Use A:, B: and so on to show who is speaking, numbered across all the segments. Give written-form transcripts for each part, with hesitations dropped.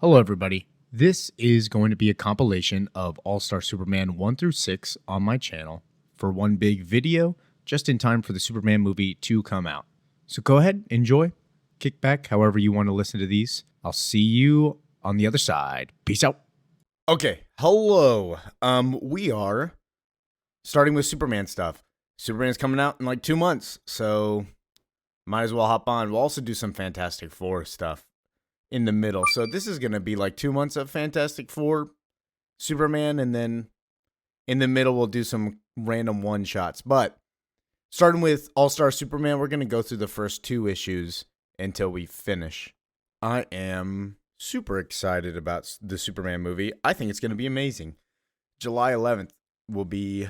A: Hello, everybody. This is going to be a compilation of All-Star Superman 1 through 6 on my channel for one big video, just in time for the Superman movie to come out. So go ahead, enjoy, kick back however you want to listen to these. I'll see you on the other side. Peace out.
B: Okay, hello. We are starting with Superman stuff. Superman's coming out in like 2 months, so might as well hop on. We'll also do some Fantastic Four stuff in the middle. So this is going to be like 2 months of Fantastic Four Superman, and then in the middle we'll do some random one-shots. But starting with All-Star Superman, we're going to go through the first 2 issues until we finish. I am super excited about the Superman movie. I think it's going to be amazing. July 11th will be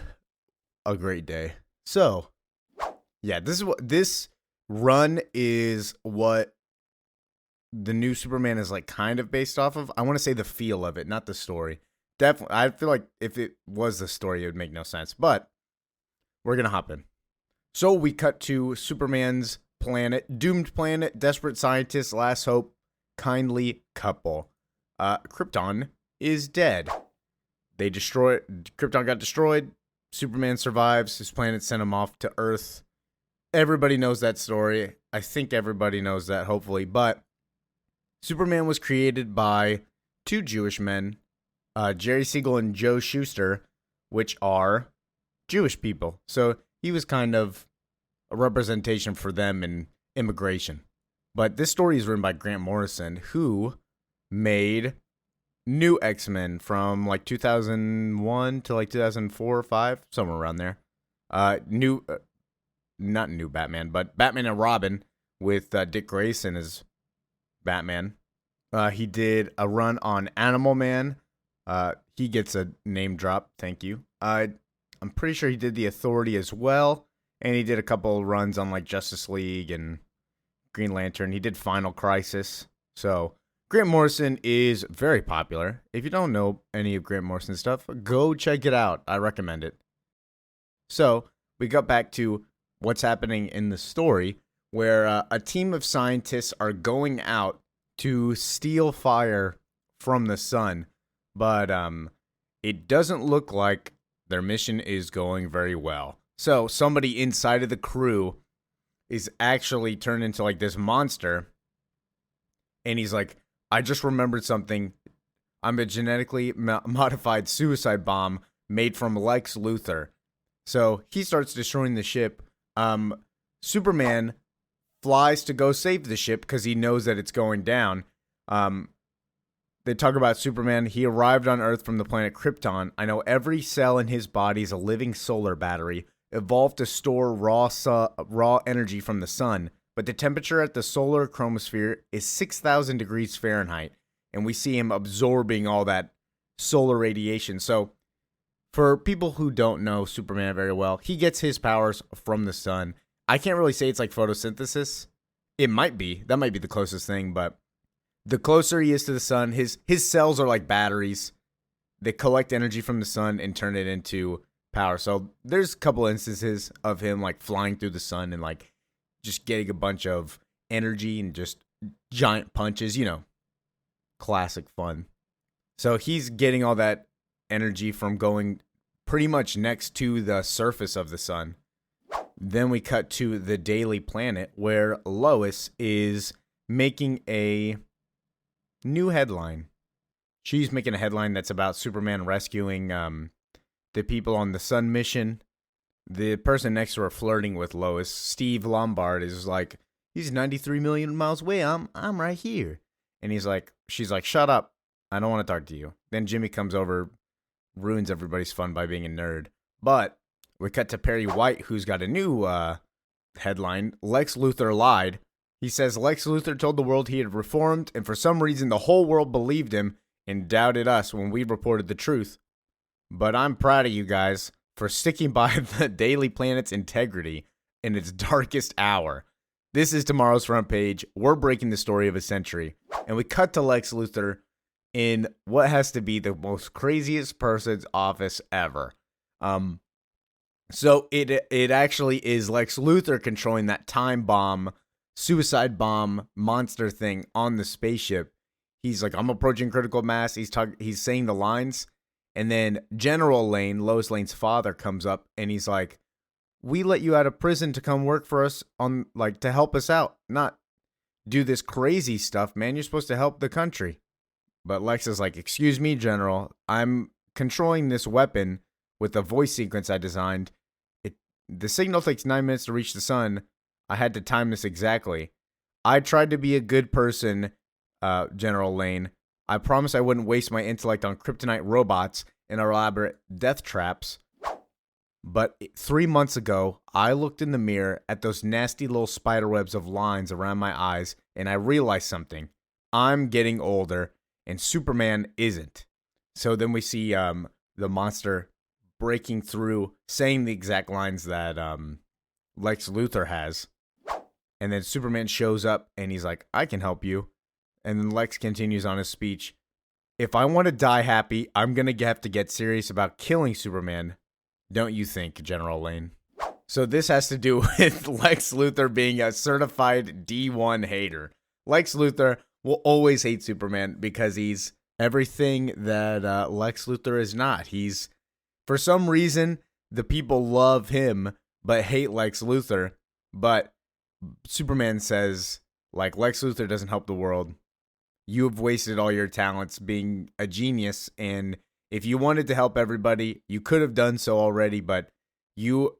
B: a great day. So, yeah, this run is what the new Superman is like kind of based off of. I want to say the feel of it, not the story. Definitely, I feel like if it was the story, it would make no sense. But we're going to hop in. So we cut to Superman's planet, doomed planet, desperate scientists, last hope, kindly couple. Krypton is dead. Krypton got destroyed. Superman survives. His planet sent him off to Earth. Everybody knows that story. I think everybody knows that, hopefully. But Superman was created by 2 Jewish men, Jerry Siegel and Joe Shuster, which are Jewish people. So he was kind of a representation for them in immigration. But this story is written by Grant Morrison, who made New X-Men from like 2001 to like 2004 or 5, somewhere around there. Not new Batman, but Batman and Robin with Dick Grayson as Batman. He did a run on Animal Man. He gets a name drop. Thank you. I'm pretty sure he did The Authority as well, and he did a couple runs on like Justice League and Green Lantern. He did Final Crisis. So Grant Morrison is very popular. If you don't know any of Grant Morrison's stuff, go check it out. I recommend it. So we got back to what's happening in the story, where a team of scientists are going out to steal fire from the sun, but it doesn't look like their mission is going very well. So somebody inside of the crew is actually turned into like this monster, and he's like, I just remembered something. I'm a genetically modified suicide bomb made from Lex Luthor. So he starts destroying the ship. Superman flies to go save the ship because he knows that it's going down. They talk about Superman. He arrived on Earth from the planet Krypton. I know every cell in his body is a living solar battery, evolved to store raw energy from the sun. But the temperature at the solar chromosphere is 6,000 degrees Fahrenheit, and we see him absorbing all that solar radiation. So, for people who don't know Superman very well, he gets his powers from the sun. I can't really say it's like photosynthesis. It might be. That might be the closest thing, but the closer he is to the sun, his cells are like batteries. They collect energy from the sun and turn it into power. So there's a couple instances of him like flying through the sun and like just getting a bunch of energy and just giant punches, classic fun. So he's getting all that energy from going pretty much next to the surface of the sun. Then we cut to the Daily Planet, where Lois is making a new headline. She's making a headline that's about Superman rescuing the people on the sun mission. The person next to her flirting with Lois, Steve Lombard, is like, he's 93 million miles away. I'm right here. And she's like, shut up. I don't want to talk to you. Then Jimmy comes over, ruins everybody's fun by being a nerd. But we cut to Perry White, who's got a new headline. Lex Luthor lied. He says Lex Luthor told the world he had reformed, and for some reason the whole world believed him and doubted us when we reported the truth. But I'm proud of you guys for sticking by the Daily Planet's integrity in its darkest hour. This is tomorrow's front page. We're breaking the story of a century. And we cut to Lex Luthor in what has to be the most craziest person's office ever. So it actually is Lex Luthor controlling that time bomb, suicide bomb monster thing on the spaceship. He's like, I'm approaching critical mass. He's saying the lines. And then General Lane, Lois Lane's father, comes up and he's like, we let you out of prison to come work for us on like to help us out, not do this crazy stuff, man. You're supposed to help the country. But Lex is like, excuse me, General. I'm controlling this weapon with a voice sequence I designed. The signal takes 9 minutes to reach the sun. I had to time this exactly. I tried to be a good person, General Lane. I promised I wouldn't waste my intellect on kryptonite robots and elaborate death traps. But 3 months ago, I looked in the mirror at those nasty little spiderwebs of lines around my eyes, and I realized something. I'm getting older, and Superman isn't. So then we see the monster breaking through, saying the exact lines that Lex Luthor has. And then Superman shows up, and he's like, I can help you. And then Lex continues on his speech. If I want to die happy, I'm going to have to get serious about killing Superman. Don't you think, General Lane? So this has to do with Lex Luthor being a certified D1 hater. Lex Luthor will always hate Superman because he's everything that Lex Luthor is not. He's, for some reason, the people love him but hate Lex Luthor. But Superman says, like, Lex Luthor doesn't help the world. You have wasted all your talents being a genius, and if you wanted to help everybody, you could have done so already, but you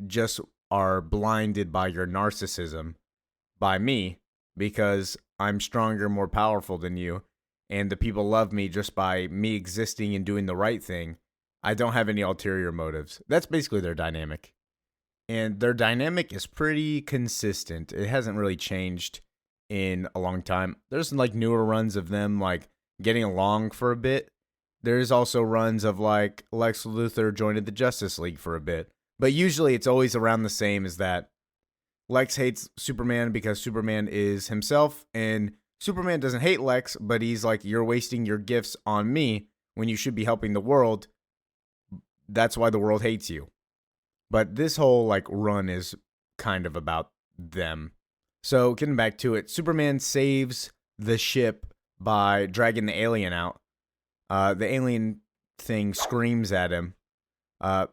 B: just are blinded by your narcissism, by me, because I'm stronger, more powerful than you, and the people love me just by me existing and doing the right thing. I don't have any ulterior motives. That's basically their dynamic. And their dynamic is pretty consistent. It hasn't really changed in a long time. There's like newer runs of them like getting along for a bit. There's also runs of like Lex Luthor joined the Justice League for a bit. But usually it's always around the same, is that Lex hates Superman because Superman is himself, and Superman doesn't hate Lex, but he's like, you're wasting your gifts on me when you should be helping the world. That's why the world hates you. But this whole like run is kind of about them. So getting back to it, Superman saves the ship by dragging the alien out. The alien thing screams at him.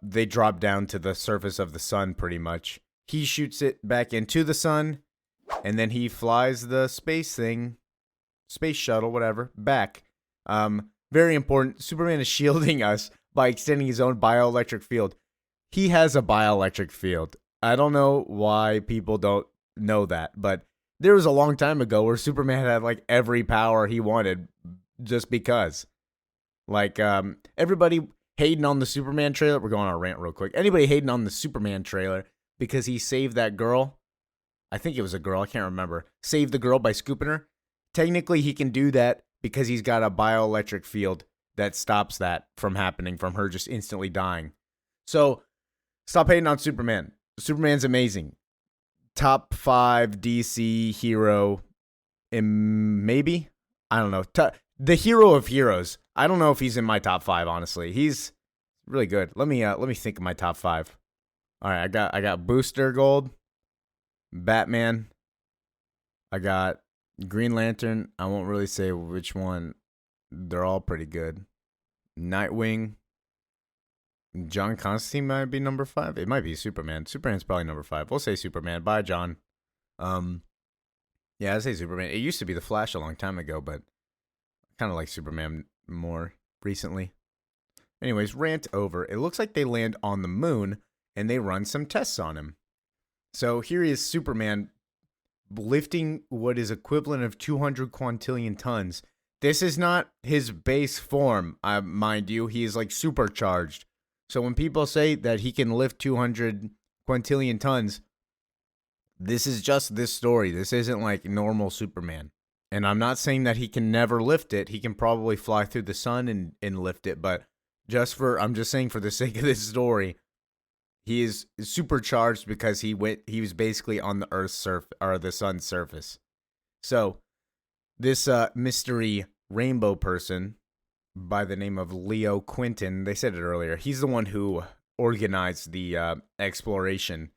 B: They drop down to the surface of the sun pretty much. He shoots it back into the sun, and then he flies the space shuttle, whatever, back. Very important. Superman is shielding us by extending his own bioelectric field. He has a bioelectric field. I don't know why people don't know that, but there was a long time ago where Superman had like every power he wanted just because. Like, everybody hating on the Superman trailer. We're going on a rant real quick. Anybody hating on the Superman trailer because he saved that girl. I think it was a girl. I can't remember. Saved the girl by scooping her. Technically, he can do that because he's got a bioelectric field that stops that from happening, from her just instantly dying. So, stop hating on Superman. Superman's amazing. Top 5 DC hero, maybe? I don't know. The hero of heroes. I don't know if he's in my top 5, honestly. He's really good. Let me think of my top 5. All right, I got Booster Gold, Batman. I got Green Lantern. I won't really say which one. They're all pretty good. Nightwing. John Constantine might be number 5. It might be Superman. Superman's probably number 5. We'll say Superman. Bye, John. Yeah, I'd say Superman. It used to be The Flash a long time ago, but I kind of like Superman more recently. Anyways, rant over. It looks like they land on the moon, and they run some tests on him. So here is Superman lifting what is equivalent of 200 quintillion tons. This is not his base form, mind you. He is like supercharged. So when people say that he can lift 200 quintillion tons, this is just this story. This isn't like normal Superman. And I'm not saying that he can never lift it. He can probably fly through the sun and lift it. But I'm just saying for the sake of this story, he is supercharged because he was basically on the Earth's surface or the sun's surface. So this mystery rainbow person by the name of Leo Quinton, they said it earlier, he's the one who organized the exploration,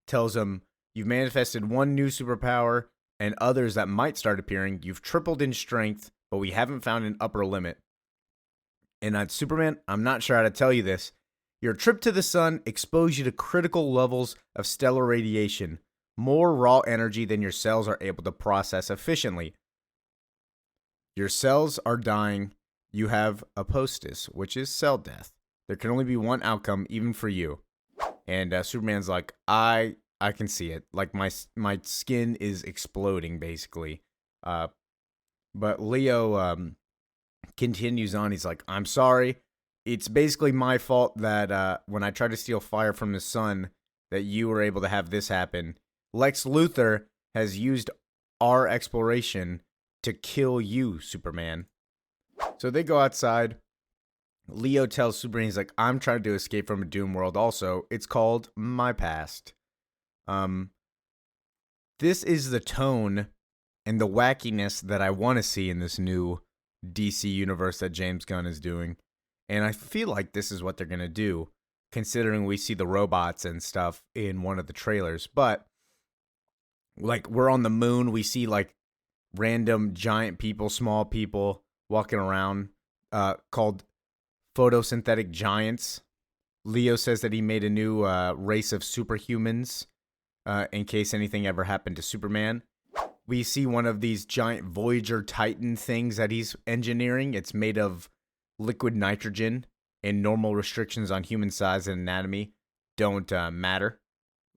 B: tells him, you've manifested one new superpower and others that might start appearing. You've tripled in strength, but we haven't found an upper limit. And on Superman, I'm not sure how to tell you this. Your trip to the sun exposed you to critical levels of stellar radiation, more raw energy than your cells are able to process efficiently. Your cells are dying. You have a postus, which is cell death. There can only be one outcome, even for you. And Superman's like, I can see it. Like my skin is exploding, basically. But Leo continues on. He's like, I'm sorry. It's basically my fault that when I tried to steal fire from the sun, that you were able to have this happen. Lex Luthor has used our exploration to kill you, Superman. So they go outside. Leo tells Superman, he's like, I'm trying to escape from a doom world also. It's called my past. This is the tone and the wackiness that I want to see in this new DC universe that James Gunn is doing. And I feel like this is what they're going to do, considering we see the robots and stuff in one of the trailers. But, like, we're on the moon. We see, like, random giant people, small people walking around called photosynthetic giants. Leo says that he made a new race of superhumans in case anything ever happened to Superman. We see one of these giant Voyager Titan things that he's engineering. It's made of liquid nitrogen, and normal restrictions on human size and anatomy don't matter.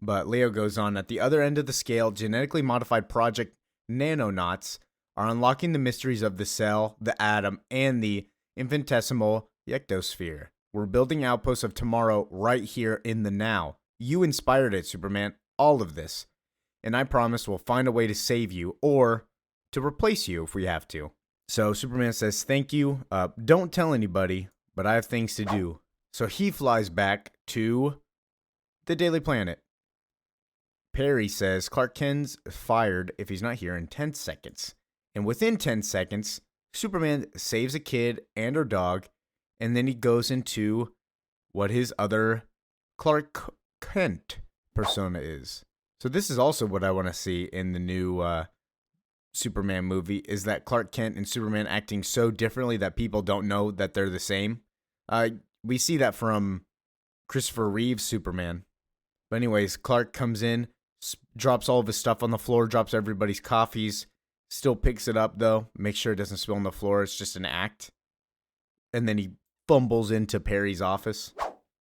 B: But Leo goes on, at the other end of the scale, genetically modified Project Nanonauts are unlocking the mysteries of the cell, the atom, and the infinitesimal ectosphere. We're building outposts of tomorrow right here in the now. You inspired it, Superman. All of this. And I promise we'll find a way to save you or to replace you if we have to. So Superman says, thank you. Don't tell anybody, but I have things to do. So he flies back to the Daily Planet. Perry says Clark Kent's fired if he's not here in 10 seconds. And within 10 seconds, Superman saves a kid and her dog, and then he goes into what his other Clark Kent persona is. So this is also what I want to see in the new Superman movie, is that Clark Kent and Superman acting so differently that people don't know that they're the same. We see that from Christopher Reeve's Superman. But anyways, Clark comes in, drops all of his stuff on the floor, drops everybody's coffees, still picks it up though, makes sure it doesn't spill on the floor, it's just an act. And then he fumbles into Perry's office.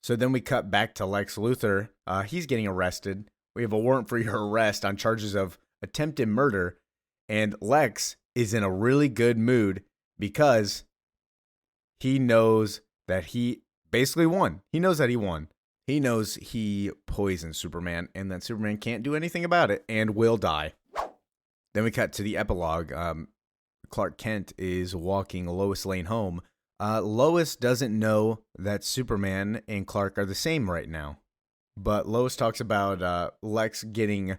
B: So then we cut back to Lex Luthor. He's getting arrested. We have a warrant for your arrest on charges of attempted murder. And Lex is in a really good mood because he knows that he basically won. He knows that he won. He knows he poisoned Superman and that Superman can't do anything about it and will die. Then we cut to the epilogue. Clark Kent is walking Lois Lane home. Lois doesn't know that Superman and Clark are the same right now. But Lois talks about Lex getting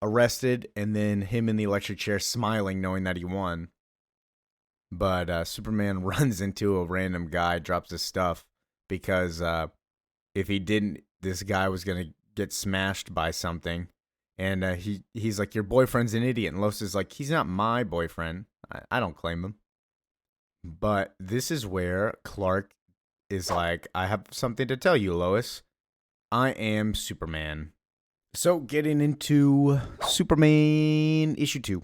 B: arrested and then him in the electric chair smiling knowing that he won. But Superman runs into a random guy, drops his stuff, because if he didn't, this guy was going to get smashed by something. And he's like, your boyfriend's an idiot. And Lois is like, he's not my boyfriend. I don't claim him. But this is where Clark is like, I have something to tell you, Lois. I am Superman. So getting into Superman issue 2.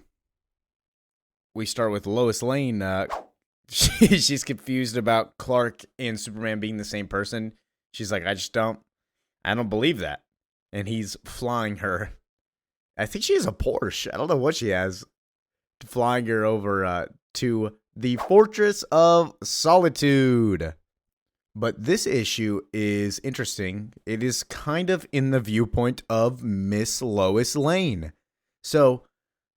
B: We start with Lois Lane. She's confused about Clark and Superman being the same person. She's like, I don't believe that. And he's flying her. I think she has a Porsche. I don't know what she has. Flying her over to the Fortress of Solitude. But this issue is interesting. It is kind of in the viewpoint of Miss Lois Lane. So,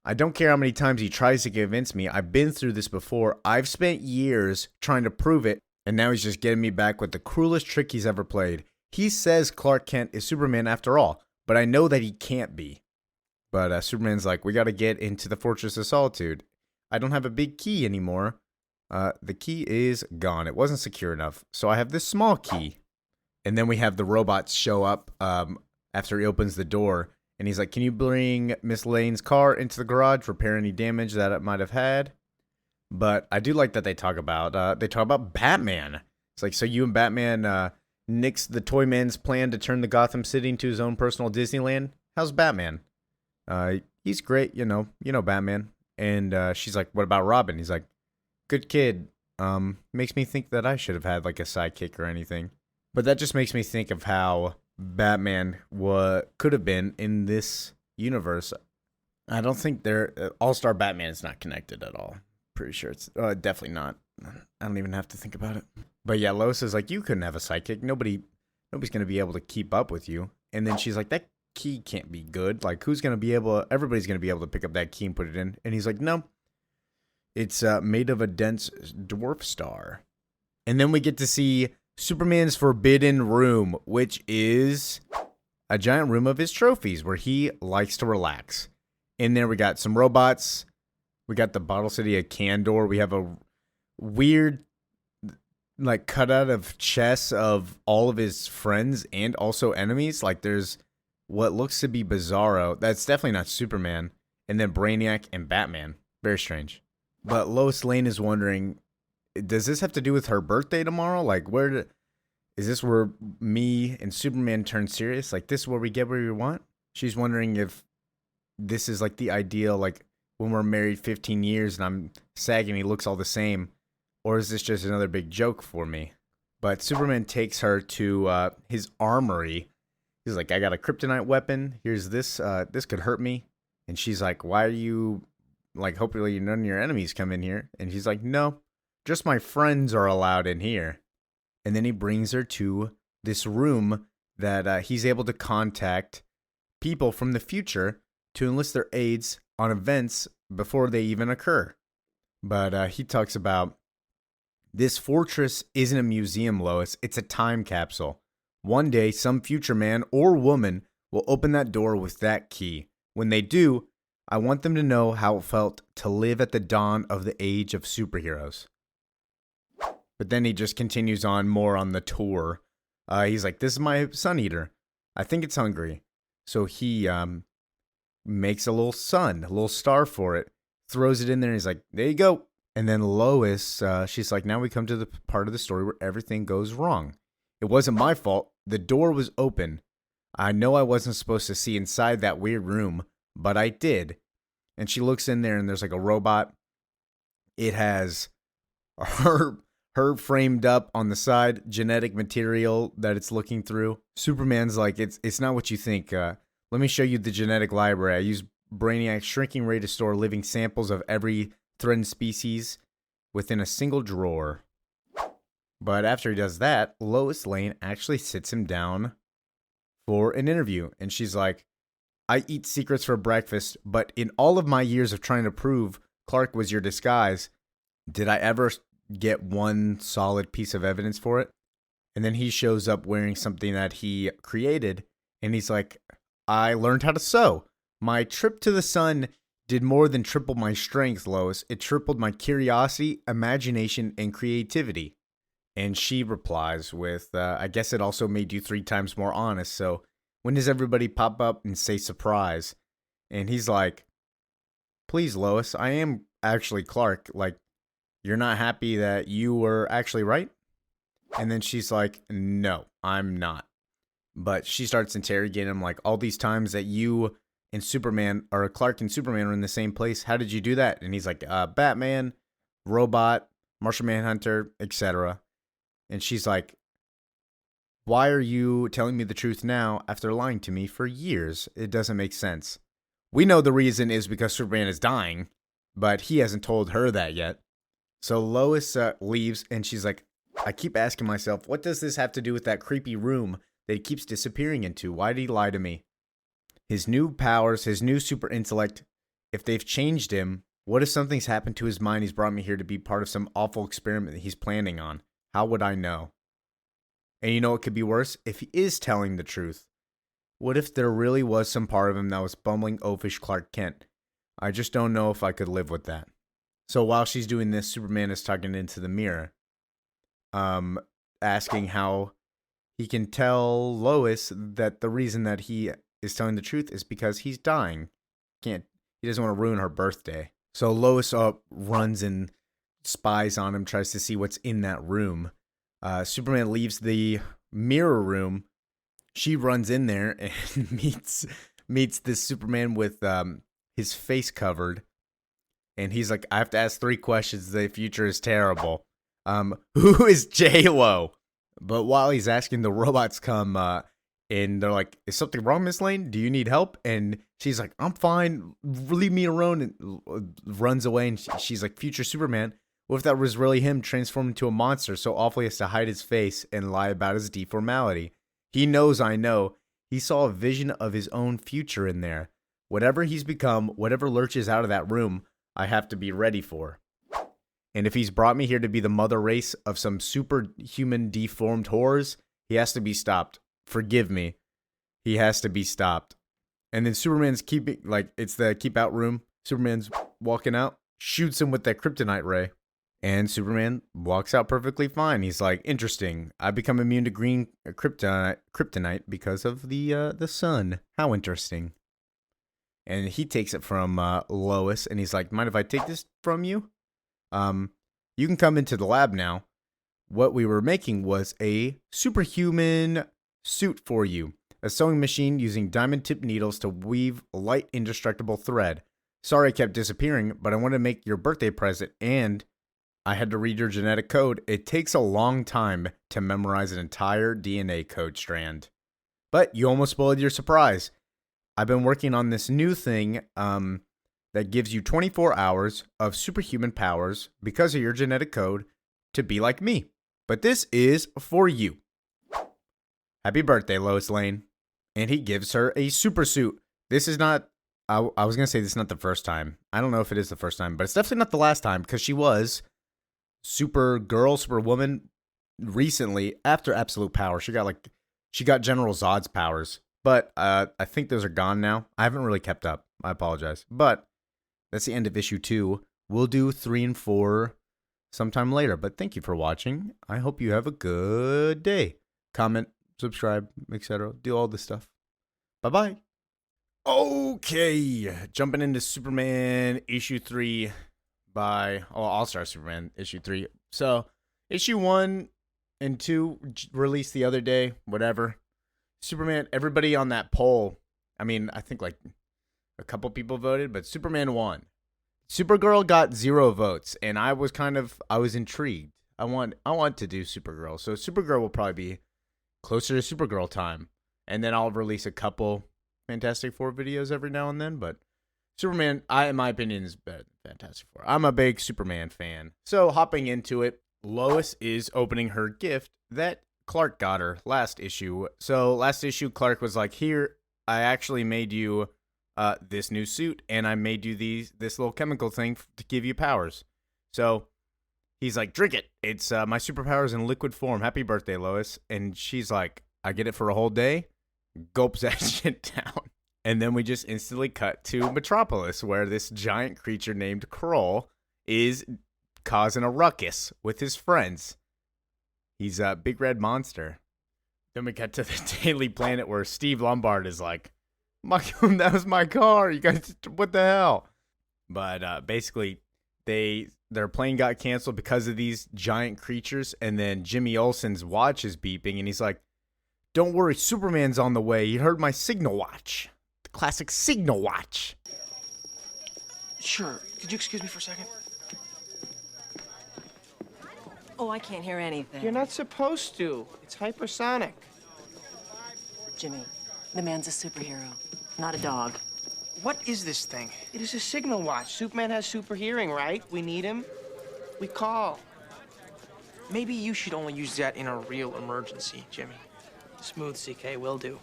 B: I don't care how many times he tries to convince me. I've been through this before. I've spent years trying to prove it, and now he's just getting me back with the cruelest trick he's ever played. He says Clark Kent is Superman after all, but I know that he can't be. But Superman's like, we got to get into the Fortress of Solitude. I don't have a big key anymore. The key is gone. It wasn't secure enough. So I have this small key. And then we have the robots show up after he opens the door. And he's like, can you bring Miss Lane's car into the garage, repair any damage that it might have had? But I do like that they talk about Batman. It's like, so you and Batman nixed the Toy Man's plan to turn the Gotham City into his own personal Disneyland. How's Batman? He's great, you know Batman. And she's like, what about Robin? He's like, good kid. Makes me think that I should have had like a sidekick or anything. But that just makes me think of how Batman could have been in this universe. I don't think they're All-Star Batman is not connected at all. Pretty sure it's definitely not. I don't even have to think about it. But yeah, Lois is like, you couldn't have a sidekick. Nobody's gonna be able to keep up with you. And then she's like, that key can't be good. Like, who's gonna be able? Everybody's gonna be able to pick up that key and put it in. And he's like, no, it's made of a dense dwarf star. And then we get to see Superman's forbidden room, which is a giant room of his trophies where he likes to relax. In there, we got some robots. We got the Bottle City of Candor. We have a weird, like, cutout of chess of all of his friends and also enemies. Like, there's what looks to be Bizarro. That's definitely not Superman. And then Brainiac and Batman. Very strange. But Lois Lane is wondering, does this have to do with her birthday tomorrow? Like, is this where me and Superman turn serious? Like, this is where we get where we want? She's wondering if this is like the ideal, like when we're married 15 years and I'm sagging, he looks all the same, or is this just another big joke for me? But Superman takes her to his armory. He's like, I got a kryptonite weapon. Here's this. This could hurt me. And she's like, why are you, like, hopefully none of your enemies come in here? And he's like, no, just my friends are allowed in here. And then he brings her to this room that he's able to contact people from the future to enlist their aids on events before they even occur. But he talks about, this fortress isn't a museum, Lois. It's a time capsule. One day, some future man or woman will open that door with that key. When they do, I want them to know how it felt to live at the dawn of the age of superheroes. But then he just continues on more on the tour. He's like, this is my sun eater. I think it's hungry. So he makes a little sun, a little star for it, throws it in there, and he's like, there you go. And then Lois, she's like, now we come to the part of the story where everything goes wrong. It wasn't my fault. The door was open. I know I wasn't supposed to see inside that weird room, but I did. And she looks in there, and there's like a robot. It has her framed up on the side, genetic material that it's looking through. Superman's like, it's not what you think. Let me show you the genetic library. I use Brainiac's shrinking ray to store living samples of every threatened species within a single drawer. But after he does that, Lois Lane actually sits him down for an interview. And she's like, I eat secrets for breakfast, but in all of my years of trying to prove Clark was your disguise, did I ever get one solid piece of evidence for it? And then he shows up wearing something that he created, and he's like, I learned how to sew. My trip to the sun did more than triple my strength, Lois. It tripled my curiosity, imagination, and creativity. And she replies with, I guess it also made you 3 times more honest, so when does everybody pop up and say surprise? And he's like, please, Lois, I am actually Clark. Like, you're not happy that you were actually right? And then she's like, no, I'm not. But she starts interrogating him, like, all these times that you and Superman, or Clark and Superman, are in the same place. How did you do that? And he's like, Batman, robot, Martian Manhunter, etc. And she's like, why are you telling me the truth now after lying to me for years? It doesn't make sense. We know the reason is because Superman is dying, but he hasn't told her that yet. So Lois leaves, and she's like, I keep asking myself, what does this have to do with that creepy room that he keeps disappearing into? Why did he lie to me? His new powers, his new super intellect, if they've changed him, what if something's happened to his mind? He's brought me here to be part of some awful experiment that he's planning on. How would I know? And you know what could be worse? If he is telling the truth. What if there really was some part of him that was bumbling, oafish Clark Kent? I just don't know if I could live with that. So while she's doing this, Superman is talking into the mirror, asking how he can tell Lois that the reason that he is telling the truth is because he's dying. He doesn't want to ruin her birthday. So Lois runs and spies on him, tries to see what's in that room. Superman leaves the mirror room. She runs in there and meets this Superman with his face covered. And he's like, I have to ask 3 questions. The future is terrible. Who is J-Lo? But while he's asking, the robots come and they're like, is something wrong, Miss Lane? Do you need help? And she's like, I'm fine. Leave me alone. And runs away. And she's like, future Superman. What if that was really him transformed into a monster so awful he has to hide his face and lie about his deformality? He knows I know. He saw a vision of his own future in there. Whatever he's become, whatever lurches out of that room, I have to be ready for. And if he's brought me here to be the mother race of some superhuman deformed horrors, he has to be stopped. Forgive me. He has to be stopped. And then Superman's it's the keep out room. Superman's walking out, shoots him with that kryptonite ray. And Superman walks out perfectly fine. He's like, interesting. I become immune to green kryptonite because of the sun. How interesting. And he takes it from Lois, and he's like, mind if I take this from you? You can come into the lab now. What we were making was a superhuman suit for you. A sewing machine using diamond-tipped needles to weave light, indestructible thread. Sorry I kept disappearing, but I wanted to make your birthday present, and I had to read your genetic code. It takes a long time to memorize an entire DNA code strand. But you almost spoiled your surprise. I've been working on this new thing that gives you 24 hours of superhuman powers because of your genetic code to be like me. But this is for you. Happy birthday, Lois Lane. And he gives her a super suit. This is not, I was going to say this is not the first time. I don't know if it is the first time, but it's definitely not the last time because she was Supergirl, Superwoman recently after Absolute Power. She got General Zod's powers, but I think those are gone now. I haven't really kept up. I apologize. But that's the end of issue 2. We'll do 3 and 4 sometime later, but thank you for watching. I hope you have a good day. Comment, subscribe, etc. Do all this stuff. Bye-bye. Okay, jumping into Superman issue 3 All-Star Superman issue 3. So, issue 1 and 2 released the other day, whatever. Superman, everybody on that poll, I mean, I think like a couple people voted, but Superman won. Supergirl got 0 votes, and I was intrigued. I want to do Supergirl, so Supergirl will probably be closer to Supergirl time, and then I'll release a couple Fantastic Four videos every now and then, but Superman, in my opinion, is better than Fantastic Four. I'm a big Superman fan. So, hopping into it, Lois is opening her gift that Clark got her last issue. So, last issue, Clark was like, here, I actually made you this new suit, and I made you this little chemical thing to give you powers. So, he's like, drink it. It's my superpowers in liquid form. Happy birthday, Lois. And she's like, I get it for a whole day. Gulps that shit down. And then we just instantly cut to Metropolis, where this giant creature named Kroll is causing a ruckus with his friends. He's a big red monster. Then we cut to the Daily Planet, where Steve Lombard is like, that was my car. You guys, what the hell? But basically, their plane got canceled because of these giant creatures. And then Jimmy Olsen's watch is beeping, and he's like, don't worry, Superman's on the way. He heard my signal watch. The classic signal watch.
C: Sure. Could you excuse me for a second?
D: Oh, I can't hear anything.
C: You're not supposed to. It's hypersonic.
D: Jimmy, the man's a superhero, not a dog.
C: What is this thing? It is a signal watch. Superman has super hearing, right? We need him. We call. Maybe you should only use that in a real emergency, Jimmy. Smooth, CK, will do.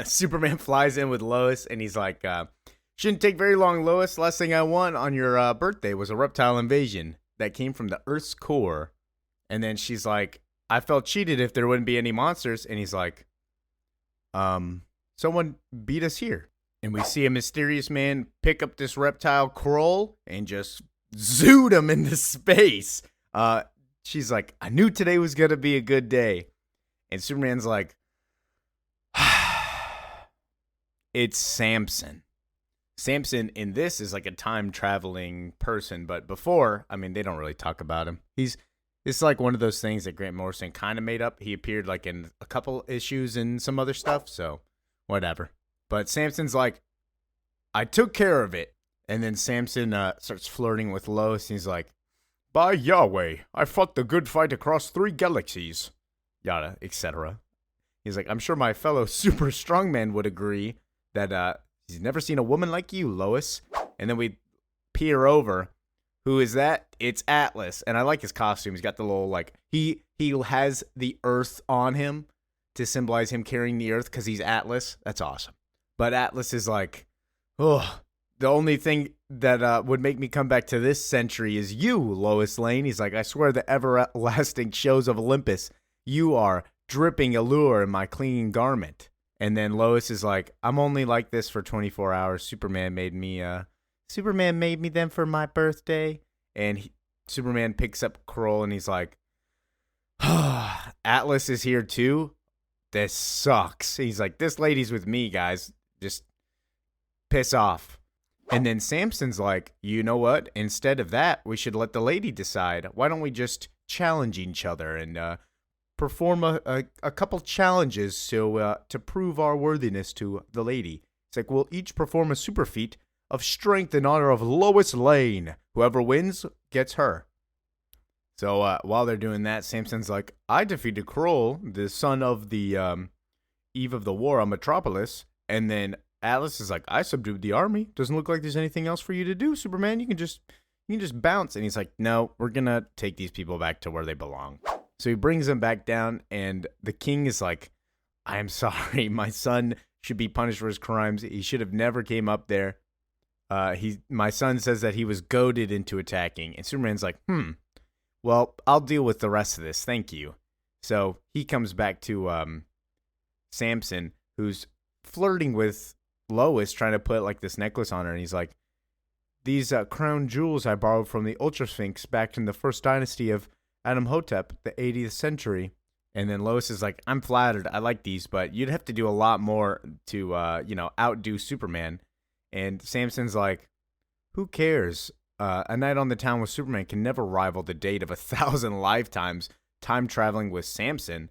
B: Superman flies in with Lois, and he's like, shouldn't take very long, Lois. Last thing I won on your birthday was a reptile invasion that came from the Earth's core. And then she's like, I felt cheated if there wouldn't be any monsters. And he's like, someone beat us here. And we see a mysterious man pick up this reptile Kroll and just zoot him into space. She's like, I knew today was going to be a good day. And Superman's like, it's Samson. Samson in this is like a time traveling person, but before, I mean, they don't really talk about him. It's like one of those things that Grant Morrison kind of made up. He appeared like in a couple issues and some other stuff, so whatever. But Samson's like, I took care of it. And then Samson starts flirting with Lois, and he's like, by Yahweh, I fought the good fight across 3 galaxies. Yada, etc. He's like, I'm sure my fellow super strongman would agree that he's never seen a woman like you, Lois. And then we peer over. Who is that? It's Atlas. And I like his costume. He's got the little, like, he has the earth on him to symbolize him carrying the earth because he's Atlas. That's awesome. But Atlas is like, oh, the only thing that would make me come back to this century is you, Lois Lane. He's like, I swear the everlasting shows of Olympus, you are dripping allure in my clinging garment. And then Lois is like, I'm only like this for 24 hours. Superman made me them for my birthday. And Superman picks up Kroll and he's like, Atlas is here too? This sucks. He's like, this lady's with me, guys. Just piss off. And then Samson's like, you know what? Instead of that, we should let the lady decide. Why don't we just challenge each other and perform a couple challenges to prove our worthiness to the lady? It's like, we'll each perform a super feat of strength in honor of Lois Lane. Whoever wins gets her. So while they're doing that, Samson's like, I defeated Kroll, the son of the eve of the war on Metropolis. And then Atlas is like, I subdued the army. Doesn't look like there's anything else for you to do, Superman. You can just bounce. And he's like, no, we're going to take these people back to where they belong. So he brings them back down, and the king is like, I am sorry. My son should be punished for his crimes. He should have never came up there. My son says that he was goaded into attacking. And Superman's like, well, I'll deal with the rest of this. Thank you. So he comes back to Samson, who's flirting with Lois, trying to put like this necklace on her. And he's like, these crown jewels I borrowed from the Ultra Sphinx back in the first dynasty of Adamhotep, the 80th century. And then Lois is like, I'm flattered. I like these, but you'd have to do a lot more to, outdo Superman. And Samson's like, who cares? A night on the town with Superman can never rival the date of 1,000 lifetimes time traveling with Samson.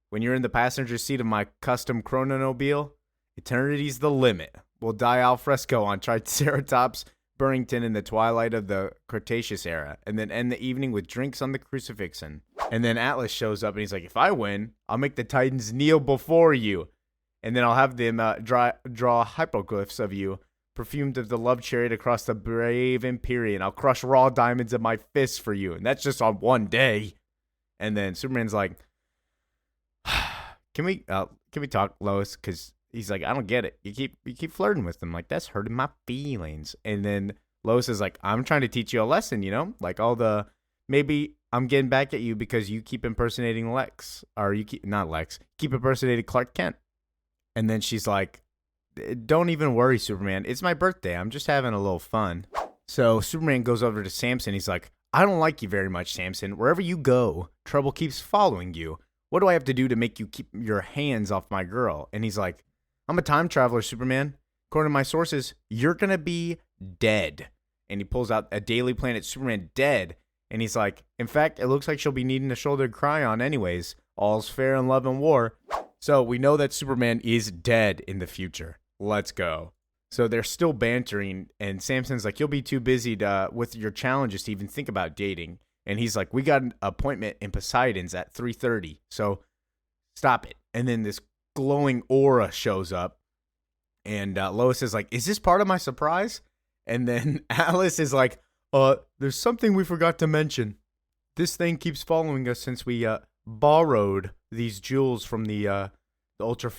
B: When you're in the passenger seat of my custom chronomobile, eternity's the limit. We'll die al fresco on Triceratops Burrington in the twilight of the Cretaceous era, and then end the evening with drinks on the crucifixion. And then Atlas shows up and he's like, if I win, I'll make the Titans kneel before you. And then I'll have them draw hypoglyphs of you, perfumed of the love chariot across the brave Empyrean. I'll crush raw diamonds in my fists for you. And that's just on one day. And then Superman's like, can we talk, Lois? Because he's like, I don't get it. You keep flirting with them. Like, that's hurting my feelings. And then Lois is like, I'm trying to teach you a lesson, like maybe I'm getting back at you because you keep impersonating Lex, or keep impersonating Clark Kent. And then she's like, don't even worry, Superman. It's my birthday. I'm just having a little fun. So Superman goes over to Samson. He's like, I don't like you very much, Samson. Wherever you go, trouble keeps following you. What do I have to do to make you keep your hands off my girl? And he's like, I'm a time traveler, Superman. According to my sources, you're going to be dead. And he pulls out a Daily Planet Superman dead. And he's like, in fact, it looks like she'll be needing a shoulder to cry on anyways. All's fair in love and war. So we know that Superman is dead in the future. Let's go. So they're still bantering, and Samson's like, you'll be too busy with your challenges to even think about dating. And he's like, we got an appointment in Poseidon's at 3:30, so stop it. And then this glowing aura shows up, and Lois is like, is this part of my surprise? And then Alice is like, there's something we forgot to mention. This thing keeps following us since we borrowed these jewels from the Ultra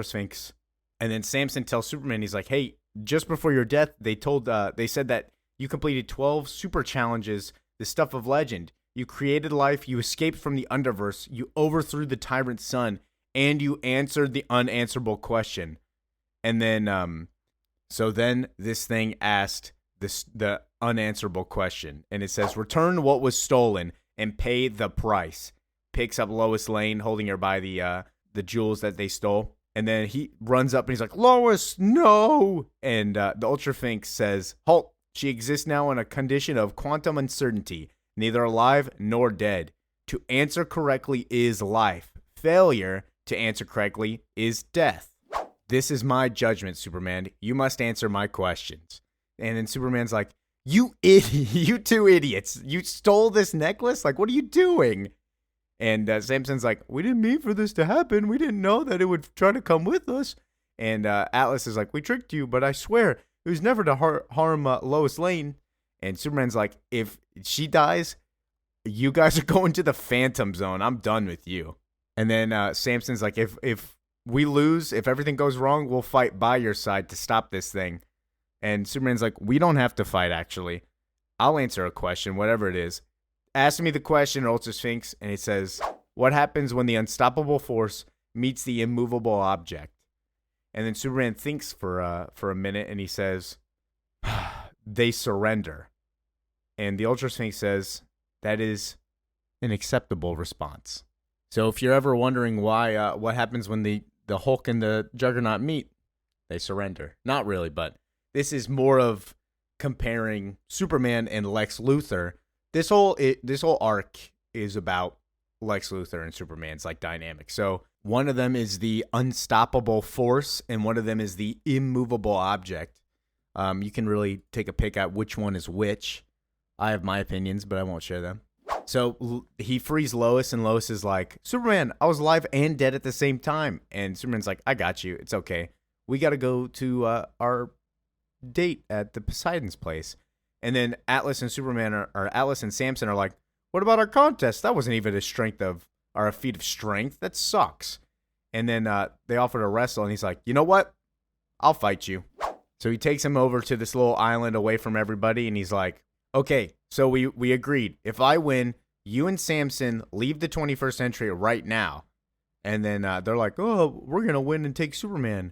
B: Sphinx. And then Samson tells Superman, he's like, hey, just before your death, they said that you completed 12 super challenges, the stuff of legend. You created life, you escaped from the underverse, you overthrew the tyrant's son, and you answered the unanswerable question. And then, so then this thing asked the unanswerable question. And it says, return what was stolen and pay the price. Picks up Lois Lane, holding her by the jewels that they stole. And then he runs up and he's like, Lois, no. And the Ultra Sphinx says, halt. She exists now in a condition of quantum uncertainty, neither alive nor dead. To answer correctly is life. Failure to answer correctly is death. This is my judgment, Superman. You must answer my questions. And then Superman's like, you idiot, you two idiots. You stole this necklace? Like, what are you doing? And Samson's like, we didn't mean for this to happen. We didn't know that it would try to come with us. And Atlas is like, we tricked you, but I swear it was never to harm Lois Lane. And Superman's like, if she dies, you guys are going to the Phantom Zone. I'm done with you. And then Samson's like, if we lose, if everything goes wrong, we'll fight by your side to stop this thing. And Superman's like, we don't have to fight, actually. I'll answer a question, whatever it is. Ask me the question, Ultra Sphinx, and it says, what happens when the unstoppable force meets the immovable object? And then Superman thinks for a minute, and he says, they surrender. And the Ultra Sphinx says, that is an acceptable response. So if you're ever wondering why, what happens when the Hulk and the Juggernaut meet, they surrender. Not really, but this is more of comparing Superman and Lex Luthor. This whole arc is about Lex Luthor and Superman's like dynamic. So one of them is the unstoppable force, and one of them is the immovable object. You can really take a pick at which one is which. I have my opinions, but I won't share them. So he frees Lois, and Lois is like, Superman, I was alive and dead at the same time. And Superman's like, I got you. It's okay. We got to go to our date at the Poseidon's place. And then Atlas and Superman or Atlas and Samson are like, what about our contest? That wasn't even a feat of strength. That sucks. And then they offer to wrestle, and he's like, you know what? I'll fight you. So he takes him over to this little island away from everybody, and he's like, okay, so we agreed. If I win, you and Samson leave the 21st century right now. And then they're like, oh, we're going to win and take Superman.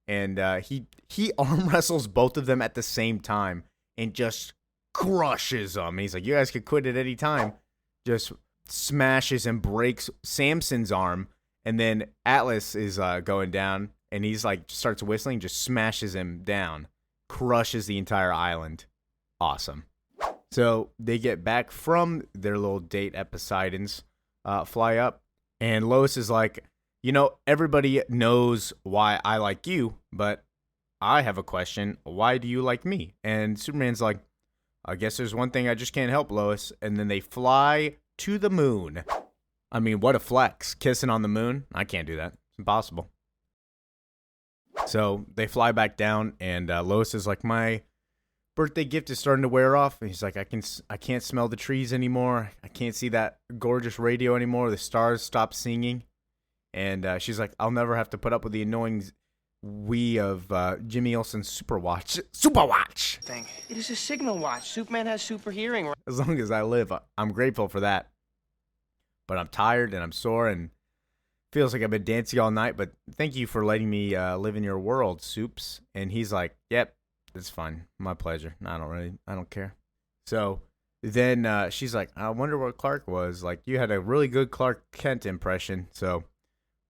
B: And he arm wrestles both of them at the same time and just crushes them. And he's like, you guys could quit at any time. Just smashes and breaks Samson's arm. And then Atlas is going down, and he's like, starts whistling, just smashes him down. Crushes the entire island. Awesome. So they get back from their little date at Poseidon's, fly up, and Lois is like, you know, everybody knows why I like you, but I have a question. Why do you like me? And Superman's like, I guess there's one thing I just can't help, Lois. And then they fly to the moon. I mean, what a flex. Kissing on the moon? I can't do that. It's impossible. So they fly back down, and Lois is like, my birthday gift is starting to wear off. And he's like, I can't smell the trees anymore. I can't see that gorgeous radio anymore. The stars stopped singing. And she's like, I'll never have to put up with the annoying wee of Jimmy Olsen's Superwatch
C: thing. It is a signal watch. Superman has super hearing.
B: As long as I live, I'm grateful for that. But I'm tired and I'm sore and feels like I've been dancing all night. But thank you for letting me live in your world, Soups. And he's like, yep. It's fine. My pleasure. I don't care. So then she's like, I wonder what Clark was. Like, you had a really good Clark Kent impression. So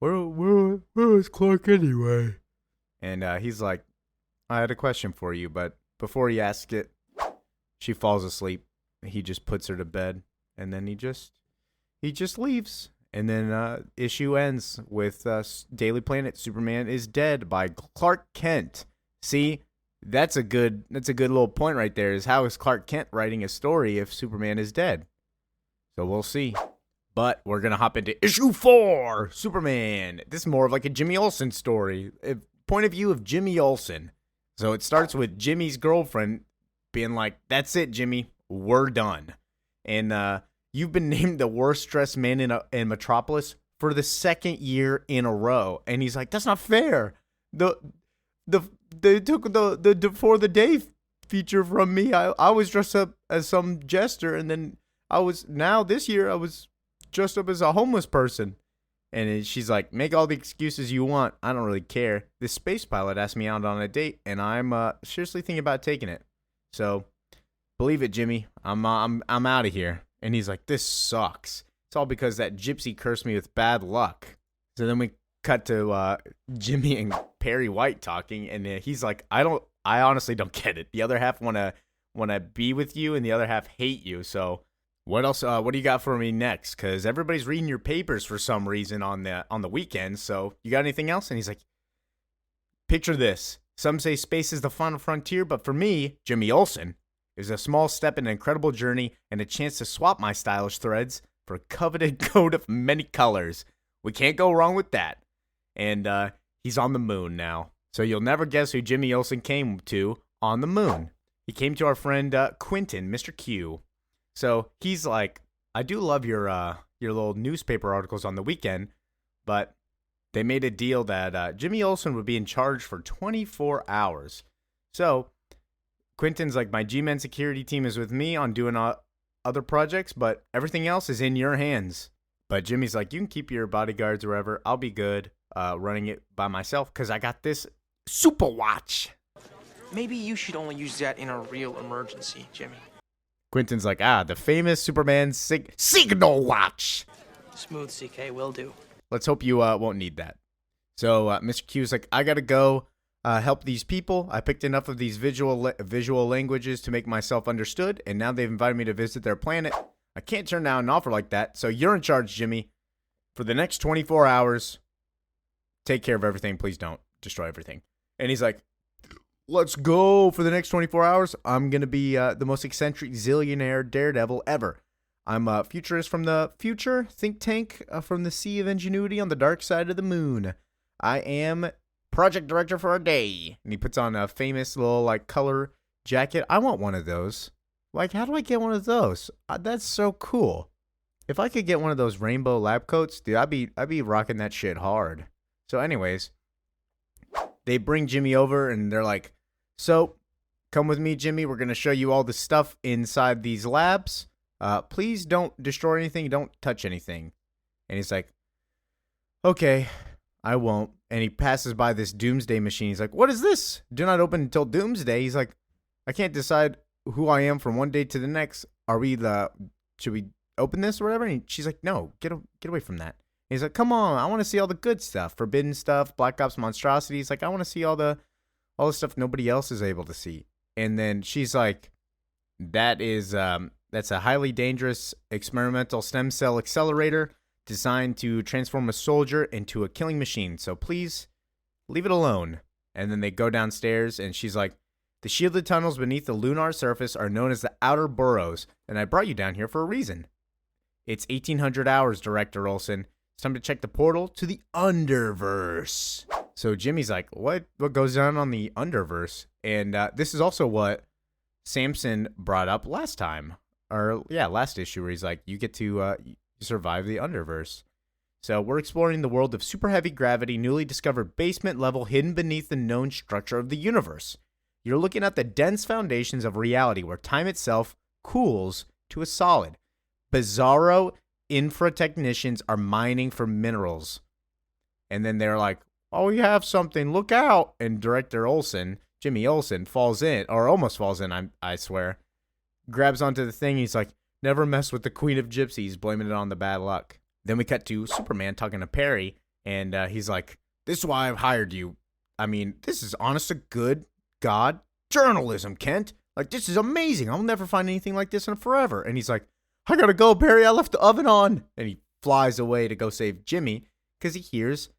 B: where is Clark anyway? And he's like, I had a question for you. But before he asks it, she falls asleep. He just puts her to bed. And then he just leaves. And then issue ends with Daily Planet, Superman is dead by Clark Kent. See? That's a good little point right there, is how is Clark Kent writing a story if Superman is dead? So we'll see. But we're going to hop into issue 4, Superman. This is more of like a Jimmy Olsen story. Point of view of Jimmy Olsen. So it starts with Jimmy's girlfriend being like, that's it, Jimmy. We're done. And you've been named the worst dressed man in Metropolis for the second year in a row. And he's like, that's not fair. They took the For the Day feature from me. I was dressed up as some jester, and then this year I was dressed up as a homeless person. And she's like, make all the excuses you want. I don't really care. This space pilot asked me out on a date, and I'm seriously thinking about taking it. So believe it, Jimmy. I'm out of here. And he's like, this sucks. It's all because that gypsy cursed me with bad luck. So then we cut to Jimmy and Perry White talking, and he's like, I honestly don't get it. The other half wanna be with you, and the other half hate you. So what else? What do you got for me next? Because everybody's reading your papers for some reason on the weekends. So you got anything else? And he's like, picture this. Some say space is the final frontier, but for me, Jimmy Olsen, is a small step in an incredible journey and a chance to swap my stylish threads for a coveted coat of many colors. We can't go wrong with that. And he's on the moon now. So you'll never guess who Jimmy Olsen came to on the moon. He came to our friend Quentin, Mr. Q. So he's like, I do love your little newspaper articles on the weekend, but they made a deal that Jimmy Olsen would be in charge for 24 hours. So Quentin's like, my G-Men security team is with me on doing other projects, but everything else is in your hands. But Jimmy's like, you can keep your bodyguards wherever. I'll be good running it by myself because I got this super watch.
C: Maybe you should only use that in a real emergency, Jimmy.
B: Quentin's like, the famous Superman signal watch.
C: Smooth, CK, will do.
B: Let's hope you won't need that. So Mr. Q's like, I gotta go help these people. I picked enough of these visual languages to make myself understood, and now they've invited me to visit their planet. I can't turn down an offer like that, so you're in charge, Jimmy. For the next 24 hours, take care of everything. Please don't destroy everything. And he's like, let's go. For the next 24 hours, I'm going to be the most eccentric zillionaire daredevil ever. I'm a futurist from the future, think tank from the Sea of Ingenuity on the dark side of the moon. I am project director for a day. And he puts on a famous little like color jacket. I want one of those. Like, how do I get one of those? That's so cool. If I could get one of those rainbow lab coats, dude, I'd be rocking that shit hard. So anyways, they bring Jimmy over and they're like, so come with me, Jimmy. We're going to show you all the stuff inside these labs. Please don't destroy anything. Don't touch anything. And he's like, okay, I won't. And he passes by this doomsday machine. He's like, what is this? Do not open until doomsday. He's like, I can't decide who I am from one day to the next. Should we open this or whatever? And she's like, no, get away from that. And he's like, come on, I want to see all the good stuff, forbidden stuff, Black Ops monstrosities. Like, I want to see all the stuff nobody else is able to see. And then she's like, that's a highly dangerous experimental stem cell accelerator designed to transform a soldier into a killing machine. So please leave it alone. And then they go downstairs and she's like, the shielded tunnels beneath the lunar surface are known as the outer boroughs, and I brought you down here for a reason. It's 1800 hours, Director Olsen. It's time to check the portal to the Underverse. So Jimmy's like, what goes on the Underverse? And this is also what Samson brought up last time. Last issue, where he's like, you get to survive the Underverse. So we're exploring the world of super heavy gravity, newly discovered basement level hidden beneath the known structure of the universe. You're looking at the dense foundations of reality where time itself cools to a solid. Bizarro infra technicians are mining for minerals. And then they're like, oh, we have something, look out. And Director Olsen, Jimmy Olsen, falls in, or almost falls in, I swear. Grabs onto the thing, he's like, never mess with the Queen of Gypsies, blaming it on the bad luck. Then we cut to Superman talking to Perry, and he's like, this is why I've hired you. I mean, this is honest to good God journalism, Kent. Like, this is amazing. I'll never find anything like this in forever. And he's like, I gotta go, Perry. I left the oven on. And he flies away to go save Jimmy because he hears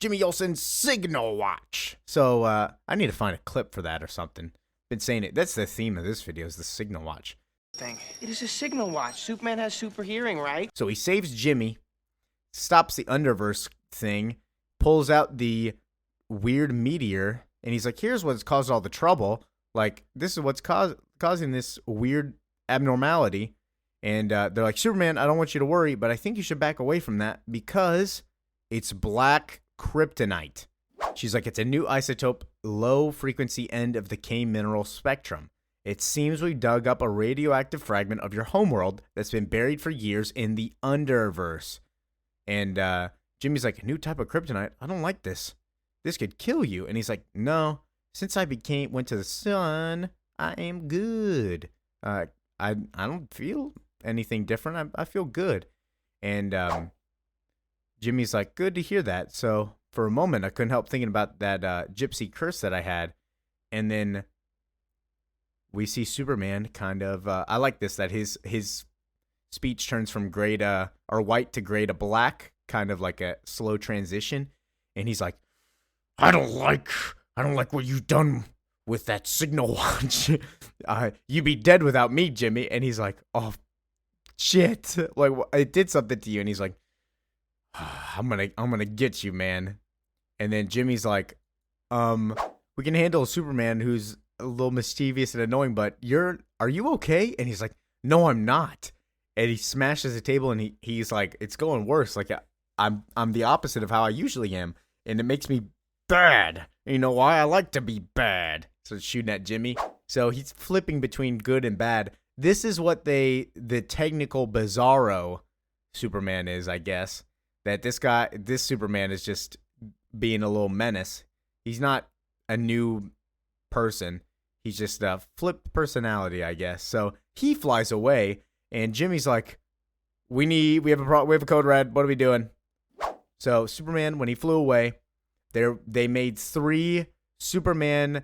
B: Jimmy Olsen's signal watch. So I need to find a clip for that or something. Been saying it. That's the theme of this video, is the signal watch.
C: It is a signal watch. Superman has super hearing, right?
B: So he saves Jimmy, stops the Underverse thing, pulls out the weird meteor, and he's like, here's what's caused all the trouble. Like, this is what's causing this weird abnormality. And they're like, Superman, I don't want you to worry, but I think you should back away from that because it's black kryptonite. She's like, it's a new isotope, low frequency end of the K mineral spectrum. It seems we dug up a radioactive fragment of your homeworld that's been buried for years in the Underverse. And Jimmy's like, a new type of kryptonite? I don't like this. This could kill you. And he's like, no, since I went to the sun, I am good. I don't feel anything different. I feel good. And Jimmy's like, good to hear that. So for a moment, I couldn't help thinking about that gypsy curse that I had. And then we see Superman kind of, I like this, that his speech turns from gray to, or white to gray to black, kind of like a slow transition. And he's like, I don't like what you've done with that signal watch. You'd be dead without me, Jimmy. And he's like, oh, shit. Like, it did something to you. And he's like, I'm gonna get you, man. And then Jimmy's like, we can handle Superman who's a little mischievous and annoying, but are you okay? And he's like, no, I'm not. And he smashes the table, and he's like, it's going worse. Like, I'm the opposite of how I usually am, and it makes me bad. And you know why? I like to be bad. So it's shooting at Jimmy. So he's flipping between good and bad. This is what the technical bizarro Superman is, I guess. That this Superman is just being a little menace. He's not a new person. He's just a flipped personality, I guess. So he flies away, and Jimmy's like, we have a code red. What are we doing? So Superman, when he flew away, they made 3 Superman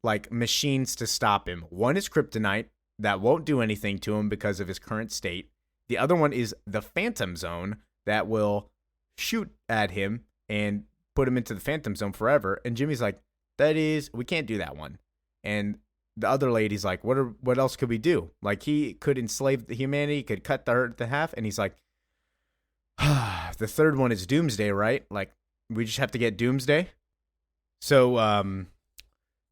B: like machines to stop him. One is kryptonite that won't do anything to him because of his current state. The other one is the Phantom Zone that will shoot at him and put him into the Phantom Zone forever. And Jimmy's like, we can't do that one. And the other lady's like, what else could we do? Like, he could enslave the humanity, could cut the earth in half. And he's like, the third one is Doomsday, right? Like, we just have to get Doomsday. So,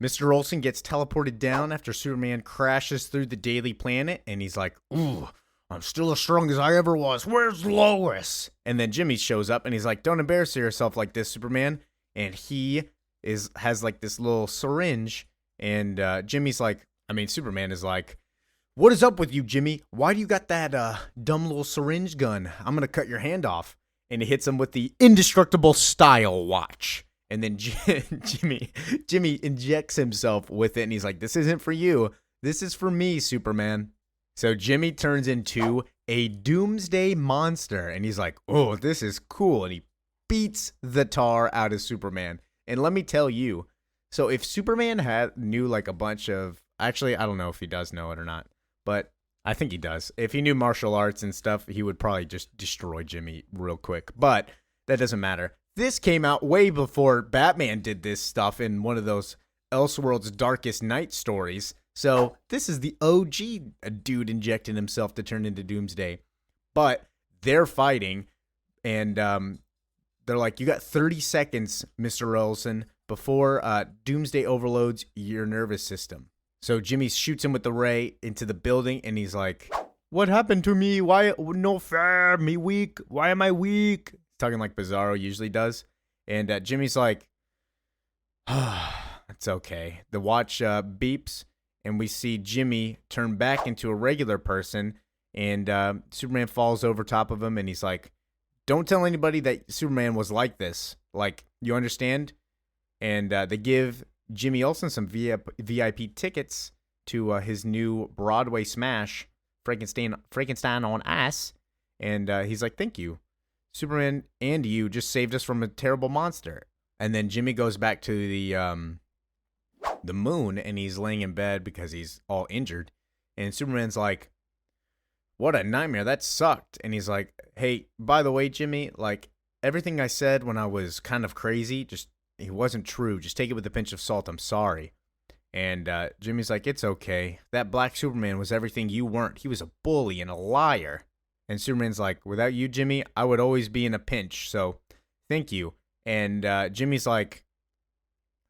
B: Mr. Olsen gets teleported down after Superman crashes through the Daily Planet. And he's like, ooh, I'm still as strong as I ever was. Where's Lois? And then Jimmy shows up, and he's like, don't embarrass yourself like this, Superman. And he has like this little syringe. And Superman is like, what is up with you, Jimmy? Why do you got that dumb little syringe gun? I'm going to cut your hand off. And he hits him with the indestructible style watch. And then Jimmy injects himself with it. And he's like, this isn't for you. This is for me, Superman. So Jimmy turns into a doomsday monster. And he's like, oh, this is cool. And he beats the tar out of Superman. And let me tell you, so if Superman knew like a bunch of, actually, I don't know if he does know it or not, but I think he does. If he knew martial arts and stuff, he would probably just destroy Jimmy real quick. But that doesn't matter. This came out way before Batman did this stuff in one of those Elseworlds Darkest Night stories. So this is the OG dude injecting himself to turn into Doomsday. But they're fighting, and they're like, you got 30 seconds, Mr. Olsen, before Doomsday overloads your nervous system. So Jimmy shoots him with the ray into the building, and he's like, what happened to me? Why? No fair. Me weak. Why am I weak? Talking like Bizarro usually does. And Jimmy's like, it's okay. The watch beeps, and we see Jimmy turn back into a regular person, and Superman falls over top of him, and he's like, don't tell anybody that Superman was like this. Like, you understand? And they give Jimmy Olsen some VIP tickets to his new Broadway smash, Frankenstein on Ice. And he's like, thank you. Superman and you just saved us from a terrible monster. And then Jimmy goes back to the moon, and he's laying in bed because he's all injured. And Superman's like, what a nightmare. That sucked. And he's like, hey, by the way, Jimmy, like, everything I said when I was kind of crazy, it wasn't true. Just take it with a pinch of salt. I'm sorry. And Jimmy's like, it's okay. That black Superman was everything you weren't. He was a bully and a liar. And Superman's like, without you, Jimmy, I would always be in a pinch. So thank you. And Jimmy's like,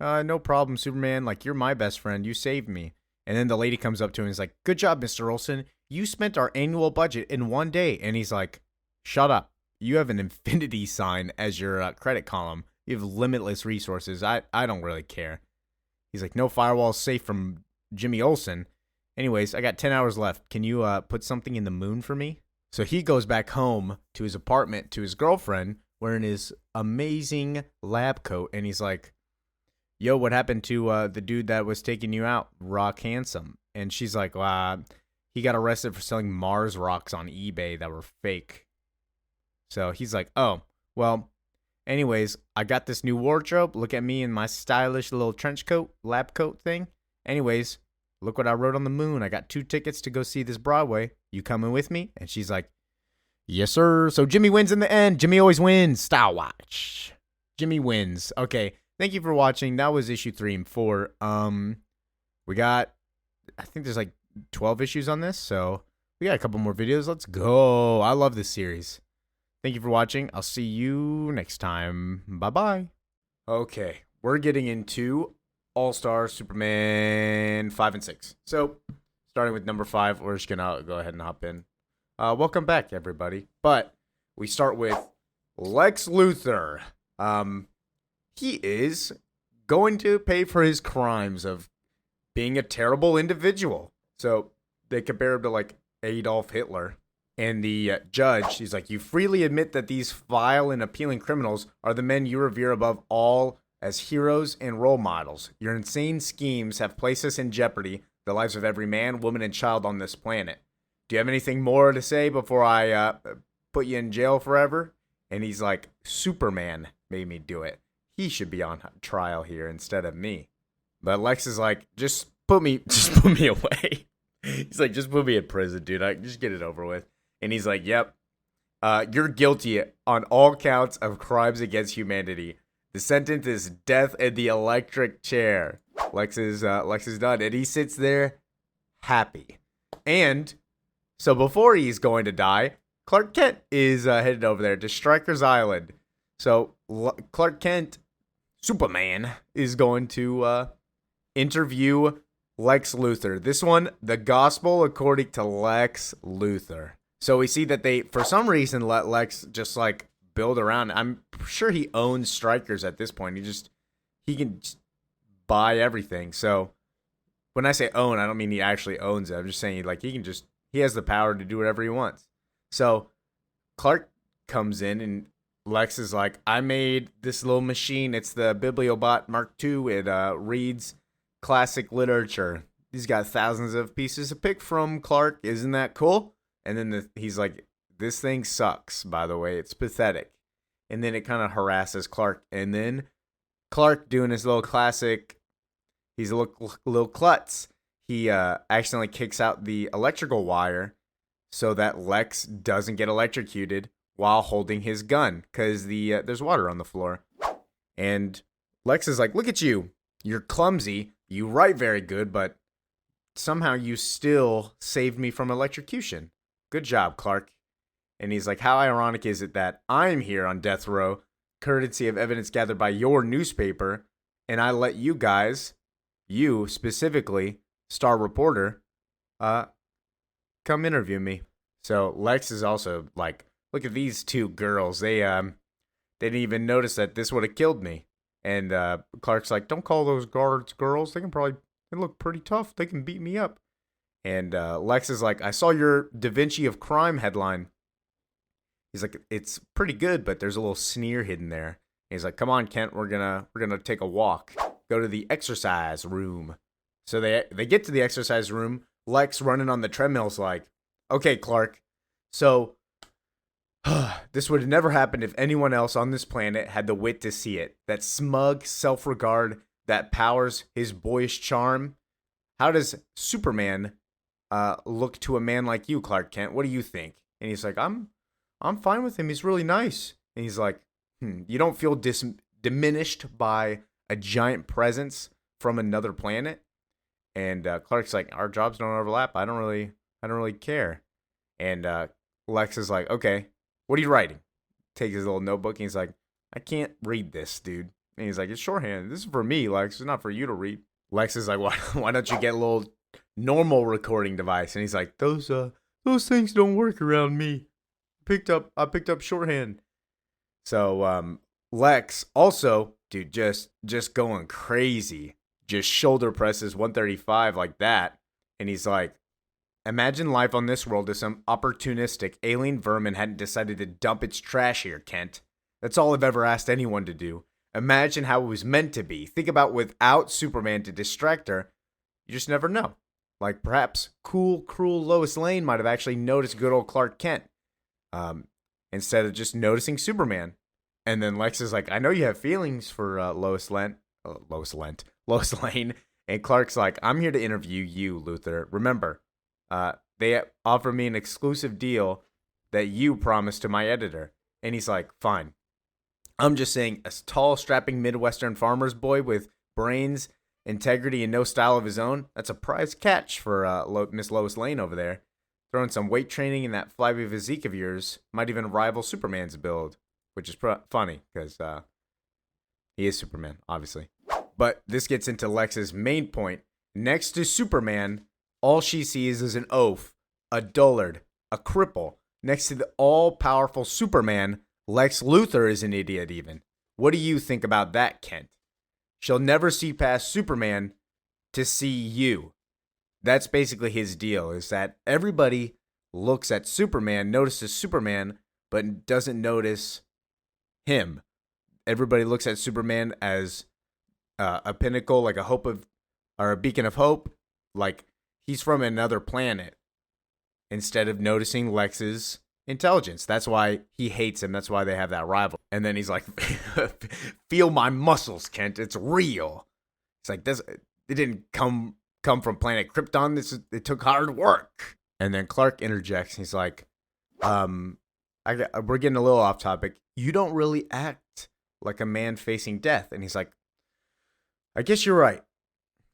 B: no problem, Superman. Like, you're my best friend. You saved me. And then the lady comes up to him and is like, good job, Mr. Olsen. You spent our annual budget in one day. And he's like, shut up. You have an infinity sign as your credit column. You have limitless resources. I don't really care. He's like, no firewall safe from Jimmy Olsen. Anyways, I got 10 hours left. Can you put something in the moon for me? So he goes back home to his apartment to his girlfriend wearing his amazing lab coat. And he's like, yo, what happened to the dude that was taking you out, Rock Handsome? And she's like, he got arrested for selling Mars rocks on eBay that were fake. So he's like, oh, well, Anyways, I got this new wardrobe. Look at me in my stylish little trench coat, lab coat thing. Anyways, look what I wrote on the moon. I got 2 tickets to go see this Broadway. You coming with me? And she's like, yes, sir. So Jimmy wins in the end. Jimmy always wins. Style watch. Jimmy wins. Okay. Thank you for watching. That was issue 3 and 4. We got, I think there's like 12 issues on this. So we got a couple more videos. Let's go. I love this series. Thank you for watching. I'll see you next time. Bye-bye. Okay. We're getting into All-Star Superman 5 and 6. So starting with number 5, we're just going to go ahead and hop in. Welcome back, everybody. But we start with Lex Luthor. He is going to pay for his crimes of being a terrible individual. So they compare him to like Adolf Hitler. And the judge, he's like, you freely admit that these vile and appealing criminals are the men you revere above all as heroes and role models. Your insane schemes have placed us in jeopardy, the lives of every man, woman, and child on this planet. Do you have anything more to say before I put you in jail forever? And he's like, Superman made me do it. He should be on trial here instead of me. But Lex is like, just put me away. He's like, just put me in prison, dude. Just get it over with. And he's like, yep, you're guilty on all counts of crimes against humanity. The sentence is death in the electric chair. Lex is done. And he sits there happy. And so before he's going to die, Clark Kent is headed over there to Stryker's Island. So Clark Kent, Superman, is going to interview Lex Luthor. This one, the gospel according to Lex Luthor. So we see that they, for some reason, let Lex just like build around. I'm sure he owns Stryker's at this point. He can just buy everything. So when I say own, I don't mean he actually owns it. I'm just saying like he has the power to do whatever he wants. So Clark comes in and Lex is like, I made this little machine. It's the Bibliobot Mark II. It reads classic literature. He's got thousands of pieces to pick from, Clark. Isn't that cool? And then he's like, this thing sucks, by the way. It's pathetic. And then it kind of harasses Clark. And then Clark doing his little classic, he's a little klutz. He accidentally kicks out the electrical wire so that Lex doesn't get electrocuted while holding his gun because there's water on the floor. And Lex is like, look at you. You're clumsy. You write very good, but somehow you still saved me from electrocution. Good job, Clark. And he's like, how ironic is it that I'm here on death row, courtesy of evidence gathered by your newspaper, and I let you guys, you specifically, Star Reporter, come interview me. So Lex is also like, look at these 2 girls. They didn't even notice that this would have killed me. And Clark's like, don't call those guards girls. They look pretty tough. They can beat me up. And Lex is like, I saw your Da Vinci of Crime headline. He's like, it's pretty good, but there's a little sneer hidden there. And he's like, come on, Kent, we're gonna take a walk. Go to the exercise room. So they get to the exercise room. Lex running on the treadmill's like, okay, Clark. So this would have never happened if anyone else on this planet had the wit to see it. That smug self-regard that powers his boyish charm. How does Superman look to a man like you, Clark Kent? What do you think? And he's like, I'm fine with him. He's really nice. And he's like, you don't feel diminished by a giant presence from another planet? And Clark's like, our jobs don't overlap. I don't really care. And Lex is like, okay, what are you writing? Takes his little notebook and he's like, I can't read this, dude. And he's like, it's shorthand. This is for me, Lex. It's not for you to read. Lex is like, why don't you get a little normal recording device? And he's like, those things don't work around me. I picked up shorthand. So Lex also, dude, just going crazy. Just shoulder presses 135 like that. And he's like, imagine life on this world if some opportunistic alien vermin hadn't decided to dump its trash here, Kent. That's all I've ever asked anyone to do. Imagine how it was meant to be. Think about without Superman to distract her. You just never know. Like perhaps cool, cruel Lois Lane might have actually noticed good old Clark Kent. Instead of just noticing Superman. And then Lex is like, I know you have feelings for Lois Lane. And Clark's like, I'm here to interview you, Luthor. Remember, they offer me an exclusive deal that you promised to my editor. And he's like, fine. I'm just saying, a tall, strapping Midwestern farmer's boy with brains, integrity, and no style of his own, that's a prize catch for Miss Lois Lane over there. Throwing some weight training in that flabby physique of yours might even rival Superman's build, which is funny because he is Superman, obviously. But this gets into Lex's main point. Next to Superman, all she sees is an oaf, a dullard, a cripple. Next to the all-powerful Superman, Lex Luthor is an idiot even. What do you think about that, Kent? She'll never see past Superman to see you. That's basically his deal, is that everybody looks at Superman, notices Superman, but doesn't notice him. Everybody looks at Superman as a pinnacle, like a beacon of hope, like he's from another planet, instead of noticing Lex's intelligence. That's why he hates him. That's why they have that rival. And then he's like, feel my muscles, Kent. It's real. It's like, this. It didn't come from planet Krypton. It took hard work. And then Clark interjects. He's like, we're getting a little off topic. You don't really act like a man facing death. And he's like, I guess you're right.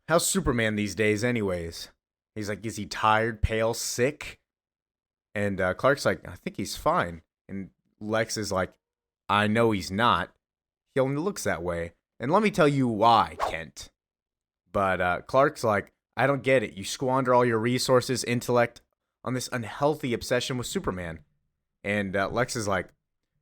B: How's Superman these days anyways? He's like, is he tired, pale, sick? And Clark's like, I think he's fine. And Lex is like, I know he's not. He only looks that way. And let me tell you why, Kent. But Clark's like, I don't get it. You squander all your resources, intellect, on this unhealthy obsession with Superman. And Lex is like,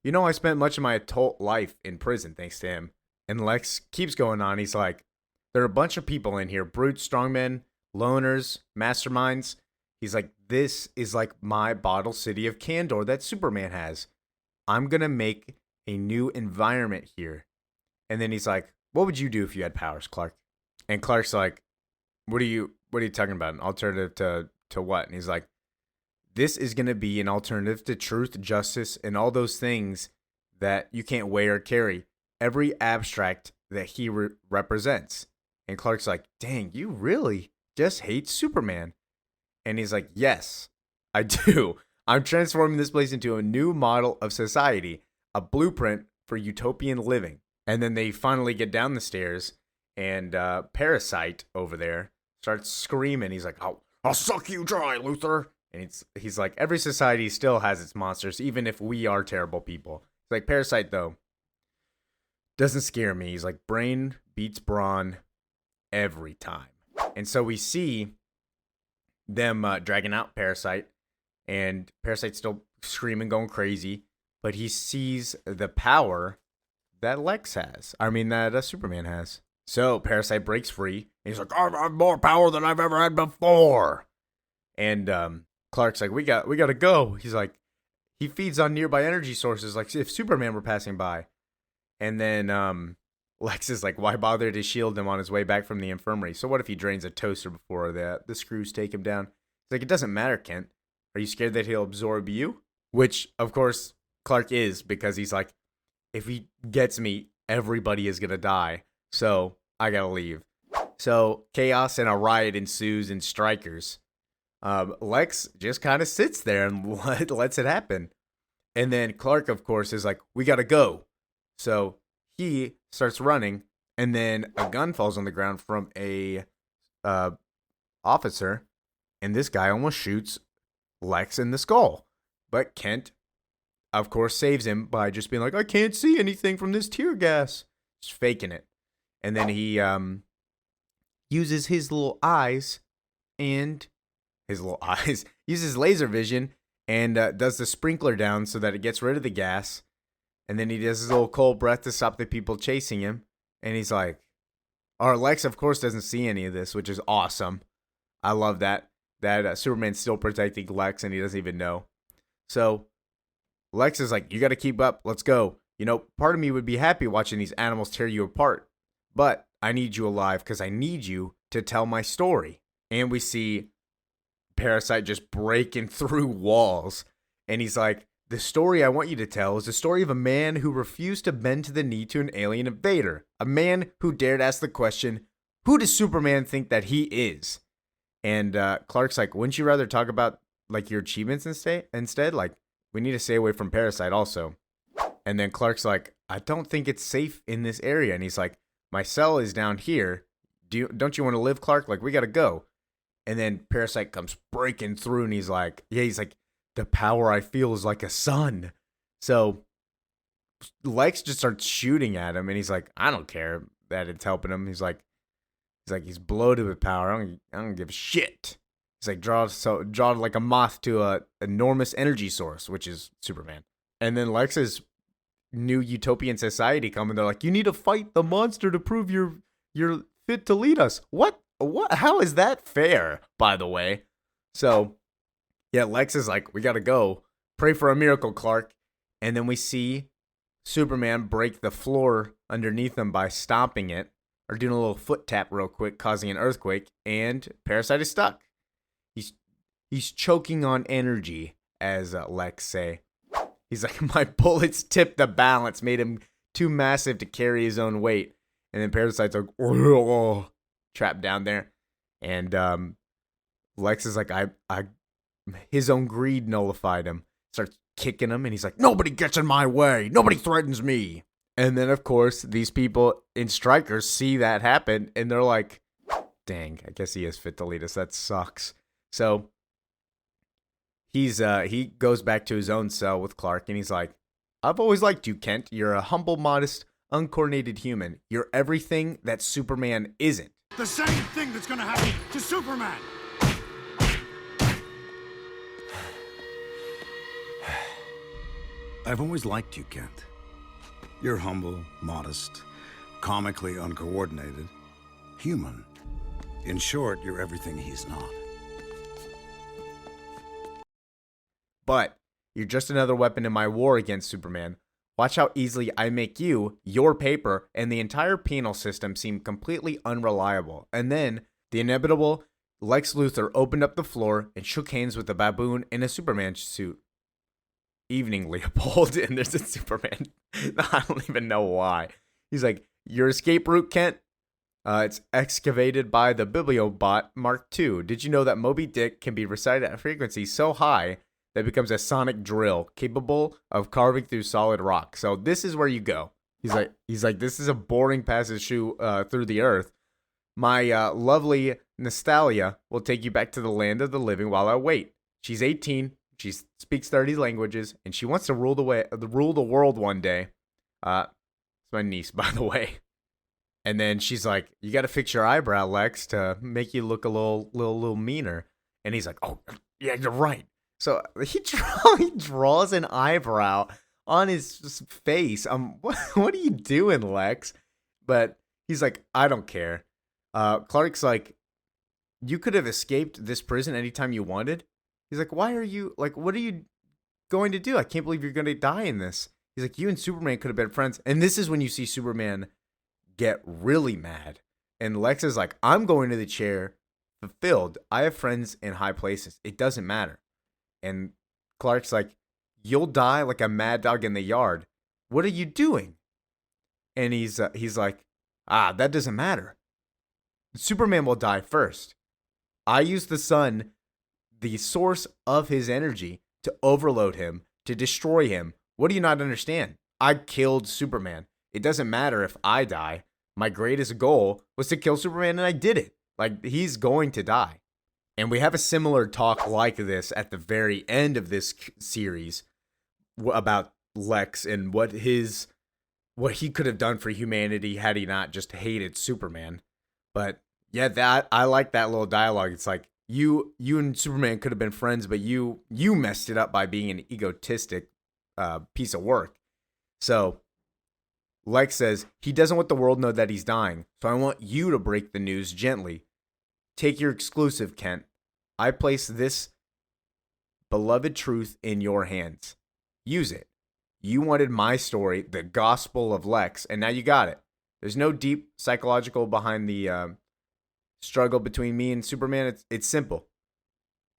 B: you know, I spent much of my adult life in prison thanks to him. And Lex keeps going on. He's like, there are a bunch of people in here, brutes, strongmen, loners, masterminds. He's like, this is like my bottle city of candor that Superman has. I'm going to make a new environment here. And then he's like, what would you do if you had powers, Clark? And Clark's like, what are you talking about? An alternative to what? And he's like, this is going to be an alternative to truth, justice, and all those things that you can't weigh or carry. Every abstract that he represents. And Clark's like, dang, you really just hate Superman. And he's like, yes, I do. I'm transforming this place into a new model of society, a blueprint for utopian living. And then they finally get down the stairs, and Parasite over there starts screaming. He's like, I'll suck you dry, Luthor. And he's like, every society still has its monsters, even if we are terrible people. He's like, Parasite, though, doesn't scare me. He's like, brain beats brawn every time. And so we see them dragging out Parasite, and Parasite's still screaming, going crazy, but he sees the power that that Superman has. So Parasite breaks free, and he's like, I have more power than I've ever had before. And Clark's like, we got to go. He's like, he feeds on nearby energy sources, like if Superman were passing by. And then Lex is like, why bother to shield him on his way back from the infirmary? So what if he drains a toaster before the screws take him down? He's like, it doesn't matter, Kent. Are you scared that he'll absorb you? Which, of course, Clark is, because he's like, if he gets me, everybody is going to die. So I got to leave. So chaos and a riot ensues in Strikers. Lex just kind of sits there and lets it happen. And then Clark, of course, is like, we got to go. So he starts running, and then a gun falls on the ground from a officer, and this guy almost shoots Lex in the skull. But Kent, of course, saves him by just being like, I can't see anything from this tear gas. Just faking it. And then he uses his little eyes, uses laser vision, and does the sprinkler down so that it gets rid of the gas. And then he does his little cold breath to stop the people chasing him. And he's like, Lex, of course, doesn't see any of this, which is awesome. I love that Superman's still protecting Lex, and he doesn't even know. So Lex is like, you got to keep up. Let's go. You know, part of me would be happy watching these animals tear you apart. But I need you alive because I need you to tell my story. And we see Parasite just breaking through walls. And he's like, The story I want you to tell is the story of a man who refused to bend to the knee to an alien invader. A man who dared ask the question, who does Superman think that he is? And Clark's like, wouldn't you rather talk about like your achievements instead? Like, we need to stay away from Parasite also. And then Clark's like, I don't think it's safe in this area. And he's like, my cell is down here. Don't you want to live, Clark? Like, we got to go. And then Parasite comes breaking through and he's like, the power I feel is like a sun. So Lex just starts shooting at him and he's like, I don't care that it's helping him. He's like, he's bloated with power. I don't give a shit. He's like, draw like a moth to a enormous energy source, which is Superman. And then Lex's new utopian society come and they're like, you need to fight the monster to prove you're fit to lead us. What? How is that fair, by the way? So, yeah, Lex is like, we gotta go. Pray for a miracle, Clark. And then we see Superman break the floor underneath him by stomping it, or doing a little foot tap real quick, causing an earthquake, and Parasite is stuck. He's choking on energy, as Lex say. He's like, my bullets tipped the balance, made him too massive to carry his own weight. And then Parasite's like, oh, trapped down there. And Lex is like, his own greed nullified him. Starts kicking him, and he's like, nobody gets in my way. Nobody threatens me. And then, of course, these people in Strikers see that happen, and they're like, dang, I guess he is fit to lead us. That sucks. So he goes back to his own cell with Clark, and he's like, I've always liked you, Kent. You're a humble, modest, uncoordinated human. You're everything that Superman isn't.
E: The same thing that's gonna happen to Superman! I've always liked you, Kent. You're humble, modest, comically uncoordinated, human. In short, you're everything he's not.
B: But you're just another weapon in my war against Superman. Watch how easily I make you, your paper, and the entire penal system seem completely unreliable. And then, the inevitable Lex Luthor opened up the floor and shook hands with a baboon in a Superman suit. Evening, Leopold, and there's a Superman. I don't even know why. He's like, your escape route, Kent? It's excavated by the Bibliobot Mark II. Did you know that Moby Dick can be recited at a frequency so high that it becomes a sonic drill capable of carving through solid rock? So this is where you go. He's like, this is a boring passage through the earth. My lovely Nastalia will take you back to the land of the living while I wait. She's 18. She speaks 30 languages, and she wants to rule the world one day. It's my niece, by the way. And then she's like, you got to fix your eyebrow, Lex, to make you look a little meaner. And he's like, oh, yeah, you're right. So he draws an eyebrow on his face. What are you doing, Lex? But he's like, I don't care. Clark's like, you could have escaped this prison anytime you wanted. He's like, why are you, like, what are you going to do? I can't believe you're going to die in this. He's like, you and Superman could have been friends. And this is when you see Superman get really mad. And Lex is like, I'm going to the chair fulfilled. I have friends in high places. It doesn't matter. And Clark's like, you'll die like a mad dog in the yard. What are you doing? And he's like, that doesn't matter. Superman will die first. I use the sun, the source of his energy, to overload him, to destroy him. What do you not understand? I killed Superman. It doesn't matter if I die. My greatest goal was to kill Superman, and I did it. Like, he's going to die. And we have a similar talk like this at the very end of this series about Lex and what he could have done for humanity had he not just hated Superman. But yeah, I like that little dialogue. It's like, you and Superman could have been friends, but you messed it up by being an egotistic piece of work. So Lex says he doesn't want the world to know that he's dying, so I want you to break the news gently. Take your exclusive, Kent. I place this beloved truth in your hands. Use it. You wanted my story, the gospel of Lex, and now you got it. There's no deep psychological behind the struggle between me and Superman. It's simple.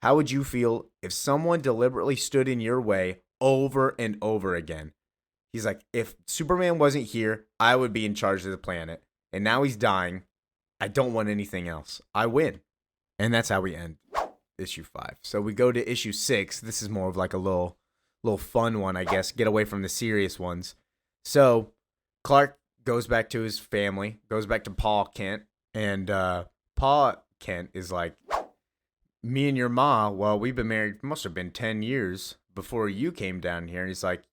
B: How would you feel if someone deliberately stood in your way over and over again. He's like, if Superman wasn't here, I would be in charge of the planet. And now he's dying. I don't want anything else. I win. And that's how we end issue 5. So we go to issue 6. This is more of like a little fun one, I guess. Get away from the serious ones. So Clark goes back to his family, goes back to Paul Kent. And Paul Kent is like, me and your ma, well, we've been married, must have been 10 years before you came down here. And he's like,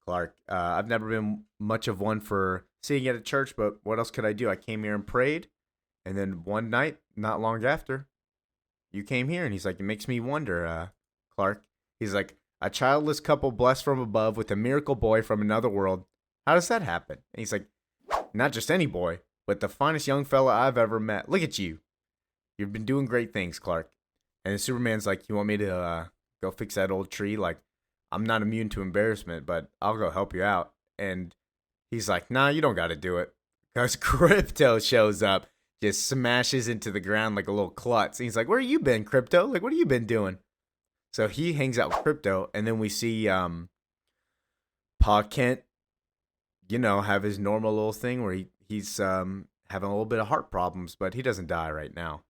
B: Clark, I've never been much of one for sitting at a church, but what else could I do? I came here and prayed, and then one night, not long after, you came here, and he's like, it makes me wonder, Clark. He's like, a childless couple blessed from above with a miracle boy from another world. How does that happen? And he's like, not just any boy, but the finest young fella I've ever met. Look at you. You've been doing great things, Clark. And then Superman's like, you want me to go fix that old tree? Like, I'm not immune to embarrassment, but I'll go help you out. And he's like, nah, you don't got to do it. Because Crypto shows up, just smashes into the ground like a little klutz. And he's like, where you been, Crypto? Like, what have you been doing? So he hangs out with Crypto, and then we see Pa Kent, have his normal little thing where he's having a little bit of heart problems, but he doesn't die right now.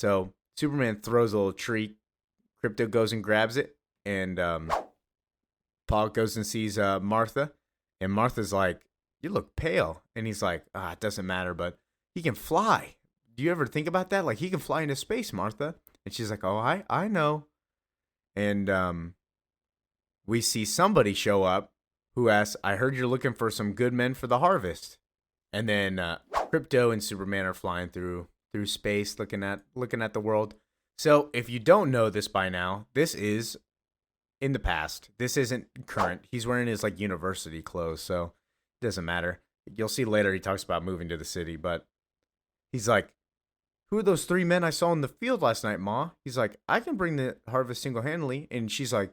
B: So Superman throws a little tree. Crypto goes and grabs it, and Paul goes and sees Martha, and Martha's like, you look pale. And he's like, it doesn't matter, but he can fly. Do you ever think about that? Like, he can fly into space, Martha. And she's like, oh, I know. And we see somebody show up who asks, I heard you're looking for some good men for the harvest. And then Crypto and Superman are flying through space, looking at the world. So if you don't know this by now, this is in the past. This isn't current. He's wearing his like university clothes, so it doesn't matter. You'll see later he talks about moving to the city, but he's like, who are those 3 men I saw in the field last night, Ma? He's like, I can bring the harvest single-handedly. And she's like,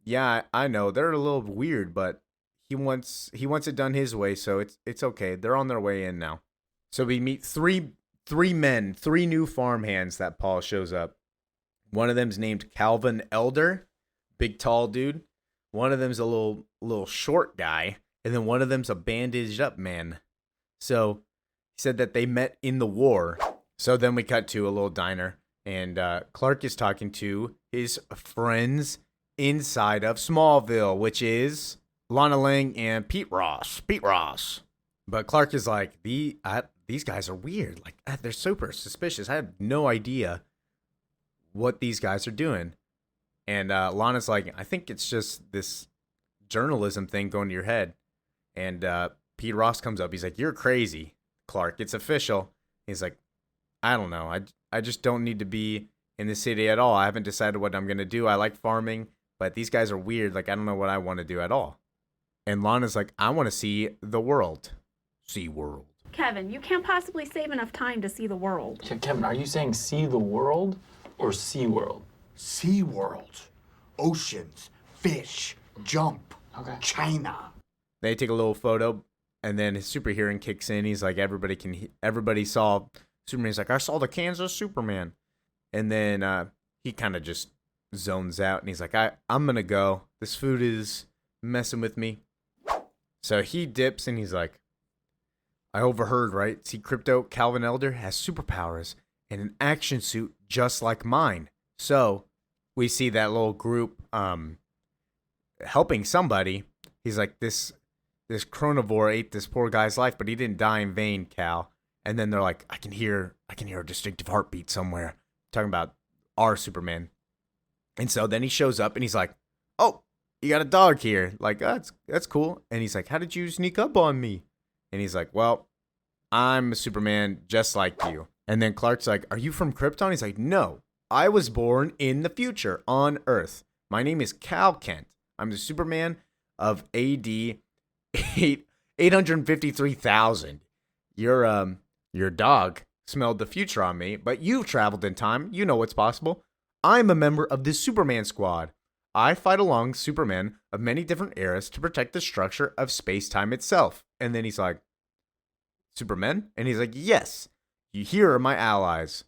B: yeah, I know. They're a little weird, but he wants it done his way, so it's okay. They're on their way in now. So we meet three men, 3 new farmhands that Paul shows up. One of them's named Calvin Elder, big tall dude. One of them's a little short guy, and then one of them's a bandaged up man. So he said that they met in the war. So then we cut to a little diner, and Clark is talking to his friends inside of Smallville, which is Lana Lang and Pete Ross. But Clark is like, these guys are weird. Like, they're super suspicious. I have no idea what these guys are doing. And Lana's like, I think it's just this journalism thing going to your head. And Pete Ross comes up. He's like, you're crazy, Clark. It's official. He's like, I don't know. I just don't need to be in the city at all. I haven't decided what I'm going to do. I like farming, but these guys are weird. Like, I don't know what I want to do at all. And Lana's like, I want to see the world. See world.
F: Kevin, you can't possibly save enough time to see the world.
G: Kevin, are you saying see the world or Sea World?
H: Sea World. Oceans. Fish. Jump.
G: Okay.
H: China.
B: They take a little photo, and then his super hearing kicks in. He's like, everybody saw Superman. He's like, I saw the Kansas Superman. And then he kind of just zones out, and he's like, I'm going to go. This food is messing with me. So he dips, and he's like, I overheard, right? See, Crypto, Calvin Elder has superpowers and an action suit just like mine. So we see that little group helping somebody. He's like, this chronivore ate this poor guy's life, but he didn't die in vain, Cal. And then they're like, I can hear a distinctive heartbeat somewhere. Talking about our Superman. And so then he shows up and he's like, oh, you got a dog here. Like, that's cool. And he's like, how did you sneak up on me? And he's like, well, I'm a Superman just like you. And then Clark's like, are you from Krypton? He's like, no, I was born in the future on Earth. My name is Cal Kent. I'm the Superman of AD 853,000. Your dog smelled the future on me, but you've traveled in time. You know what's possible. I'm a member of the Superman Squad. I fight along Supermen of many different eras to protect the structure of space-time itself. And then he's like, Superman? And he's like, yes, here are my allies.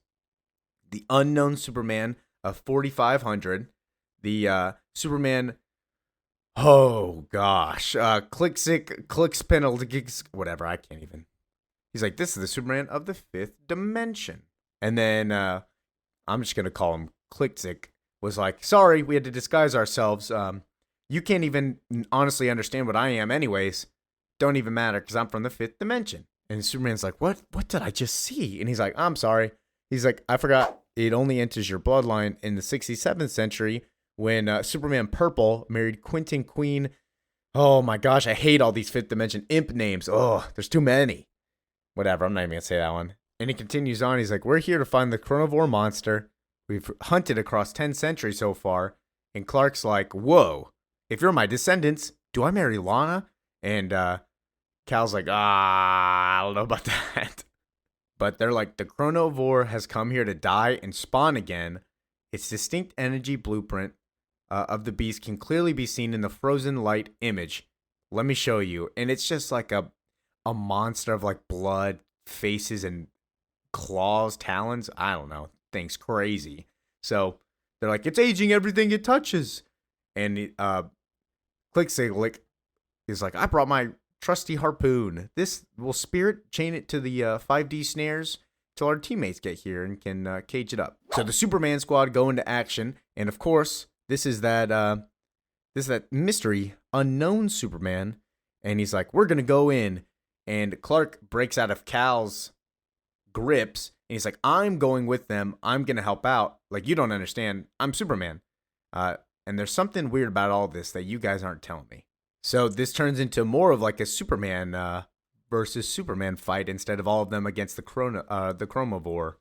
B: The unknown Superman of 4500, the Superman Oh gosh. Whatever, I can't even. He's like, this is the Superman of the fifth dimension. And then I'm just gonna call him Klixic, was like, sorry, we had to disguise ourselves. You can't even honestly understand what I am anyways. Don't even matter, because I'm from the fifth dimension. And Superman's like, what did I just see? And he's like, I'm sorry. He's like, I forgot it only enters your bloodline in the 67th century when Superman Purple married Quentin Queen. Oh my gosh, I hate all these fifth dimension imp names. Oh, there's too many. Whatever, I'm not even going to say that one. And he continues on. He's like, we're here to find the Chronovore monster. We've hunted across 10 centuries so far. And Clark's like, whoa, if you're my descendants, do I marry Lana? And Cal's like, I don't know about that. But they're like, the Chronovore has come here to die and spawn again. Its distinct energy blueprint of the beast can clearly be seen in the frozen light image. Let me show you. And it's just like a monster of like blood, faces, and claws, talons. I don't know. Thing's crazy. So they're like, it's aging everything it touches. And Klixic is like, I brought my trusty harpoon. This will spirit chain it to the 5D snares till our teammates get here and can cage it up. So the Superman squad go into action, and of course, this is that mystery unknown Superman, and he's like, we're gonna go in, and Clark breaks out of Cal's grips, and he's like, I'm going with them. I'm gonna help out. Like, you don't understand. I'm Superman. And there's something weird about all this that you guys aren't telling me. So this turns into more of like a Superman versus Superman fight instead of all of them against the Chromovore.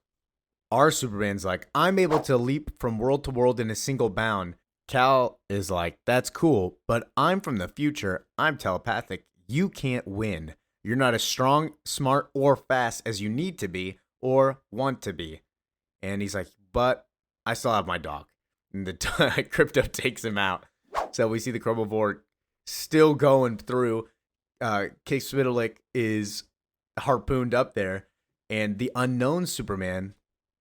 B: Our Superman's like, I'm able to leap from world to world in a single bound. Cal is like, that's cool, but I'm from the future. I'm telepathic. You can't win. You're not as strong, smart, or fast as you need to be or want to be. And he's like, but I still have my dog. And the Crypto takes him out. So we see the Chromovore still going through. Case Spitalik is harpooned up there, and the unknown Superman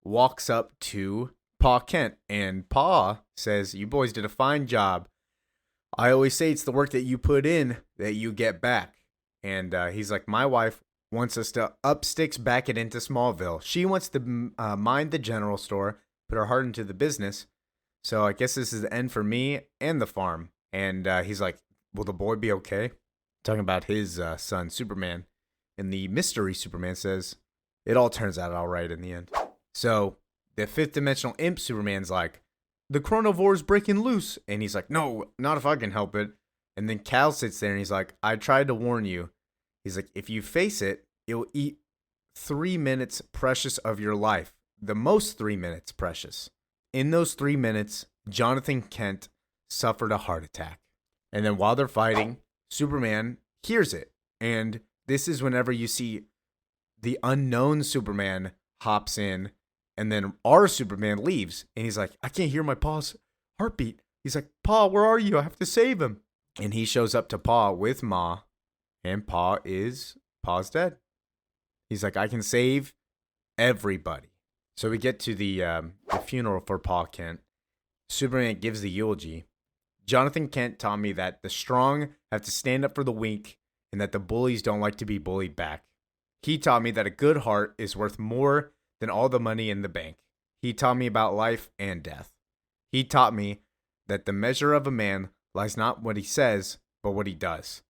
B: walks up to Pa Kent, and Pa says, you boys did a fine job. I always say it's the work that you put in that you get back. And he's like, my wife wants us to up sticks back it into Smallville. She wants to mind the general store, put her heart into the business. So I guess this is the end for me and the farm. And he's like, will the boy be okay? Talking about his son, Superman. And the mystery Superman says, it all turns out all right in the end. So the fifth dimensional imp Superman's like, the Chronovore's breaking loose. And he's like, no, not if I can help it. And then Cal sits there and he's like, I tried to warn you. He's like, if you face it, it'll eat 3 minutes precious of your life. The most 3 minutes precious. In those 3 minutes, Jonathan Kent suffered a heart attack. And then while they're fighting, Superman hears it. And this is whenever you see the unknown Superman hops in, and then our Superman leaves. And he's like, I can't hear my Pa's heartbeat. He's like, Pa, where are you? I have to save him. And he shows up to Pa with Ma, and Pa's dead. He's like, I can save everybody. So we get to the funeral for Pa Kent. Superman gives the eulogy. Jonathan Kent taught me that the strong have to stand up for the weak and that the bullies don't like to be bullied back. He taught me that a good heart is worth more than all the money in the bank. He taught me about life and death. He taught me that the measure of a man lies not what he says, but what he does.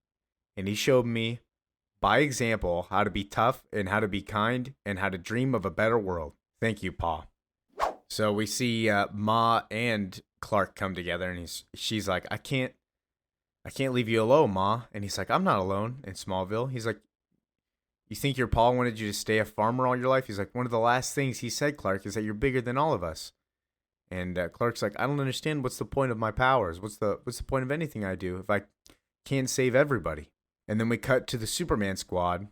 B: And he showed me, by example, how to be tough and how to be kind and how to dream of a better world. Thank you, Pa. So we see Ma and Clark come together, and she's like, I can't leave you alone, Ma. And he's like, I'm not alone in Smallville. He's like, you think your Pa wanted you to stay a farmer all your life? He's like, one of the last things he said, Clark, is that you're bigger than all of us. And Clark's like, I don't understand. What's the point of my powers? What's the point of anything I do if I can't save everybody? And then we cut to the Superman squad,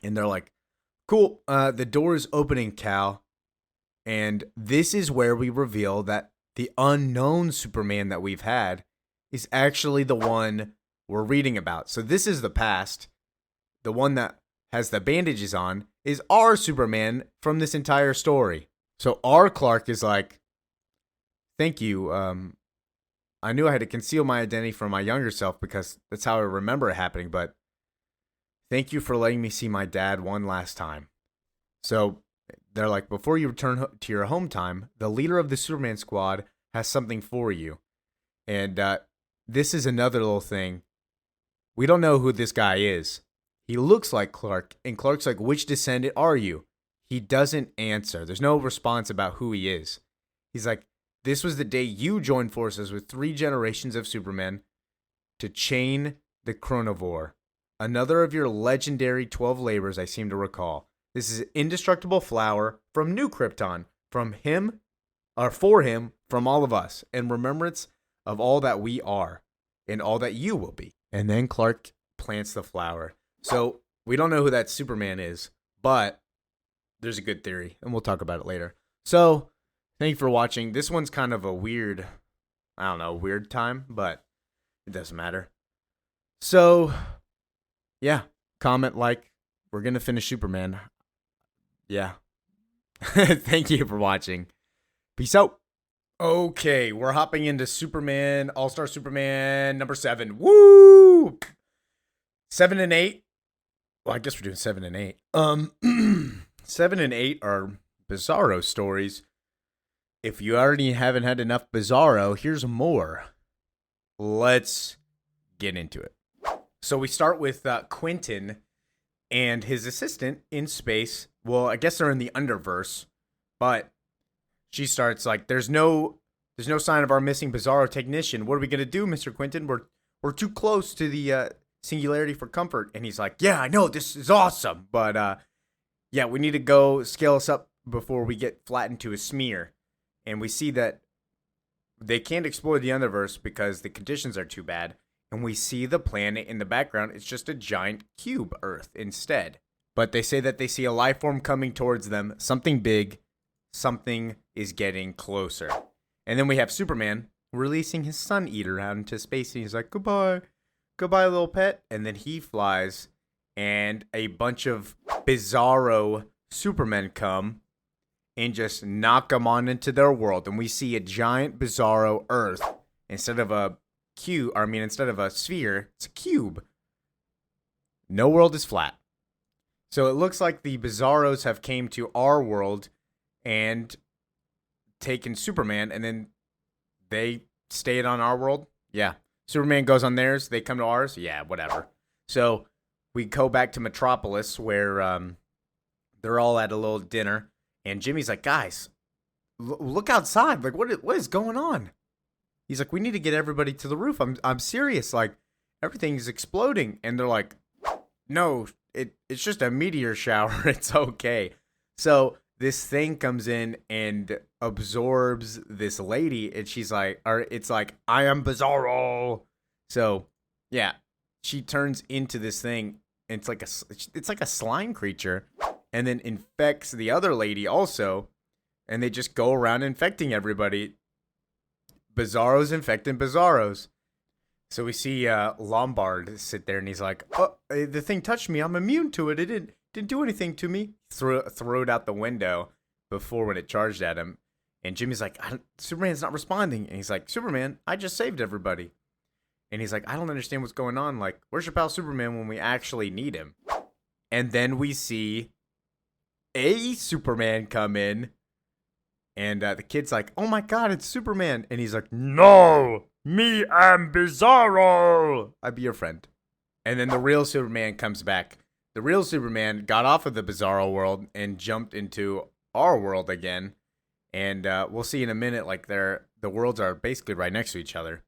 B: and they're like, cool, the door is opening, Cal. And this is where we reveal that the unknown Superman that we've had is actually the one we're reading about. So this is the past. The one that has the bandages on is our Superman from this entire story. So our Clark is like, thank you, I knew I had to conceal my identity from my younger self because that's how I remember it happening. But thank you for letting me see my dad one last time. So they're like, before you return to your home time, the leader of the Superman squad has something for you. And this is another little thing. We don't know who this guy is. He looks like Clark, and Clark's like, which descendant are you? He doesn't answer. There's no response about who he is. He's like, this was the day you joined forces with 3 generations of Supermen to chain the Chronovore, another of your legendary 12 labors I seem to recall. This is indestructible flower from New Krypton, from him, or for him, from all of us, in remembrance of all that we are and all that you will be. And then Clark plants the flower. So we don't know who that Superman is, but there's a good theory, and we'll talk about it later. So thank you for watching. This one's kind of a weird time, but it doesn't matter. So, yeah, comment, like, we're going to finish Superman. Yeah. Thank you for watching. Peace out. Okay, we're hopping into Superman, All-Star Superman number 7. Woo! 7 and 8. Well, I guess we're doing 7 and 8. 7 and 8 are Bizarro stories. If you already haven't had enough Bizarro, here's more. Let's get into it. So we start with Quentin and his assistant in space. Well, I guess they're in the Underverse, but she starts like, there's no sign of our missing Bizarro technician. What are we gonna do, Mr. Quentin? We're too close to the singularity for comfort. And he's like, yeah, I know, this is awesome, but yeah, we need to go scale us up before we get flattened to a smear. And we see that they can't explore the Underverse because the conditions are too bad. And we see the planet in the background. It's just a giant cube Earth instead. But they say that they see a life form coming towards them. Something big. Something is getting closer. And then we have Superman releasing his Sun Eater out into space. And he's like, goodbye. Goodbye, little pet. And then he flies. And a bunch of Bizarro Supermen come and just knock them on into their world. And we see a giant Bizarro Earth. Instead of a sphere, it's a cube. No world is flat. So it looks like the Bizarros have came to our world and taken Superman, and then they stayed on our world. Yeah. Superman goes on theirs, they come to ours. Yeah, whatever. So we go back to Metropolis where they're all at a little dinner, and Jimmy's like, guys, look outside. Like, what is going on? He's like, we need to get everybody to the roof. I'm serious. Like, everything's exploding. And they're like, no, it's just a meteor shower. It's okay. So this thing comes in and absorbs this lady. And she's like, it's like, I am Bizarro. So, yeah, she turns into this thing. And it's like a slime creature. And then infects the other lady also. And they just go around infecting everybody. Bizarros infecting Bizarros. So we see Lombard sit there and he's like, oh, the thing touched me. I'm immune to it. It didn't do anything to me. Throw it out the window before when it charged at him. And Jimmy's like, Superman's not responding. And he's like, Superman, I just saved everybody. And he's like, I don't understand what's going on. Like, where's your pal Superman when we actually need him? And then we see a Superman come in. And the kid's like, oh my God, it's Superman. And he's like, no, me, I'm Bizarro. I'd be your friend. And then the real Superman comes back. The real Superman got off of the Bizarro world and jumped into our world again. And we'll see in a minute, like the worlds are basically right next to each other.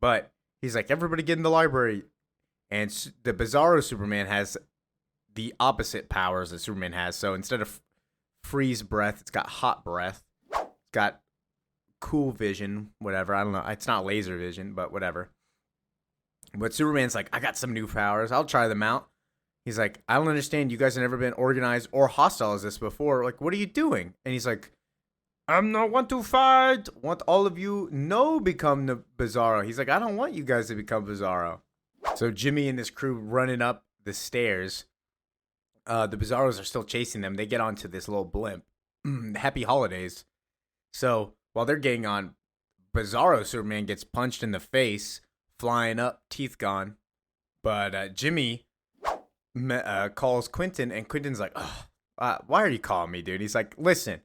B: But he's like, everybody get in the library. And the Bizarro Superman has the opposite powers that Superman has. So instead of freeze breath, it's got hot breath. Got cool vision, whatever. I don't know. It's not laser vision, but whatever. But Superman's like, I got some new powers. I'll try them out. He's like, I don't understand. You guys have never been organized or hostile as this before. Like, what are you doing? And he's like, I'm not want to fight. Want all of you become the Bizarro. He's like, I don't want you guys to become Bizarro. So Jimmy and his crew running up the stairs. The Bizarros are still chasing them. They get onto this little blimp. Happy holidays. So while they're getting on, Bizarro Superman gets punched in the face, flying up, teeth gone. But Jimmy calls Quentin, and Quentin's like, why are you calling me, dude? He's like, listen,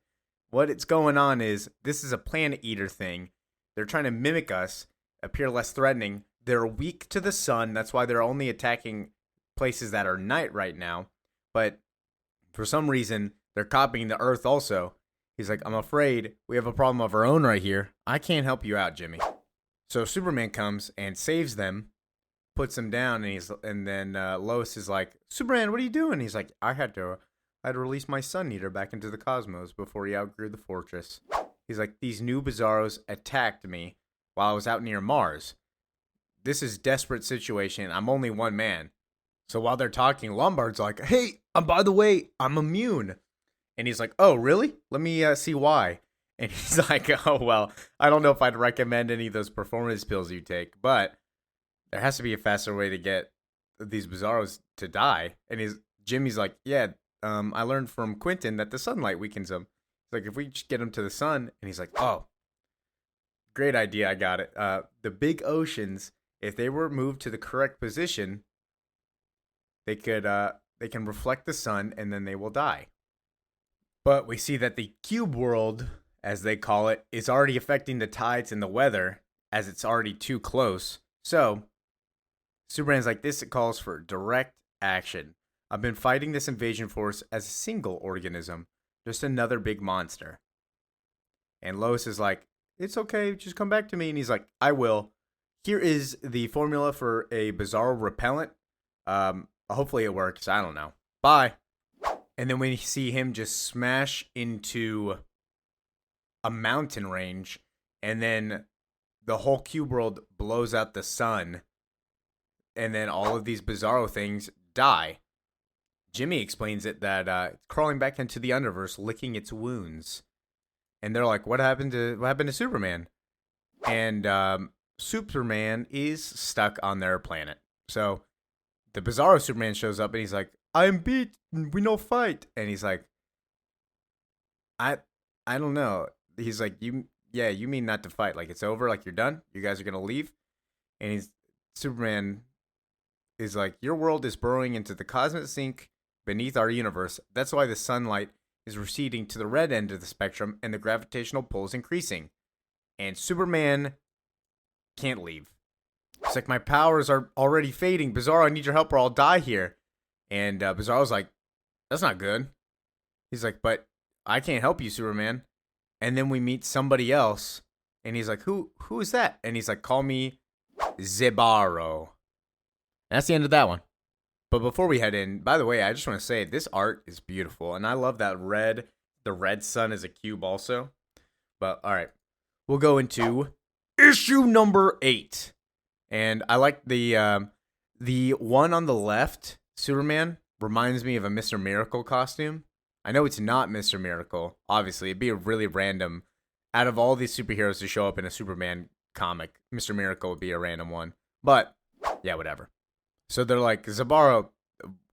B: what's going on is this is a planet eater thing. They're trying to mimic us, appear less threatening. They're weak to the sun. That's why they're only attacking places that are night right now. But for some reason, they're copying the Earth also. He's like, I'm afraid we have a problem of our own right here. I can't help you out, Jimmy. So Superman comes and saves them, puts them down, and then Lois is like, Superman, what are you doing? He's like, I had to release my Sun Eater back into the cosmos before he outgrew the fortress. He's like, these new Bizarros attacked me while I was out near Mars. This is a desperate situation. I'm only one man. So while they're talking, Lombard's like, hey, by the way, I'm immune. And he's like, oh, really? Let me see why. And he's like, oh, well, I don't know if I'd recommend any of those performance pills you take, but there has to be a faster way to get these Bizarros to die. And Jimmy's like, yeah, I learned from Quentin that the sunlight weakens them. He's like, if we just get them to the sun. And he's like, oh, great idea. I got it. The big oceans, if they were moved to the correct position, they can reflect the sun and then they will die. But we see that the cube world, as they call it, is already affecting the tides and the weather as it's already too close. So Superman's like, this calls for direct action. I've been fighting this invasion force as a single organism, just another big monster. And Lois is like, it's okay, just come back to me. And he's like, I will. Here is the formula for a Bizarro repellent. Hopefully it works. I don't know. Bye. And then we see him just smash into a mountain range, and then the whole cube world blows out the sun, and then all of these Bizarro things die. Jimmy explains it that it's crawling back into the Underverse, licking its wounds. And they're like, what happened to Superman? And Superman is stuck on their planet. So the Bizarro Superman shows up and he's like, I'm beat. We no fight. And he's like, I don't know. He's like, you mean not to fight? Like it's over? Like you're done? You guys are gonna leave? And Superman is like, your world is burrowing into the cosmic sink beneath our universe. That's why the sunlight is receding to the red end of the spectrum and the gravitational pull is increasing. And Superman can't leave. It's like, my powers are already fading. Bizarro, I need your help or I'll die here. And Bizarro's like, that's not good. He's like, but I can't help you, Superman. And then we meet somebody else. And he's like, who is that? And he's like, call me Zebaro. And that's the end of that one. But before we head in, by the way, I just want to say this art is beautiful. And I love that the red sun is a cube also. But all right, we'll go into issue number 8. And I like the one on the left, Superman, reminds me of a Mr. Miracle costume. I know it's not Mr. Miracle. Obviously, it'd be a really random. Out of all these superheroes to show up in a Superman comic, Mr. Miracle would be a random one. But, yeah, whatever. So they're like, Zebaro,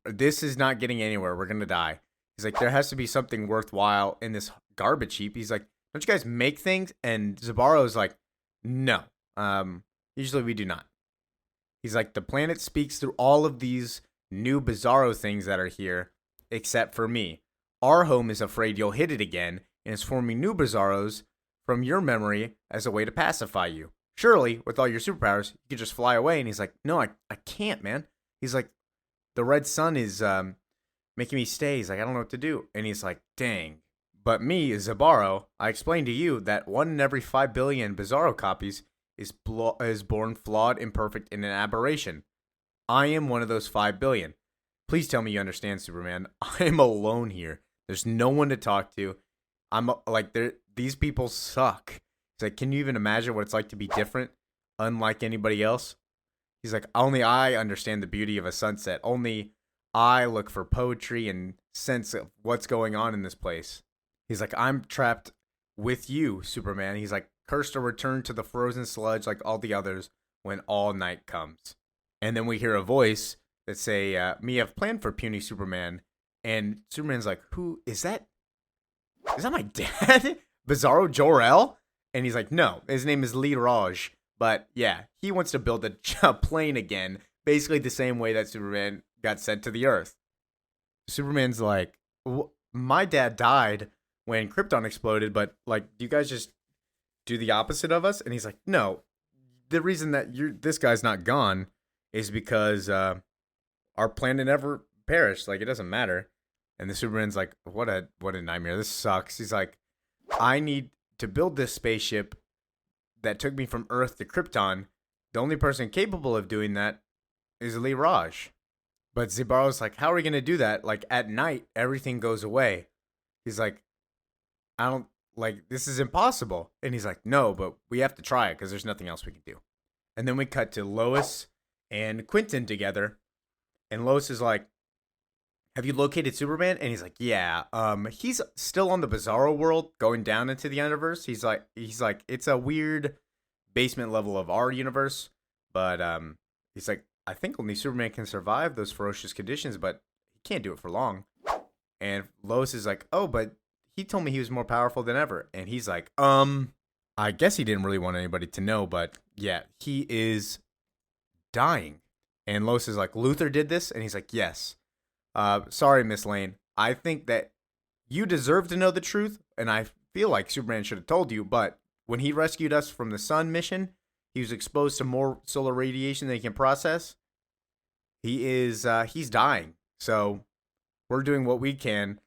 B: this is not getting anywhere. We're going to die. He's like, there has to be something worthwhile in this garbage heap. He's like, don't you guys make things? And Zebaro's like, no. Usually we do not. He's like, the planet speaks through all of these new Bizarro things that are here, except for me. Our home is afraid you'll hit it again, and is forming new Bizarros from your memory as a way to pacify you. Surely, with all your superpowers, you could just fly away. And he's like, no, I can't, man. He's like, the red sun is making me stay. He's like, I don't know what to do. And he's like, dang. But me, Zebaro, I explained to you that 1 in every 5 billion Bizarro copies is born flawed, imperfect, and an aberration. I am one of those 5 billion. Please tell me you understand, Superman. I am alone here. There's no one to talk to. I'm like, these people suck. He's like, can you even imagine what it's like to be different, unlike anybody else? He's like, only I understand the beauty of a sunset. Only I look for poetry and sense of what's going on in this place. He's like, I'm trapped with you, Superman. He's like, cursed to return to the frozen sludge like all the others when all night comes. And then we hear a voice that say, me have planned for puny Superman. And Superman's like, who is that? Is that my dad? Bizarro Jor-El? And he's like, no, his name is Lee Raj. But yeah, he wants to build a plane again, basically the same way that Superman got sent to the Earth. Superman's like, my dad died when Krypton exploded, but like, do you guys just do the opposite of us? And he's like, no, the reason that this guy's not gone is because our planet never perished. Like, it doesn't matter. And the Superman's like, what a nightmare. This sucks. He's like, I need to build this spaceship that took me from Earth to Krypton. The only person capable of doing that is Lee Raj. But Zabaro's like, how are we going to do that? Like, at night, everything goes away. He's like, this is impossible. And he's like, no, but we have to try it because there's nothing else we can do. And then we cut to Lois and Quentin together. And Lois is like, have you located Superman? And he's like, yeah. He's still on the Bizarro world going down into the universe. He's like, it's a weird basement level of our universe. But he's like, I think only Superman can survive those ferocious conditions, but he can't do it for long. And Lois is like, oh, but he told me he was more powerful than ever. And he's like, I guess he didn't really want anybody to know, but yeah, he is dying. And Lois is like, Luthor did this? And he's like, yes. Sorry, Miss Lane. I think that you deserve to know the truth, and I feel like Superman should have told you, but when he rescued us from the sun mission, he was exposed to more solar radiation than he can process. He's dying. So we're doing what we can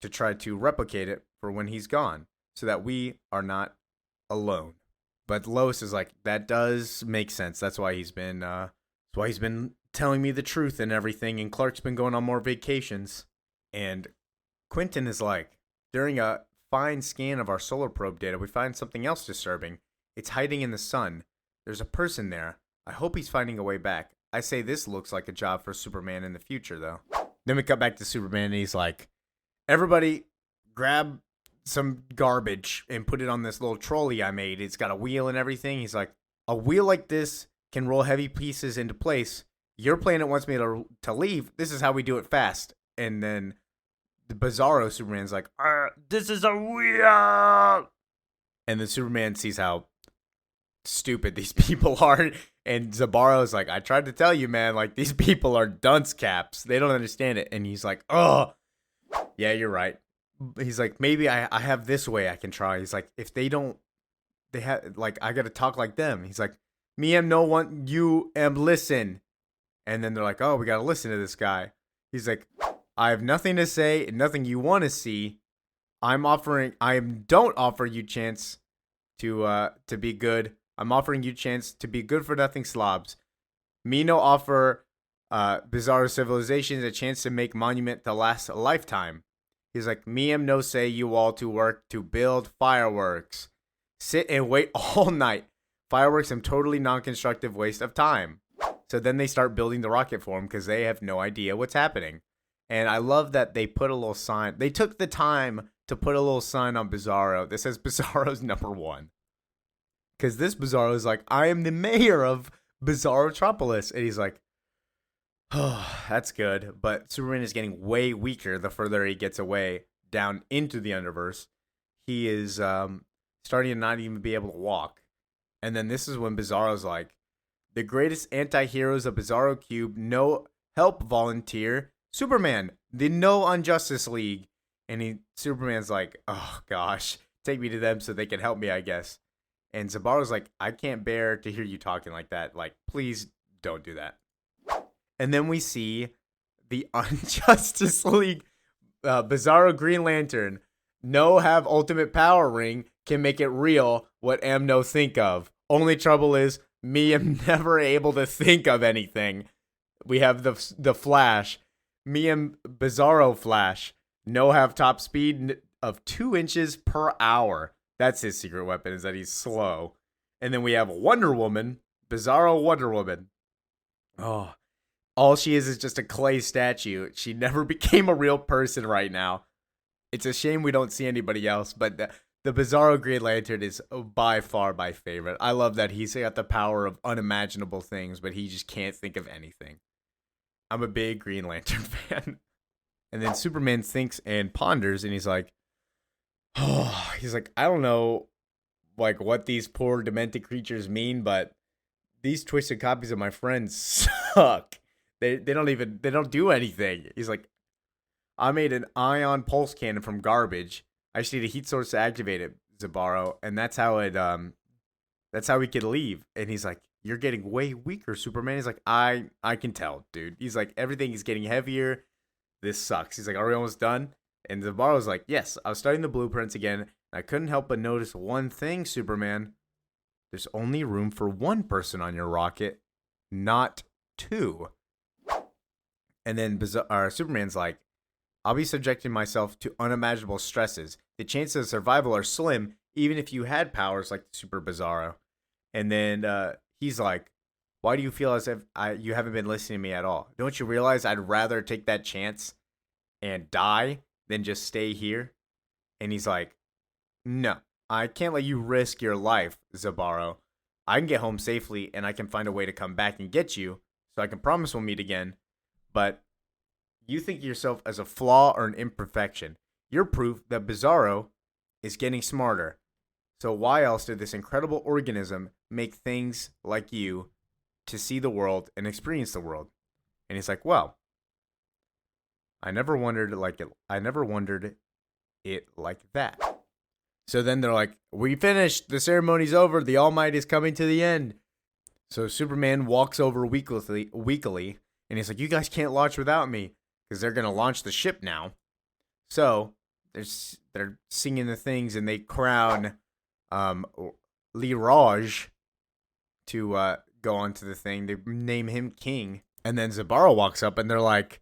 B: to try to replicate it for when he's gone, so that we are not alone. But Lois is like, that does make sense. That's why he's been telling me the truth and everything, and Clark's been going on more vacations. And Quentin is like, during a fine scan of our solar probe data, we find something else disturbing. It's hiding in the sun. There's a person there. I hope he's finding a way back. I say this looks like a job for Superman in the future, though. Then we cut back to Superman, and he's like, everybody grab some garbage and put it on this little trolley I made. It's got a wheel and everything. He's like, a wheel like this can roll heavy pieces into place. Your planet wants me to leave. This is how we do it fast. And then the Bizarro Superman's like, this is a wheel. And then Superman sees how stupid these people are. And Zabaro's like, I tried to tell you, man, like, these people are dunce caps. They don't understand it. And he's like, oh, yeah, you're right. He's like, maybe I have this way I can try. He's like, if they don't, they have, like, I got to talk like them. He's like, me am no one, you am listen. And then they're like, oh, we got to listen to this guy. He's like, I have nothing to say, nothing you want to see. I don't offer you chance to be good. I'm offering you chance to be good for nothing slobs. Me no offer Bizarro civilizations a chance to make monument to last a lifetime. He's like, me am no say you all to work to build fireworks. Sit and wait all night. Fireworks am totally non-constructive waste of time. So then they start building the rocket for him because they have no idea what's happening. And I love that they put a little sign. They took the time to put a little sign on Bizarro that says Bizarro's #1. Because this Bizarro is like, I am the mayor of Bizarrotropolis. And he's like, oh, that's good. But Superman is getting way weaker the further he gets away down into the universe. He is starting to not even be able to walk. And then this is when Bizarro's like, the greatest anti-heroes of Bizarro Cube, no help volunteer, Superman, the No Unjustice League. And Superman's like, oh gosh, take me to them so they can help me, I guess. And Zabaro's like, I can't bear to hear you talking like that. Like, please don't do that. And then we see the Unjustice League, Bizarro Green Lantern, no have ultimate power ring, can make it real, what am no think of. Only trouble is, me am never able to think of anything. We have the Flash. Me am Bizarro Flash. No have top speed of 2 inches per hour. That's his secret weapon, is that he's slow. And then we have Wonder Woman. Bizarro Wonder Woman. Oh, all she is just a clay statue. She never became a real person right now. It's a shame we don't see anybody else, but the Bizarro Green Lantern is by far my favorite. I love that he's got the power of unimaginable things, but he just can't think of anything. I'm a big Green Lantern fan. And then Superman thinks and ponders, and he's like, I don't know like what these poor demented creatures mean, but these twisted copies of my friends suck. They don't do anything. He's like, I made an ion pulse cannon from garbage. I just need a heat source to activate it, Zabaro, and that's how we could leave. And he's like, you're getting way weaker, Superman. He's like, I can tell, dude. He's like, everything is getting heavier. This sucks. He's like, are we almost done? And Zabaro's like, yes, I was studying the blueprints again. And I couldn't help but notice one thing, Superman. There's only room for one person on your rocket, not two. And then Superman's like, I'll be subjecting myself to unimaginable stresses. The chances of survival are slim, even if you had powers like Super Bizarro. And then he's like, why do you feel as if you haven't been listening to me at all? Don't you realize I'd rather take that chance and die than just stay here? And he's like, no, I can't let you risk your life, Zabaro. I can get home safely, and I can find a way to come back and get you, so I can promise we'll meet again. But you think of yourself as a flaw or an imperfection. You're proof that Bizarro is getting smarter. So why else did this incredible organism make things like you to see the world and experience the world? And he's like, well, I never wondered it like that. So then they're like, we finished. The ceremony's over. The All Might is coming to the end. So Superman walks over weakly, and he's like, you guys can't launch without me, because they're going to launch the ship now. So they're singing the things, and they crown Lee Raj to go onto the thing. They name him king. And then Zabaro walks up, and they're like,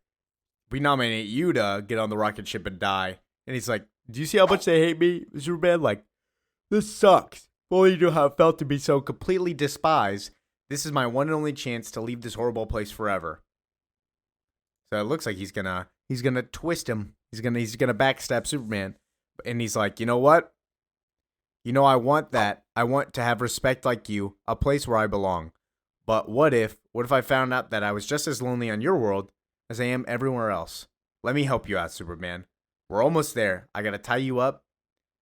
B: we nominate you to get on the rocket ship and die. And he's like, do you see how much they hate me, Superman? Like, this sucks. If only you knew how it felt to be so completely despised. This is my one and only chance to leave this horrible place forever. So it looks like he's gonna twist him. He's gonna backstab Superman. And he's like, you know what? You know, I want that. I want to have respect like you, a place where I belong. But what if I found out that I was just as lonely on your world as I am everywhere else? Let me help you out, Superman. We're almost there. I gotta tie you up.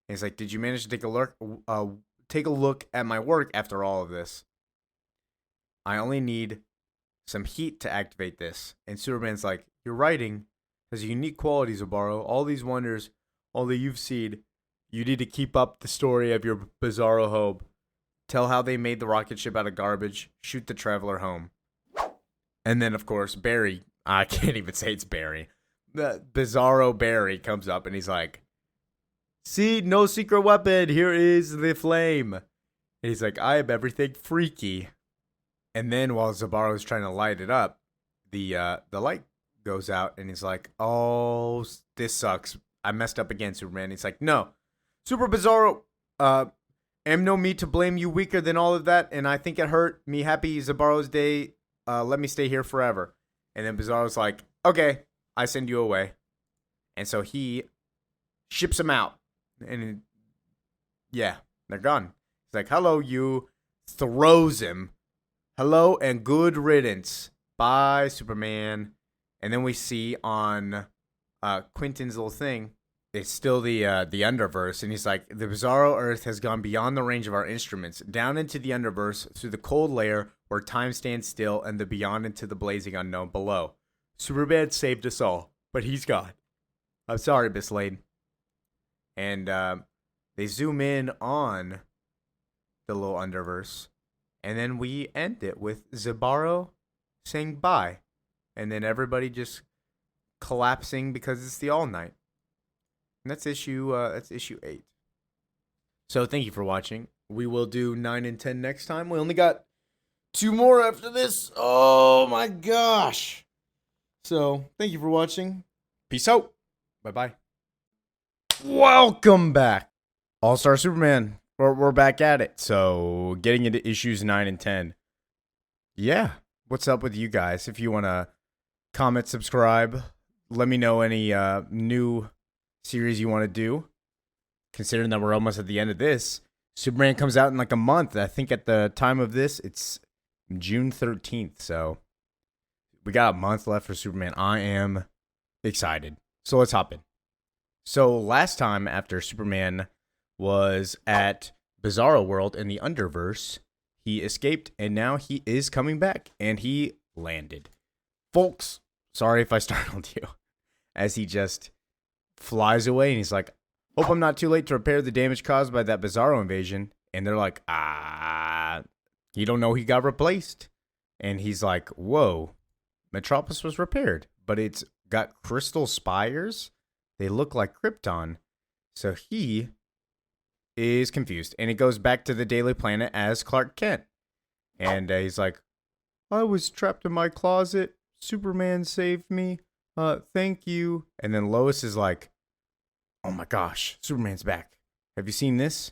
B: And he's like, did you manage to take a look at my work after all of this? I only need some heat to activate this. And Superman's like, your writing has unique qualities, Zabaro. All these wonders, all that you've seen, you need to keep up the story of your Bizarro home. Tell how they made the rocket ship out of garbage. Shoot the Traveler home. And then, of course, Barry, I can't even say it's Barry. The Bizarro Barry comes up and he's like, see, no secret weapon. Here is the flame. And he's like, I am everything freaky. And then while Zabaro's trying to light it up, the light goes out and he's like, oh, this sucks. I messed up again, Superman. He's like, no, Super Bizarro, am no me to blame you weaker than all of that. And I think it hurt me. Happy Zabaro's day. Let me stay here forever. And then Bizarro's like, okay, I send you away. And so he ships him out. And yeah, they're gone. He's like, hello, you. Throws him. Hello and good riddance. Bye, Superman. And then we see on Quentin's little thing, it's still the Underverse. And he's like, the Bizarro Earth has gone beyond the range of our instruments, down into the Underverse, through the cold layer where time stands still, and the beyond into the blazing unknown below. Superman saved us all, but he's gone. I'm sorry, Miss Lane. And they zoom in on the little Underverse. And then we end it with Zabaro saying bye. And then everybody just collapsing because it's the All Night. And that's issue 8. So thank you for watching. We will do 9 and 10 next time. We only got 2 more after this. Oh my gosh. So thank you for watching. Peace out. Bye-bye. Welcome back. All-Star Superman. We're back at it. So getting into issues 9 and 10. Yeah. What's up with you guys? If you want to comment, subscribe, let me know any new series you want to do. Considering that we're almost at the end of this, Superman comes out in like a month. I think at the time of this, it's June 13th. So we got a month left for Superman. I am excited. So let's hop in. So last time after Superman was at Bizarro world in the Underverse. He escaped, and now he is coming back, and he landed. Folks, sorry if I startled you, as he just flies away, and he's like, hope I'm not too late to repair the damage caused by that Bizarro invasion. And they're like, you don't know he got replaced. And he's like, whoa, Metropolis was repaired, but it's got crystal spires. They look like Krypton. So he is confused, and he goes back to the Daily Planet as Clark Kent. And he's like, I was trapped in my closet. Superman saved me. Thank you. And then Lois is like, oh my gosh, Superman's back. Have you seen this?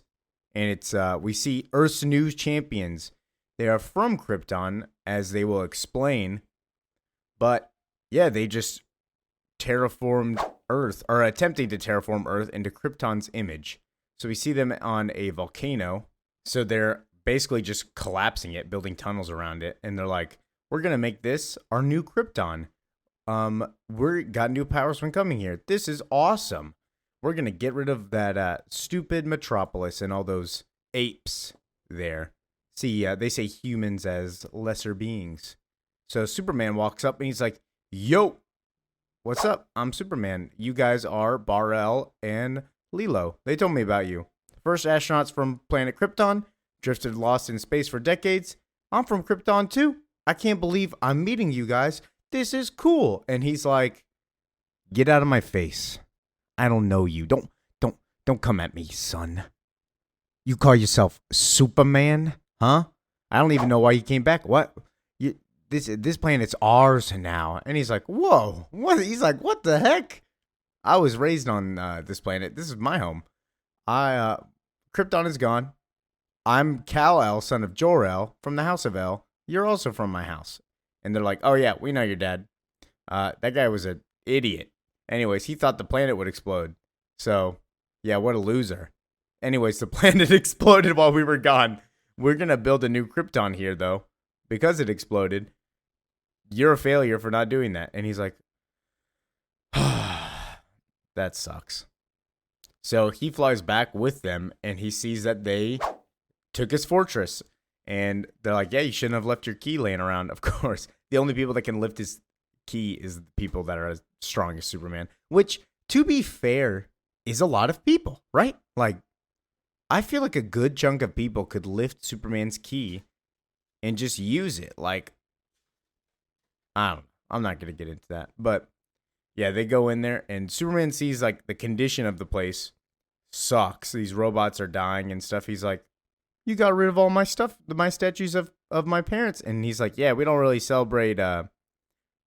B: And it's we see Earth's new champions. They are from Krypton, as they will explain. But yeah, they just terraformed Earth, or attempting to terraform Earth into Krypton's image. So we see them on a volcano. So they're basically just collapsing it, building tunnels around it. And they're like, we're going to make this our new Krypton. We got new powers when coming here. This is awesome. We're going to get rid of that stupid Metropolis and all those apes there. See, they say humans as lesser beings. So Superman walks up and he's like, yo, what's up? I'm Superman. You guys are Bar-El and Lilo. They told me about you. First astronauts from planet Krypton, drifted lost in space for decades. I'm from Krypton too. I can't believe I'm meeting you guys. This is cool. And he's like, get out of my face. I don't know you. Don't come at me, son. You call yourself Superman? Huh? I don't even know why you came back. What? This planet's ours now. And he's like, whoa. What? He's like, what the heck? I was raised on this planet. This is my home. Krypton is gone. I'm Kal-El, son of Jor-El, from the House of El. You're also from my house. And they're like, oh yeah, we know your dad. That guy was an idiot. Anyways, he thought the planet would explode. So, yeah, what a loser. Anyways, the planet exploded while we were gone. We're going to build a new Krypton here, though. Because it exploded. You're a failure for not doing that. And he's like, that sucks. So he flies back with them, and he sees that they took his fortress. And they're like, yeah, you shouldn't have left your key laying around. Of course, the only people that can lift his key is the people that are as strong as Superman. Which, to be fair, is a lot of people, right? Like, I feel like a good chunk of people could lift Superman's key and just use it. Like, I don't know. I'm not going to get into that. But, yeah, they go in there, and Superman sees, like, the condition of the place sucks. These robots are dying and stuff. He's like, you got rid of all my stuff, my statues of my parents. And he's like, yeah, we don't really celebrate,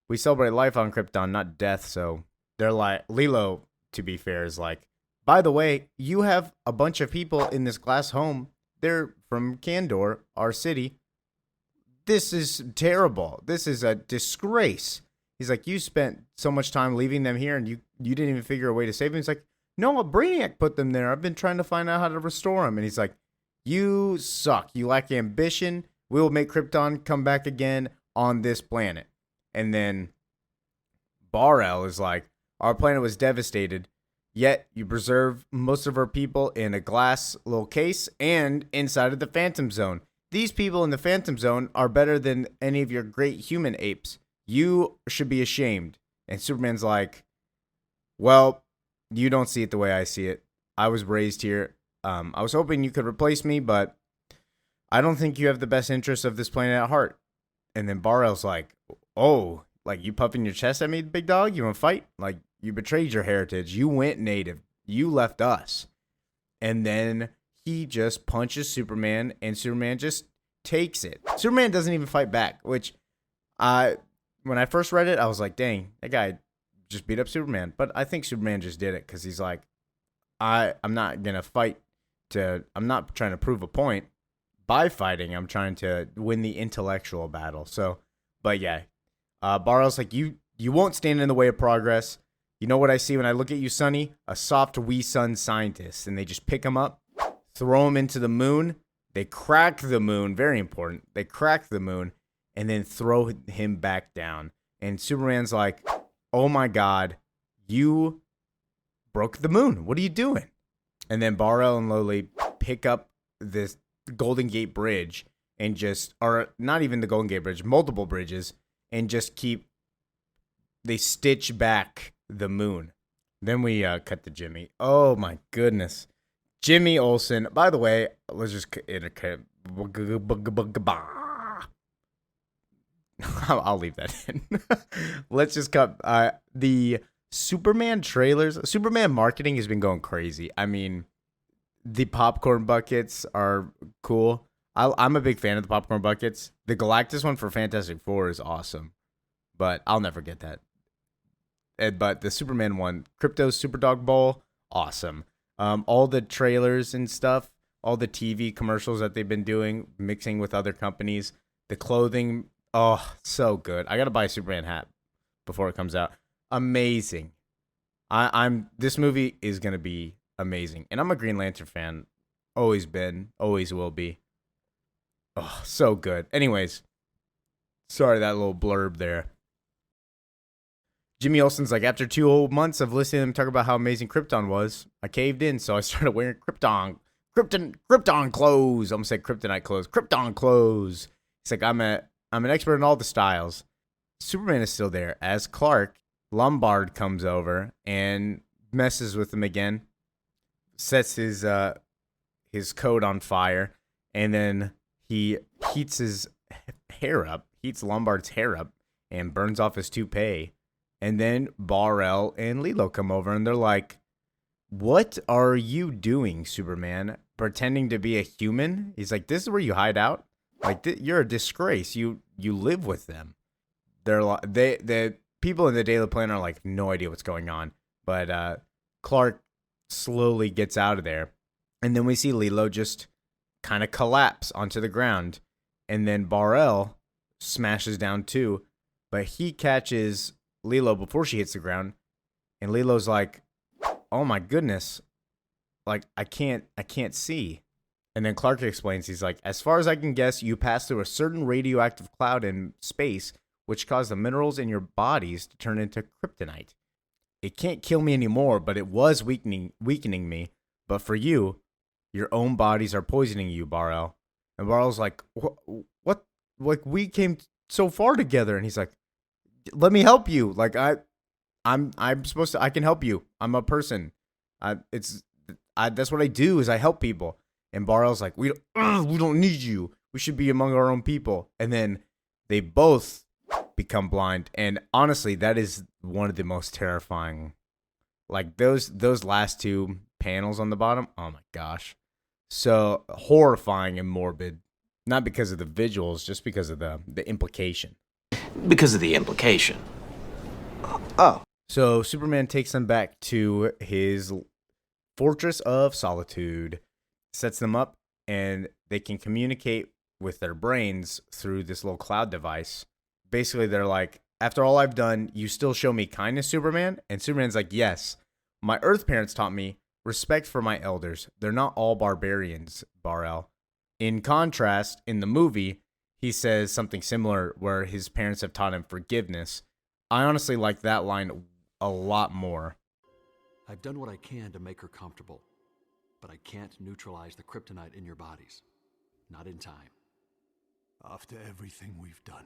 B: we celebrate life on Krypton, not death. So they're like, Lilo, to be fair, is like, by the way, you have a bunch of people in this glass home. They're from Kandor, our city. This is terrible. This is a disgrace. He's like, you spent so much time leaving them here and you didn't even figure a way to save them. He's like, no, a Brainiac put them there. I've been trying to find out how to restore them. And he's like, you suck. You lack ambition. We will make Krypton come back again on this planet. And then Bar-El is like, our planet was devastated, yet you preserve most of our people in a glass little case and inside of the Phantom Zone. These people in the Phantom Zone are better than any of your great human apes. You should be ashamed. And Superman's like, well, you don't see it the way I see it. I was raised here. I was hoping you could replace me, but I don't think you have the best interests of this planet at heart. And then Bar-El's like, oh, like you puffing your chest at me, big dog? You want to fight? Like, you betrayed your heritage. You went native. You left us. And then he just punches Superman, and Superman just takes it. Superman doesn't even fight back, which when I first read it, I was like, dang, that guy just beat up Superman. But I think Superman just did it because he's like, I'm not going to fight I'm not trying to prove a point by fighting. I'm trying to win the intellectual battle. So, but yeah, Bar-El's like, you won't stand in the way of progress. You know what I see when I look at you, Sonny? A soft wee son scientist. And they just pick him up, throw him into the moon. They crack the moon. Very important. They crack the moon and then throw him back down. And Superman's like, oh my God, you broke the moon. What are you doing? And then Bar-El and Loli pick up this Golden Gate Bridge and just, or not even the Golden Gate Bridge, multiple bridges, and just they stitch back the moon. Then we cut to Jimmy. Oh my goodness. Jimmy Olsen. By the way, let's just I'll leave that in. Let's just cut the Superman trailers. Superman marketing has been going crazy. I mean, the popcorn buckets are cool. I'm a big fan of the popcorn buckets. The Galactus one for Fantastic Four is awesome, but I'll never get that. But the Superman one, Crypto's Superdog Bowl, awesome. All the trailers and stuff, all the TV commercials that they've been doing, mixing with other companies, the clothing, oh, so good. I gotta buy a Superman hat before it comes out. Amazing. This movie is gonna be amazing, and I'm a Green Lantern fan. Always been, always will be. Oh, so good. Anyways, sorry that little blurb there. Jimmy Olsen's like, after 2 whole months of listening to him talk about how amazing Krypton was, I caved in, so I started wearing Krypton clothes. I almost said Kryptonite clothes. Krypton clothes. He's like, I'm an expert in all the styles. Superman is still there. As Clark, Lombard comes over and messes with him again, sets his coat on fire, and then he heats his hair up, heats Lombard's hair up, and burns off his toupee. And then Bar-El and Lilo come over, and they're like, what are you doing, Superman? Pretending to be a human? He's like, this is where you hide out? Like, you're a disgrace. You live with them. The people in the Daily Planet are like, no idea what's going on. But Clark slowly gets out of there. And then we see Lilo just kind of collapse onto the ground. And then Bar-El smashes down too. But he catches Lilo before she hits the ground, and Lilo's like, oh my goodness, like I can't see. And then Clark explains, he's like, as far as I can guess, you passed through a certain radioactive cloud in space which caused the minerals in your bodies to turn into kryptonite. It can't kill me anymore, but it was weakening me. But for you, your own bodies are poisoning you, Bar-El. And Bar-El's like, what? Like, we came so far together. And he's like, let me help you. Like, I'm supposed to, I can help you. I'm a person. That's what I do, is I help people. And Bar-El's like, we don't need you. We should be among our own people. And then they both become blind. And honestly, that is one of the most terrifying. Like, those last 2 panels on the bottom. Oh my gosh. So horrifying and morbid. Not because of the visuals, just because of the implication.
I: Because of the implication.
B: Oh. So Superman takes them back to his Fortress of Solitude, sets them up, and they can communicate with their brains through this little cloud device. Basically, they're like, after all I've done, you still show me kindness, Superman? And Superman's like, yes. My Earth parents taught me respect for my elders. They're not all barbarians, Bar-El. In contrast, in the movie, he says something similar where his parents have taught him forgiveness. I honestly like that line a lot more.
J: I've done what I can to make her comfortable, but I can't neutralize the kryptonite in your bodies. Not in time.
E: After everything we've done,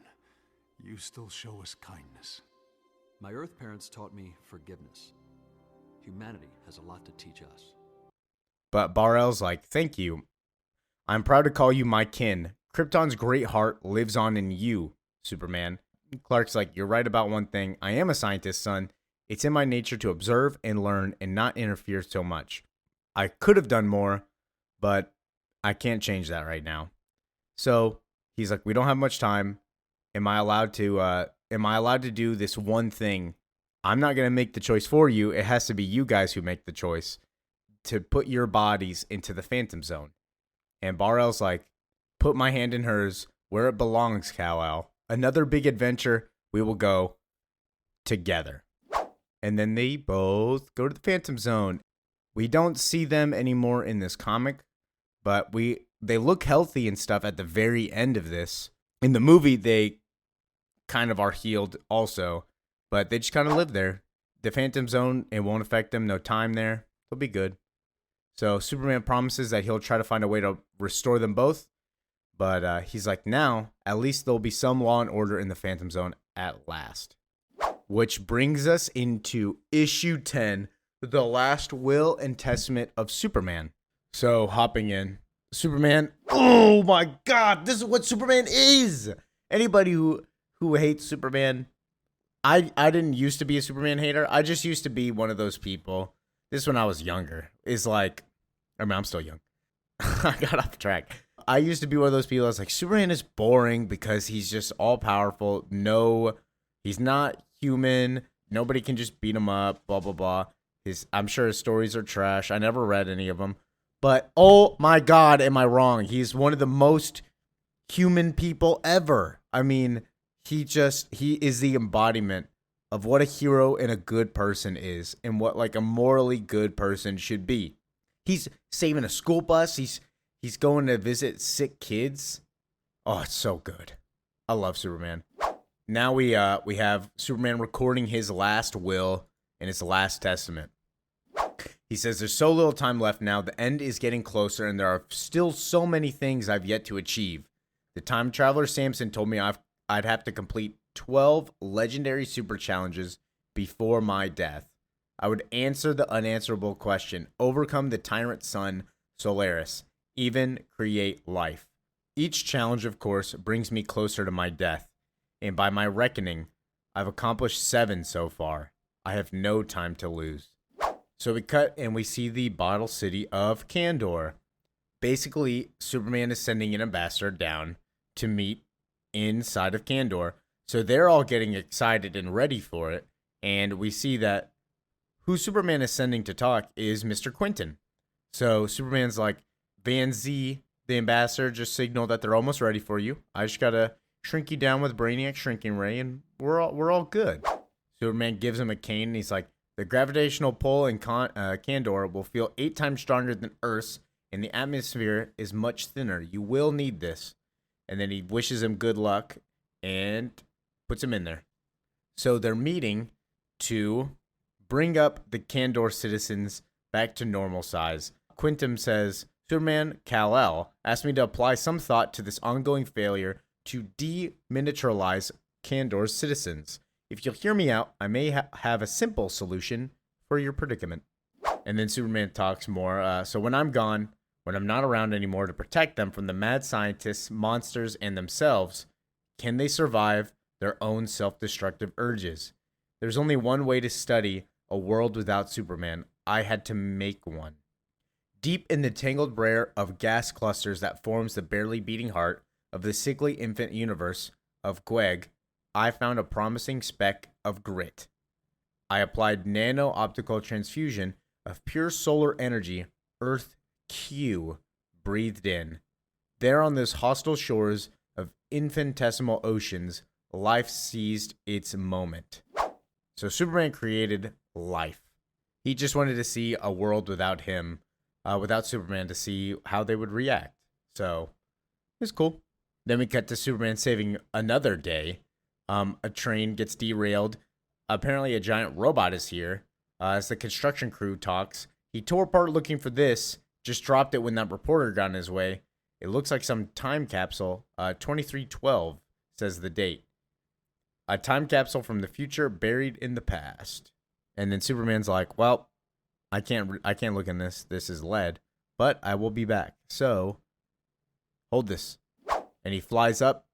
E: you still show us kindness.
J: My Earth parents taught me forgiveness. Humanity has a lot to teach us.
B: But Bar-El's like, thank you. I'm proud to call you my kin. Krypton's great heart lives on in you, Superman. Clark's like, you're right about one thing. I am a scientist, son. It's in my nature to observe and learn and not interfere so much. I could have done more, but I can't change that right now. So he's like, we don't have much time. Am I allowed to do this one thing? I'm not going to make the choice for you. It has to be you guys who make the choice to put your bodies into the Phantom Zone. And Bar-El's like, put my hand in hers where it belongs, Kal-El. Another big adventure. We will go together. And then they both go to the Phantom Zone. We don't see them anymore in this comic, but they look healthy and stuff at the very end of this. In the movie, they kind of are healed also, but they just kind of live there. The Phantom Zone, it won't affect them. No time there. They'll be good. So Superman promises that he'll try to find a way to restore them both. But he's like, now, at least there'll be some law and order in the Phantom Zone at last. Which brings us into issue 10, The Last Will and Testament of Superman. So, hopping in, Superman, oh my God, this is what Superman is! Anybody who hates Superman, I didn't used to be a Superman hater. I just used to be one of those people. This when I was younger. Is like, I mean, I'm still young. I got off track. I used to be one of those people. I was like, Superman is boring because he's just all powerful. No, he's not human. Nobody can just beat him up. Blah blah blah. I'm sure his stories are trash. I never read any of them. But oh my God, am I wrong? He's one of the most human people ever. I mean, he is the embodiment of what a hero and a good person is, and what like a morally good person should be. He's saving a school bus. He's going to visit sick kids. Oh, it's so good. I love Superman. Now we have Superman recording his last will and his last testament. He says there's so little time left now. The end is getting closer, and there are still so many things I've yet to achieve. The time traveler Samson told me I'd have to complete 12 legendary super challenges before my death. I would answer the unanswerable question, overcome the tyrant sun, Solaris, even create life. Each challenge, of course, brings me closer to my death, and by my reckoning, I've accomplished 7 so far. I have no time to lose. So we cut and we see the bottle city of Kandor. Basically, Superman is sending an ambassador down to meet inside of Kandor. So they're all getting excited and ready for it. And we see that who Superman is sending to talk is Mr. Quinton. So Superman's like, Van Z, the ambassador, just signaled that they're almost ready for you. I just gotta shrink you down with Brainiac Shrinking Ray, and we're all good. Superman gives him a cane, and he's like, the gravitational pull in Kandor will feel 8 times stronger than Earth's, and the atmosphere is much thinner. You will need this. And then he wishes him good luck and puts him in there. So they're meeting to bring up the Kandor citizens back to normal size. Quintum says, Superman Kal-El asked me to apply some thought to this ongoing failure to deminiaturize Kandor's citizens. If you'll hear me out, I may have a simple solution for your predicament. And then Superman talks more. So when I'm gone, when I'm not around anymore to protect them from the mad scientists, monsters, and themselves, can they survive their own self-destructive urges? There's only one way to study a world without Superman. I had to make one. Deep in the tangled brayer of gas clusters that forms the barely beating heart of the sickly infant universe of Gweg, I found a promising speck of grit. I applied nano-optical transfusion of pure solar energy, Earth Q, breathed in. There on those hostile shores of infinitesimal oceans, life seized its moment. So Superman created life. He just wanted to see a world without him, without Superman, to see how they would react. So it's cool. Then we cut to Superman saving another day. A train gets derailed. Apparently a giant robot is here. As the construction crew talks, he tore apart looking for this, just dropped it when that reporter got in his way. It looks like some time capsule. 2312 says the date. A time capsule from the future buried in the past. And then Superman's like, well, I can't look in this. This is lead, but I will be back. So hold this. And he flies up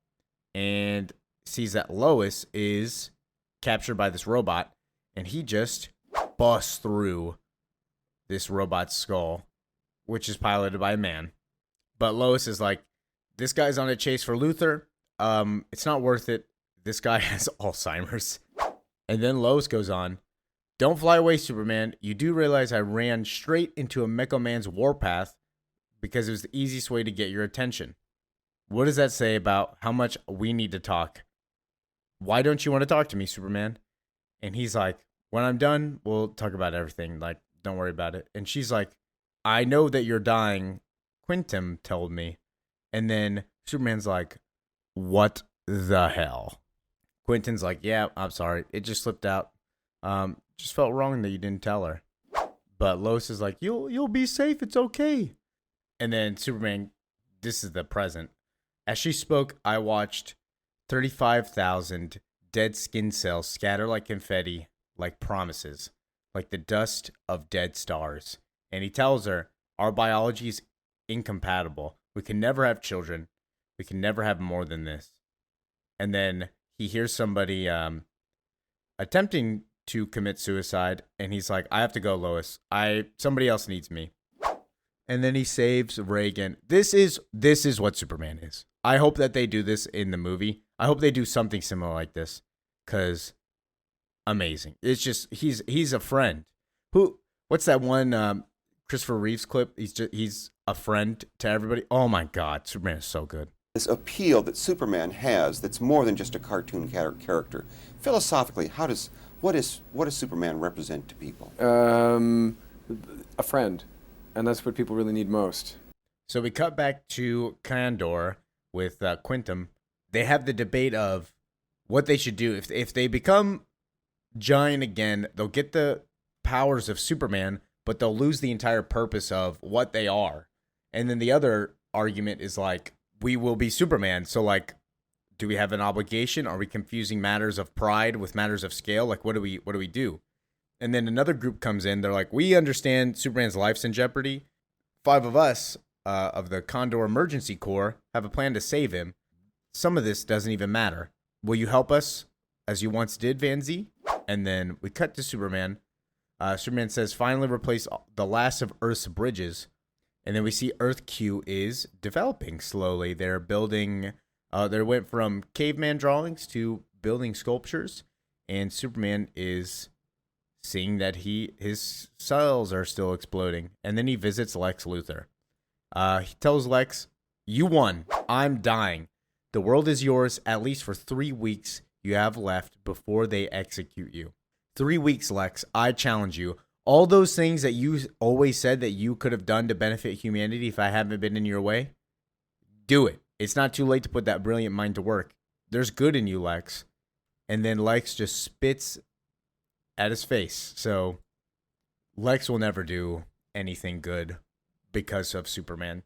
B: and sees that Lois is captured by this robot, and he just busts through this robot's skull, which is piloted by a man. But Lois is like, this guy's on a chase for Luthor. It's not worth it. This guy has Alzheimer's. And then Lois goes on, don't fly away, Superman. You do realize I ran straight into a Mecha Man's warpath because it was the easiest way to get your attention. What does that say about how much we need to talk? Why don't you want to talk to me, Superman? And he's like, when I'm done, we'll talk about everything. Like, don't worry about it. And she's like, I know that you're dying. Quintum told me. And then Superman's like, what the hell? Quinton's like, yeah, I'm sorry. It just slipped out. Just felt wrong that you didn't tell her. But Lois is like, you'll be safe. It's okay. And then Superman, this is the present. As she spoke, I watched 35,000 dead skin cells scatter like confetti, like promises, like the dust of dead stars. And he tells her, our biology is incompatible. We can never have children. We can never have more than this. And then he hears somebody attempting to commit suicide, and he's like, I have to go, Lois. Somebody else needs me. And then he saves Reagan. This is what Superman is. I hope that they do this in the movie. I hope they do something similar like this, because amazing. It's just he's a friend. What's that one Christopher Reeves clip? He's a friend to everybody. Oh my God, Superman is so good.
K: This appeal that Superman has, that's more than just a cartoon character. Philosophically, what does Superman represent to people?
L: A friend, and that's what people really need most.
B: So we cut back to Kandor with Quintum. They have the debate of what they should do. If they become giant again, they'll get the powers of Superman, but they'll lose the entire purpose of what they are. And then the other argument is like, we will be Superman. So like, do we have an obligation? Are we confusing matters of pride with matters of scale? Like, what do we do? And then another group comes in. They're like, we understand Superman's life's in jeopardy. 5 of us of the Condor Emergency Corps have a plan to save him. Some of this doesn't even matter. Will you help us as you once did, Van Zee? And then we cut to Superman. Superman says, finally replace the last of Earth's bridges. And then we see Earth Q is developing slowly. They're building, they went from caveman drawings to building sculptures. And Superman is seeing that his cells are still exploding. And then he visits Lex Luthor. He tells Lex, you won. I'm dying. The world is yours at least for 3 weeks you have left before they execute you. 3 weeks, Lex. I challenge you. All those things that you always said that you could have done to benefit humanity if I haven't been in your way, do it. It's not too late to put that brilliant mind to work. There's good in you, Lex. And then Lex just spits at his face. So Lex will never do anything good because of Superman.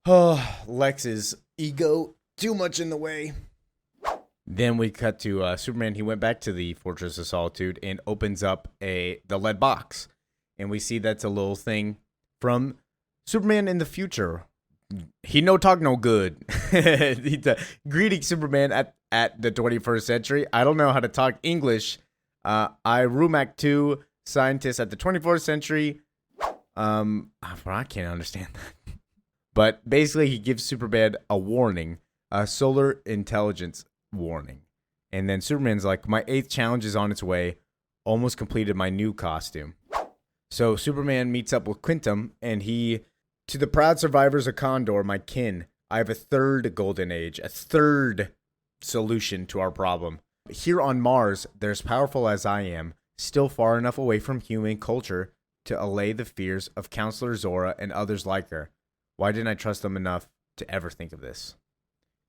B: Oh, Lex's ego too much in the way. Then we cut to Superman. He went back to the Fortress of Solitude and opens up the lead box. And we see that's a little thing from Superman in the future. He no talk no good. Greeting Superman at the 21st century. I don't know how to talk English. I Rumac 2 scientist at the 24th century. I can't understand that. But basically he gives Superman a warning. A solar intelligence warning. And then Superman's like, my 8th challenge is on its way. Almost completed my new costume. So Superman meets up with Quintum, and to the proud survivors of Condor, my kin, I have a 3rd golden age, a 3rd solution to our problem. Here on Mars, they're as powerful as I am, still far enough away from human culture to allay the fears of Counselor Zora and others like her. Why didn't I trust them enough to ever think of this?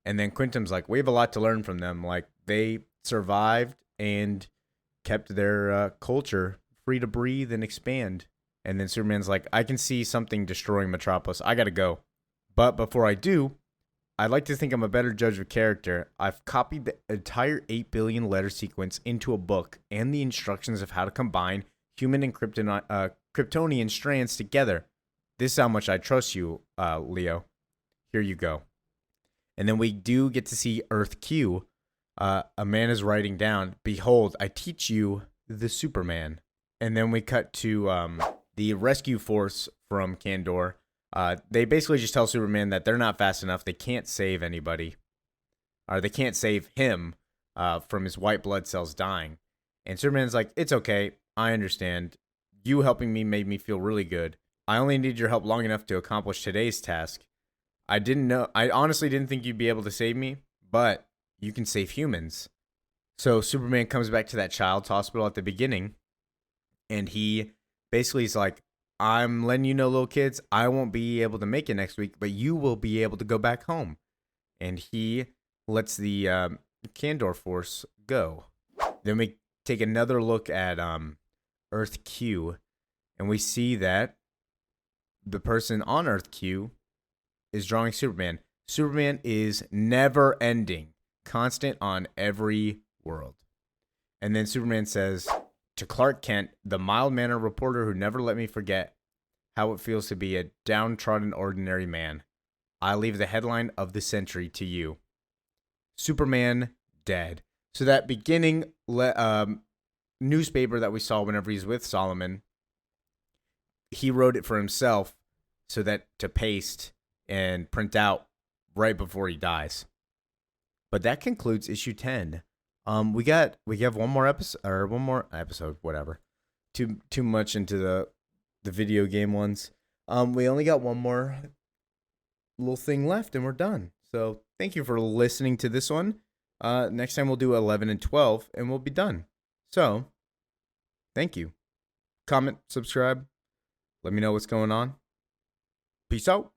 B: And then Quintum's like, we have a lot to learn from them. Like, they survived and kept their culture free to breathe and expand. And then Superman's like, I can see something destroying Metropolis. I gotta go. But before I do, I'd like to think I'm a better judge of character. I've copied the entire 8 billion letter sequence into a book and the instructions of how to combine human and Kryptonian strands together. This is how much I trust you, Leo. Here you go. And then we do get to see Earth Q. A man is writing down, behold, I teach you the Superman. And then we cut to the rescue force from Kandor. They basically just tell Superman that they're not fast enough. They can't save anybody. Or they can't save him from his white blood cells dying. And Superman's like, it's okay. I understand. You helping me made me feel really good. I only need your help long enough to accomplish today's task. I honestly didn't think you'd be able to save me, but you can save humans. So Superman comes back to that child's hospital at the beginning, and he basically is like, I'm letting you know, little kids, I won't be able to make it next week, but you will be able to go back home. And he lets the Kandor force go. Then we take another look at Earth Q, and we see that the person on Earth Q is drawing Superman. Superman is never ending, constant on every world. And then Superman says to Clark Kent, the mild-mannered reporter who never let me forget how it feels to be a downtrodden ordinary man, I leave the headline of the century to you. Superman dead. So that beginning newspaper that we saw whenever he's with Solomon, he wrote it for himself so that to paste and print out right before he dies. But that concludes issue 10. We have one more episode, whatever. Too much into the video game ones. We only got one more little thing left and we're done. So thank you for listening to this one. Next time we'll do 11 and 12 and we'll be done. So thank you. Comment, subscribe. Let me know what's going on. Peace out.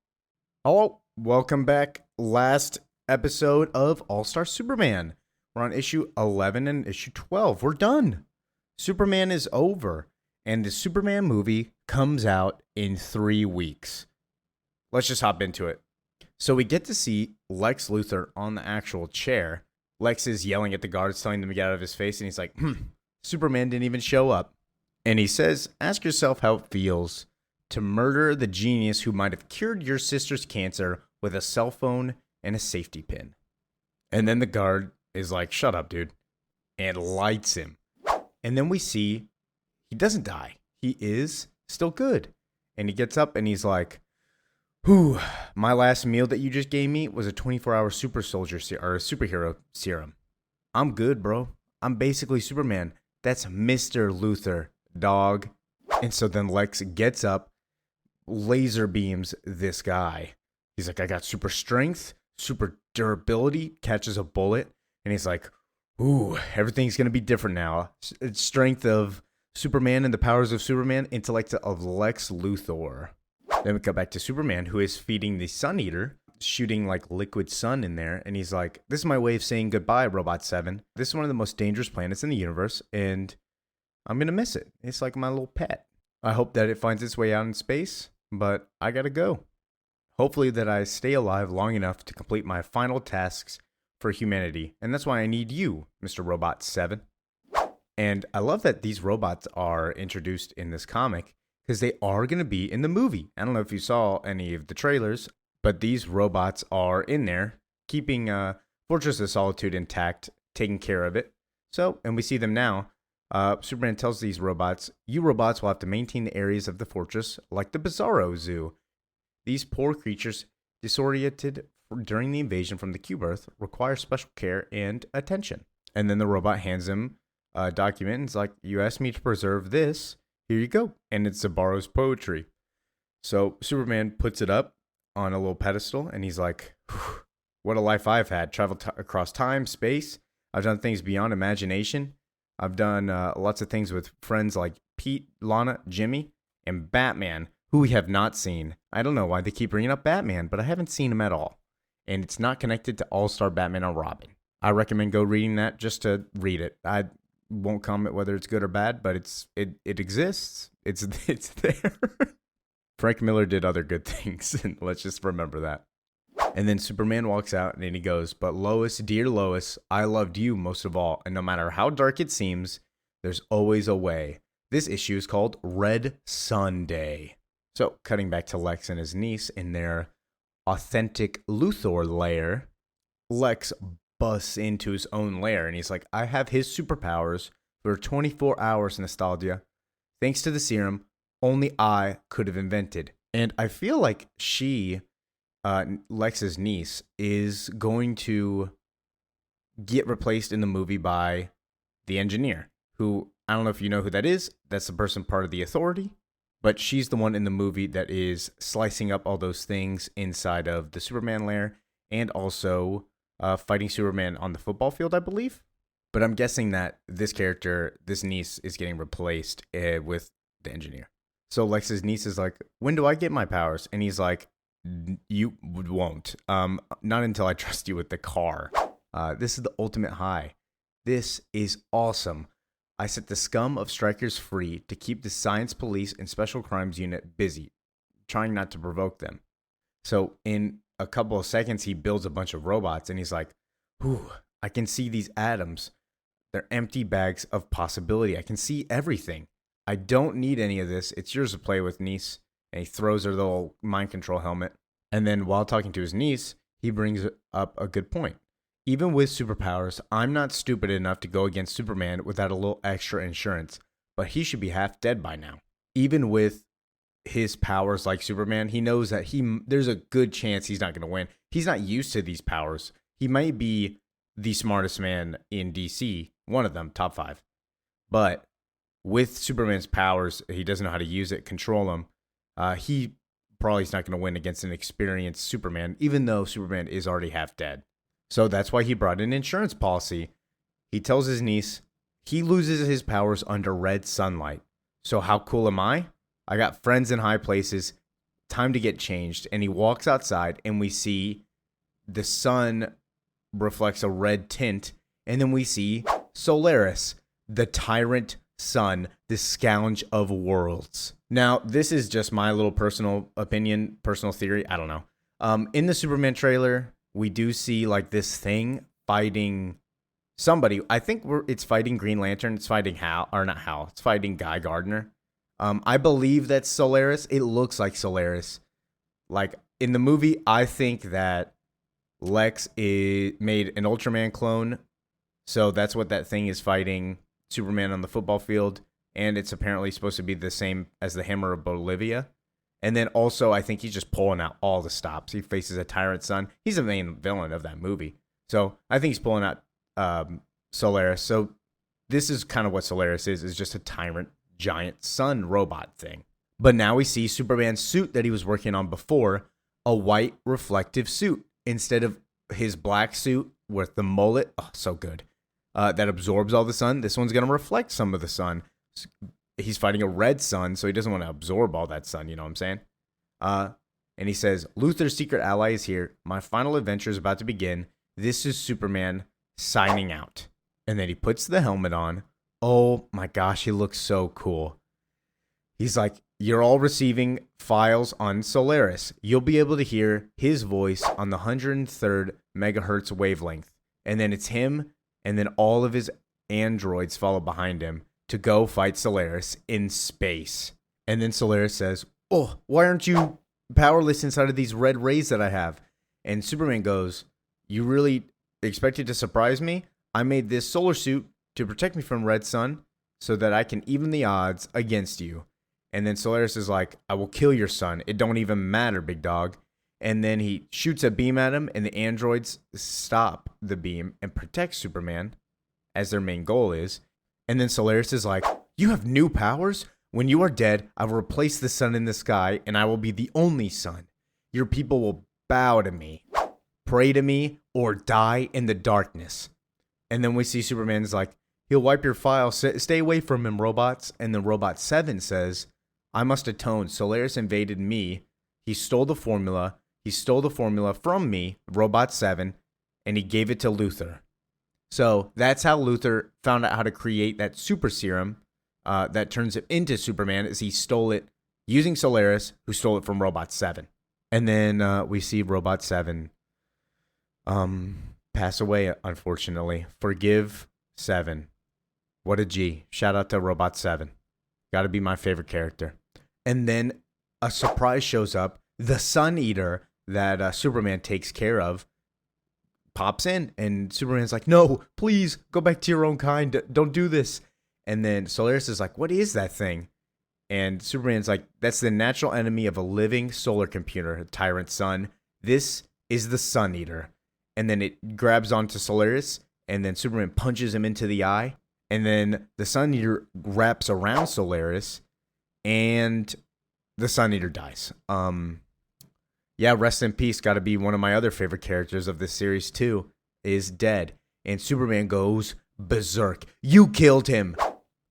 B: Hello. Welcome back. Last episode of All-Star Superman. We're on issue 11 and issue 12. We're done. Superman is over. And the Superman movie comes out in 3 weeks. Let's just hop into it. So we get to see Lex Luthor on the actual chair. Lex is yelling at the guards, telling them to get out of his face. And he's like, Superman didn't even show up. And he says, ask yourself how it feels to murder the genius who might have cured your sister's cancer with a cell phone and a safety pin. And then the guard is like, shut up, dude. And lights him. And then we see he doesn't die. He is still good. And he gets up and he's like, whew, my last meal that you just gave me was a 24-hour super soldier or a superhero serum. I'm good, bro. I'm basically Superman. That's Mr. Luthor, dog. And so then Lex gets up, laser beams this guy. He's like, I got super strength, super durability, catches a bullet. And he's like, ooh, everything's going to be different now. Strength of Superman and the powers of Superman, intellect of Lex Luthor. Then we come back to Superman, who is feeding the Sun Eater, shooting like liquid sun in there. And he's like, this is my way of saying goodbye, Robot 7. This is one of the most dangerous planets in the universe, and I'm going to miss it. It's like my little pet. I hope that it finds its way out in space, but I got to go. Hopefully that I stay alive long enough to complete my final tasks for humanity. And that's why I need you, Mr. Robot 7. And I love that these robots are introduced in this comic because they are going to be in the movie. I don't know if you saw any of the trailers, but these robots are in there, keeping Fortress of Solitude intact, taking care of it. So, and we see them now. Superman tells these robots, you robots will have to maintain the areas of the fortress like the Bizarro Zoo. These poor creatures, disoriented during the invasion from the Cube Earth, require special care and attention. And then the robot hands him a document and it's like, you asked me to preserve this. Here you go. And it's Zabaro's poetry. So Superman puts it up on a little pedestal and he's like, what a life I've had. Traveled across time, space. I've done things beyond imagination. I've done lots of things with friends like Pete, Lana, Jimmy, and Batman, who we have not seen. I don't know why they keep bringing up Batman, but I haven't seen him at all. And it's not connected to All-Star Batman or Robin. I recommend go reading that just to read it. I won't comment whether it's good or bad, but it exists. It's there. Frank Miller did other good things, and let's just remember that. And then Superman walks out, and then he goes, but Lois, dear Lois, I loved you most of all, and no matter how dark it seems, there's always a way. This issue is called Red Sunday. So, cutting back to Lex and his niece in their authentic Luthor lair, Lex busts into his own lair, and he's like, I have his superpowers for 24 hours nostalgia. Thanks to the serum, only I could have invented. And I feel like she, Lex's niece, is going to get replaced in the movie by the engineer, who, I don't know if you know who that is. That's the person part of the Authority. But she's the one in the movie that is slicing up all those things inside of the Superman lair and also fighting Superman on the football field, I believe. But I'm guessing that this character, this niece, is getting replaced with the engineer. So Lex's niece is like, when do I get my powers? And he's like, you won't. Not until I trust you with the car. This is the ultimate high. This is awesome. I set the scum of strikers free to keep the science police and special crimes unit busy, trying not to provoke them. So in a couple of seconds, he builds a bunch of robots and he's like, whew, I can see these atoms. They're empty bags of possibility. I can see everything. I don't need any of this. It's yours to play with, niece. And he throws her the little mind control helmet. And then while talking to his niece, he brings up a good point. Even with superpowers, I'm not stupid enough to go against Superman without a little extra insurance, but he should be half dead by now. Even with his powers like Superman, he knows that there's a good chance he's not going to win. He's not used to these powers. He might be the smartest man in DC, one of them, top 5. But with Superman's powers, he doesn't know how to use it, control them. He probably is not going to win against an experienced Superman, even though Superman is already half dead. So that's why he brought an insurance policy. He tells his niece he loses his powers under red sunlight. So how cool am I? I got friends in high places. Time to get changed. And he walks outside and we see the sun reflects a red tint. And then we see Solaris, the tyrant sun, the scourge of worlds. Now, this is just my little personal opinion, personal theory. I don't know. In the Superman trailer, we do see like this thing fighting somebody. I think it's fighting Green Lantern. It's fighting Hal, or not Hal. It's fighting Guy Gardner. I believe that's Solaris. It looks like Solaris. Like in the movie, I think that Lex made an Ultraman clone. So that's what that thing is fighting Superman on the football field. And it's apparently supposed to be the same as the Hammer of Bolivia. And then also, I think he's just pulling out all the stops. He faces a tyrant sun. He's the main villain of that movie. So I think he's pulling out Solaris. So this is kind of what Solaris is just a tyrant giant sun robot thing. But now we see Superman's suit that he was working on before, a white reflective suit. Instead of his black suit with the mullet, oh, so good, that absorbs all the sun, this one's going to reflect some of the sun. He's fighting a red sun, so he doesn't want to absorb all that sun, you know what I'm saying? And he says, Luthor's secret ally is here. My final adventure is about to begin. This is Superman signing out. And then he puts the helmet on. Oh my gosh, he looks so cool. He's like, you're all receiving files on Solaris. You'll be able to hear his voice on the 103rd megahertz wavelength. And then it's him, and then all of his androids follow behind him to go fight Solaris in space. And then Solaris says, oh, why aren't you powerless inside of these red rays that I have? And Superman goes, you really expected to surprise me? I made this solar suit to protect me from red sun so that I can even the odds against you. And then Solaris is like, I will kill your son. It don't even matter, big dog. And then he shoots a beam at him, and the androids stop the beam and protect Superman, as their main goal is. And then Solaris is like, you have new powers? When you are dead, I will replace the sun in the sky, and I will be the only sun. Your people will bow to me, pray to me, or die in the darkness. And then we see Superman's like, he'll wipe your file. Stay away from him, robots. And then Robot 7 says, I must atone. Solaris invaded me. He stole the formula. He stole the formula from me, Robot 7, and he gave it to Luthor. So that's how Luthor found out how to create that super serum that turns him into Superman, is he stole it using Solaris, who stole it from Robot 7. And then we see Robot 7 pass away, unfortunately. Forgive 7. What a G. Shout out to Robot 7. Gotta be my favorite character. And then a surprise shows up. The Sun Eater that Superman takes care of pops in, and Superman's like, no, please go back to your own kind. Don't do this. And then Solaris is like, what is that thing? And Superman's like, that's the natural enemy of a living solar computer, Tyrant Sun. This is the Sun Eater. And then it grabs onto Solaris, and then Superman punches him into the eye. And then the Sun Eater wraps around Solaris, and the Sun Eater dies. Yeah, rest in peace. Got to be one of my other favorite characters of this series too. Is dead, and Superman goes berserk. You killed him.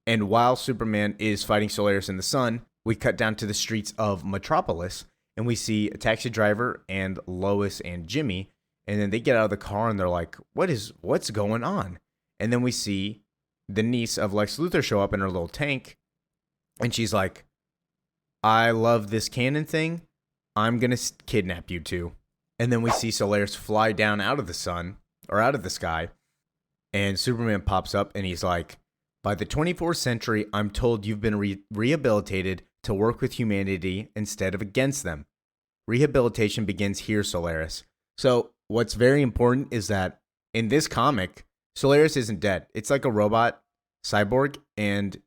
B: And while Superman is fighting Solaris in the sun, we cut down to the streets of Metropolis, and we see a taxi driver and Lois and Jimmy, and then they get out of the car and they're like, "What's going on?" And then we see the niece of Lex Luthor show up in her little tank, and she's like, I love this cannon thing. I'm going to kidnap you two. And then we see Solaris fly down out of the sun, or out of the sky, and Superman pops up, and he's like, by the 24th century, I'm told you've been rehabilitated to work with humanity instead of against them. Rehabilitation begins here, Solaris. So what's very important is that in this comic, Solaris isn't dead. It's like a robot cyborg, and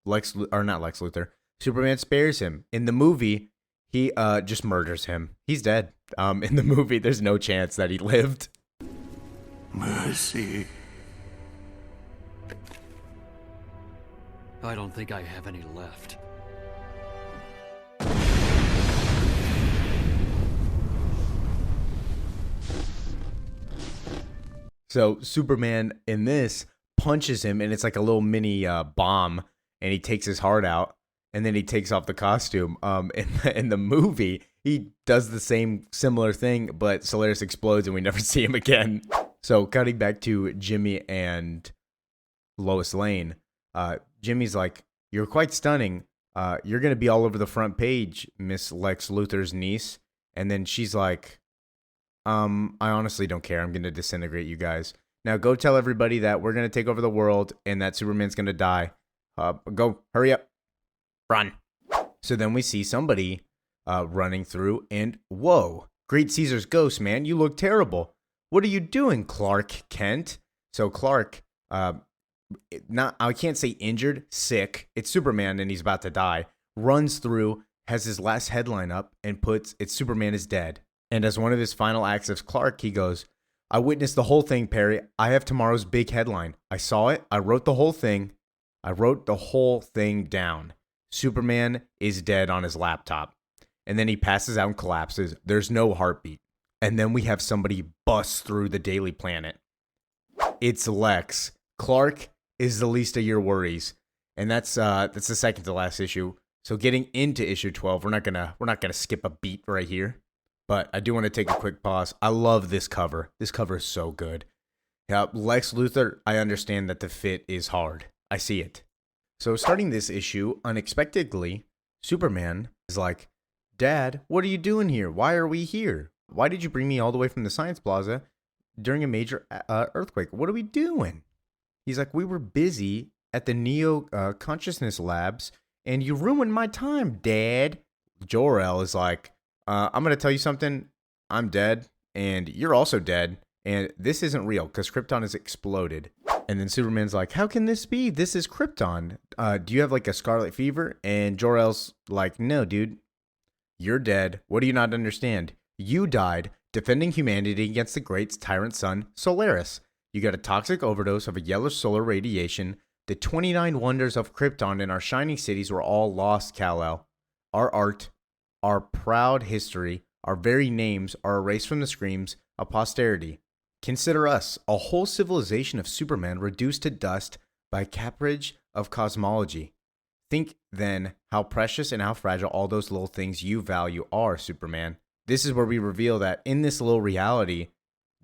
B: not Lex Luthor, Superman spares him. In the movie, he just murders him. He's dead. In the movie, there's no chance that he lived.
E: Mercy.
J: I don't think I have any left.
B: So Superman in this punches him, and it's like a little mini bomb, and he takes his heart out, and then he takes off the costume. In the movie, he does the similar thing, but Solaris explodes, and we never see him again. So cutting back to Jimmy and Lois Lane, Jimmy's like, "You're quite stunning. You're gonna be all over the front page, Miss Lex Luthor's niece." And then she's like, I honestly don't care. I'm going to disintegrate you guys. Now go tell everybody that we're going to take over the world and that Superman's going to die. Go, hurry up. Run. So then we see somebody running through, and whoa, Great Caesar's ghost, man. You look terrible. What are you doing, Clark Kent? So Clark, I can't say injured, sick. It's Superman and he's about to die. Runs through, has his last headline up, and puts, "It's Superman is dead." And as one of his final acts as Clark, he goes, "I witnessed the whole thing, Perry. I have tomorrow's big headline. I saw it. I wrote the whole thing. I wrote the whole thing down. Superman is dead on his laptop." And then he passes out and collapses. There's no heartbeat. And then we have somebody bust through the Daily Planet. It's Lex. Clark is the least of your worries. And that's the second to last issue. So getting into issue 12, we're not gonna skip a beat right here. But I do want to take a quick pause. I love this cover. This cover is so good. Yeah, Lex Luthor, I understand that the fit is hard. I see it. So starting this issue, unexpectedly, Superman is like, "Dad, what are you doing here? Why are we here? Why did you bring me all the way from the Science Plaza during a major earthquake? What are we doing?" He's like, "We were busy at the Neo Consciousness Labs, and you ruined my time, Dad." Jor-El is like, "I'm going to tell you something. I'm dead, and you're also dead, and this isn't real because Krypton has exploded." And then Superman's like, "How can this be? This is Krypton. Do you have like a scarlet fever?" And Jor-El's like, "No, dude. You're dead. What do you not understand? You died defending humanity against the great tyrant sun, Solaris. You got a toxic overdose of a yellow solar radiation. The 29 wonders of Krypton and our shining cities were all lost, Kal-El. Our art, our proud history, our very names are erased from the screens of posterity. Consider us, a whole civilization of Superman reduced to dust by capricage of cosmology. Think then how precious and how fragile all those little things you value are, Superman." This is where we reveal that in this little reality,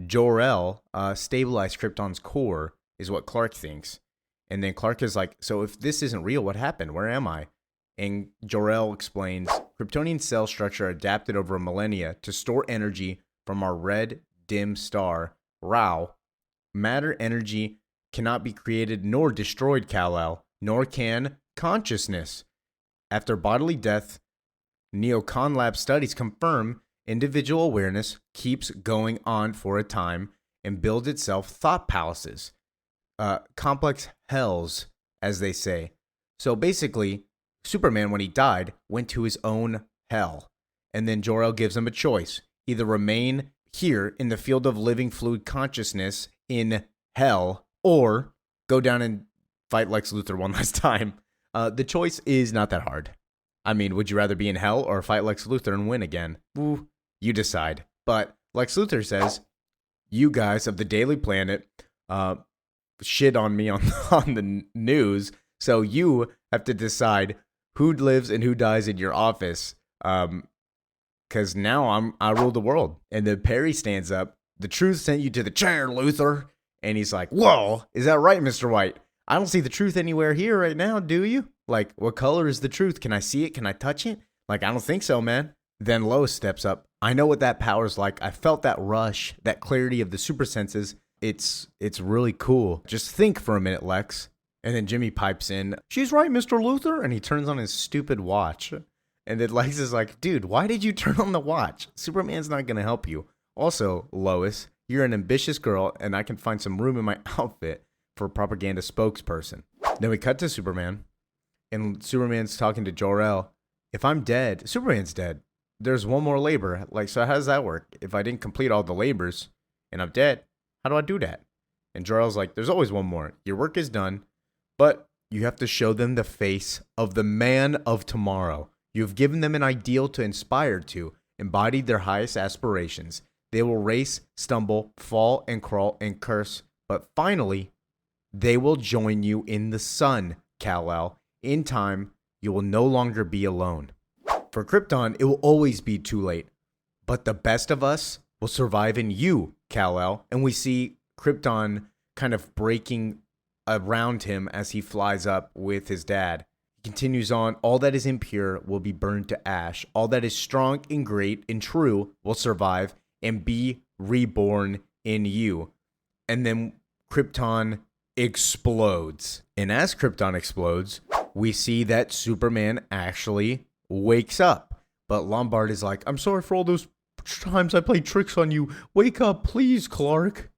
B: Jor-El stabilized Krypton's core, is what Clark thinks. And then Clark is like, "So if this isn't real, what happened? Where am I?" And Jor-El explains, "Kryptonian cell structure adapted over millennia to store energy from our red, dim star, Rao. Matter energy cannot be created nor destroyed, Kal-El, nor can consciousness. After bodily death, Neocon lab studies confirm individual awareness keeps going on for a time and builds itself thought palaces. Complex hells, as they say. So basically, Superman, when he died, went to his own hell. And then Jor-El gives him a choice. Either remain here in the field of living fluid consciousness in hell, or go down and fight Lex Luthor one last time. The choice is not that hard. I mean, would you rather be in hell or fight Lex Luthor and win again? Ooh, you decide. But Lex Luthor says, "You guys of the Daily Planet shit on me on the news, so you have to decide who lives and who dies in your office. Because now I rule the world." And then Perry stands up. "The truth sent you to the chair, Luthor." And he's like, "Whoa, is that right, Mr. White? I don't see the truth anywhere here right now, do you? Like, what color is the truth? Can I see it? Can I touch it? Like, I don't think so, man. Then Lois steps up. I know what that power's like. I felt that rush, that clarity of the super senses. It's really cool. Just think for a minute, Lex. And then Jimmy pipes in, she's right, Mr. Luthor. And he turns on his stupid watch. And then Lex is like, dude, why did you turn on the watch? Superman's not going to help you. Also, Lois, you're an ambitious girl, and I can find some room in my outfit for a propaganda spokesperson. Then we cut to Superman. And Superman's talking to Jor-El. If I'm dead, Superman's dead. There's one more labor. Like, so how does that work? If I didn't complete all the labors and I'm dead, how do I do that? And Jor-El's like, there's always one more. Your work is done, but you have to show them the face of the man of tomorrow. You've given them an ideal to inspire to, embodied their highest aspirations. They will race, stumble, fall, and crawl, and curse, but finally, they will join you in the sun, Kal-El. In time, you will no longer be alone. For Krypton, it will always be too late. But the best of us will survive in you, Kal-El. And we see Krypton kind of breaking around him as he flies up with his dad. He continues on, all that is impure will be burned to ash. All that is strong and great and true will survive and be reborn in you. And then Krypton explodes. And as Krypton explodes, we see that Superman actually wakes up. But Lombard is like, I'm sorry for all those times I played tricks on you. Wake up, please, Clark.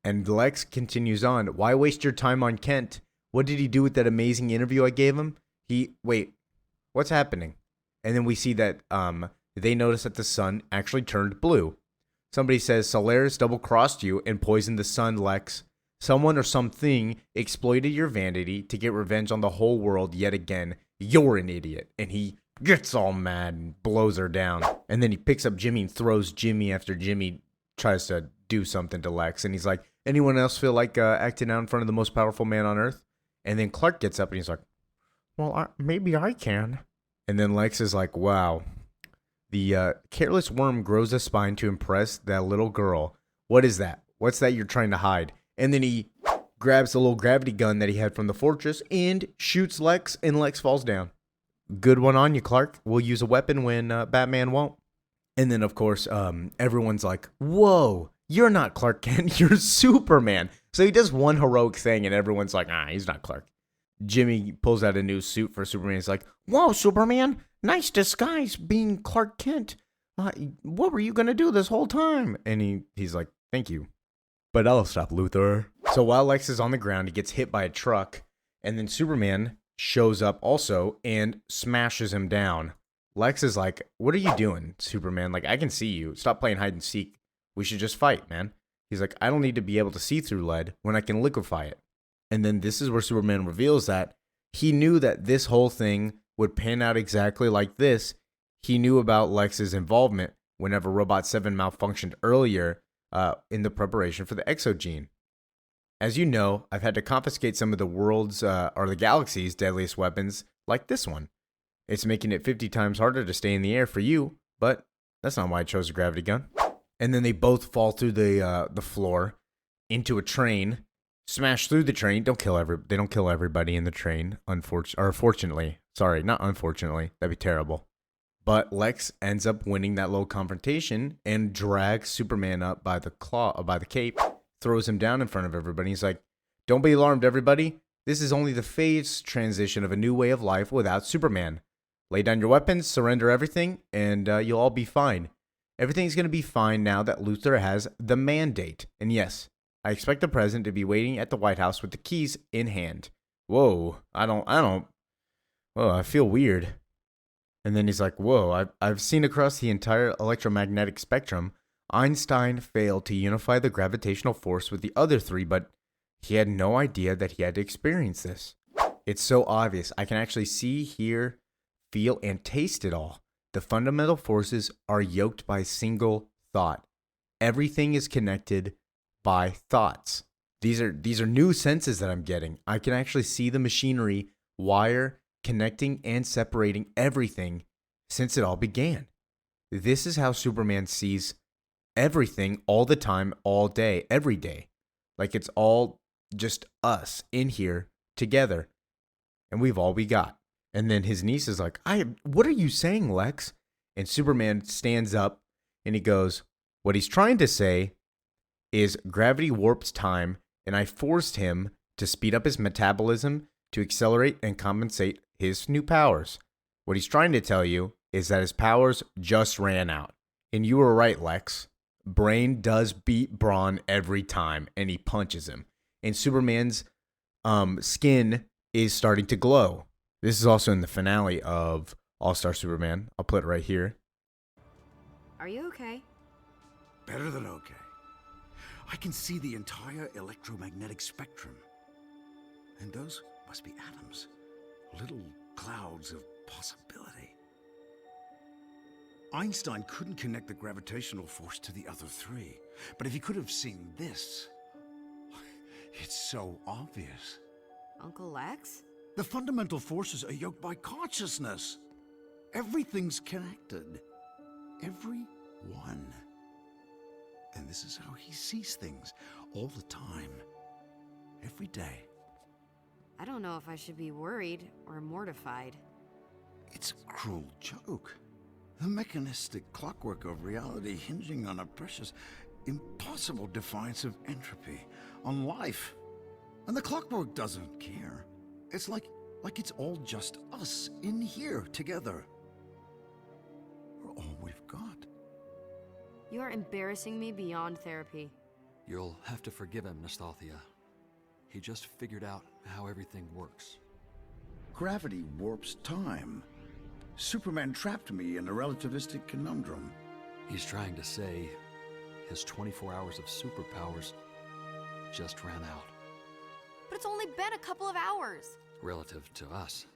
B: And Lex continues on. Why waste your time on Kent? What did he do with that amazing interview I gave him? Wait, what's happening? And then we see that they notice that the sun actually turned blue. Somebody says, Solaris double-crossed you and poisoned the sun, Lex. Someone or something exploited your vanity to get revenge on the whole world yet again. You're an idiot. And he gets all mad and blows her down. And then he picks up Jimmy and throws Jimmy after Jimmy tries to do something to Lex. And he's like, anyone else feel like acting out in front of the most powerful man on Earth? And then Clark gets up and he's like, well, maybe I can. And then Lex is like, wow. The careless worm grows a spine to impress that little girl. What is that? What's that you're trying to hide? And then he grabs the little gravity gun that he had from the fortress and shoots Lex, and Lex falls down. Good one on you, Clark. We'll use a weapon when Batman won't. And then, of course, everyone's like, whoa, you're not Clark Kent, you're Superman. So he does one heroic thing, and everyone's like, he's not Clark. Jimmy pulls out a new suit for Superman. He's like, whoa, Superman, nice disguise being Clark Kent. What were you going to do this whole time? And he's like, thank you. But I'll stop, Luthor. So while Lex is on the ground, he gets hit by a truck, and then Superman shows up also and smashes him down. Lex is like, what are you doing, Superman? Like, I can see you. Stop playing hide and seek. We should just fight, man. He's like, I don't need to be able to see through lead when I can liquefy it. And then this is where Superman reveals that he knew that this whole thing would pan out exactly like this. He knew about Lex's involvement whenever Robot 7 malfunctioned earlier in the preparation for the exogene. As you know, I've had to confiscate some of the world's or the galaxy's deadliest weapons, like this one. It's making it 50 times harder to stay in the air for you, but that's not why I chose a gravity gun. And then they both fall through the floor into a train, smash through the train. They don't kill everybody in the train, fortunately. Sorry, not unfortunately. That'd be terrible. But Lex ends up winning that little confrontation and drags Superman up by the cape, throws him down in front of everybody. He's like, don't be alarmed, everybody. This is only the phase transition of a new way of life without Superman. Lay down your weapons, surrender everything, and you'll all be fine. Everything's going to be fine now that Luthor has the mandate. And yes, I expect the president to be waiting at the White House with the keys in hand. Whoa, I feel weird. And then he's like, whoa, I've seen across the entire electromagnetic spectrum. Einstein failed to unify the gravitational force with the other three, but he had no idea that he had to experience this. It's so obvious. I can actually see, hear, feel, and taste it all. The fundamental forces are yoked by a single thought. Everything is connected by thoughts. These are new senses that I'm getting. I can actually see the machinery wire, connecting and separating everything since it all began. This is how Superman sees everything all the time, all day, every day. Like it's all just us in here together, and we've all we got. And then his niece is like, what are you saying, Lex? And Superman stands up and he goes, what he's trying to say is gravity warps time, and I forced him to speed up his metabolism to accelerate and compensate his new powers. What he's trying to tell you is that his powers just ran out. And you were right, Lex. Brain does beat Brawn every time, and he punches him. And Superman's skin is starting to glow. This is also in the finale of All-Star Superman. I'll put it right here.
M: Are you okay?
E: Better than okay. I can see the entire electromagnetic spectrum. And those must be atoms. Little clouds of possibility. Einstein couldn't connect the gravitational force to the other three. But if he could have seen this, it's so obvious.
M: Uncle Lex?
E: The fundamental forces are yoked by consciousness. Everything's connected. Every one. And this is how he sees things all the time. Every day.
M: I don't know if I should be worried or mortified.
E: It's a cruel joke. The mechanistic clockwork of reality hinging on a precious, impossible defiance of entropy, on life. And the clockwork doesn't care. It's like it's all just us in here together. We're all we've got.
M: You are embarrassing me beyond therapy.
J: You'll have to forgive him, Nostalthia. He just figured out how everything works.
E: Gravity warps time. Superman trapped me in a relativistic conundrum.
J: He's trying to say his 24 hours of superpowers just ran out.
M: But it's only been a couple of hours.
J: Relative to us,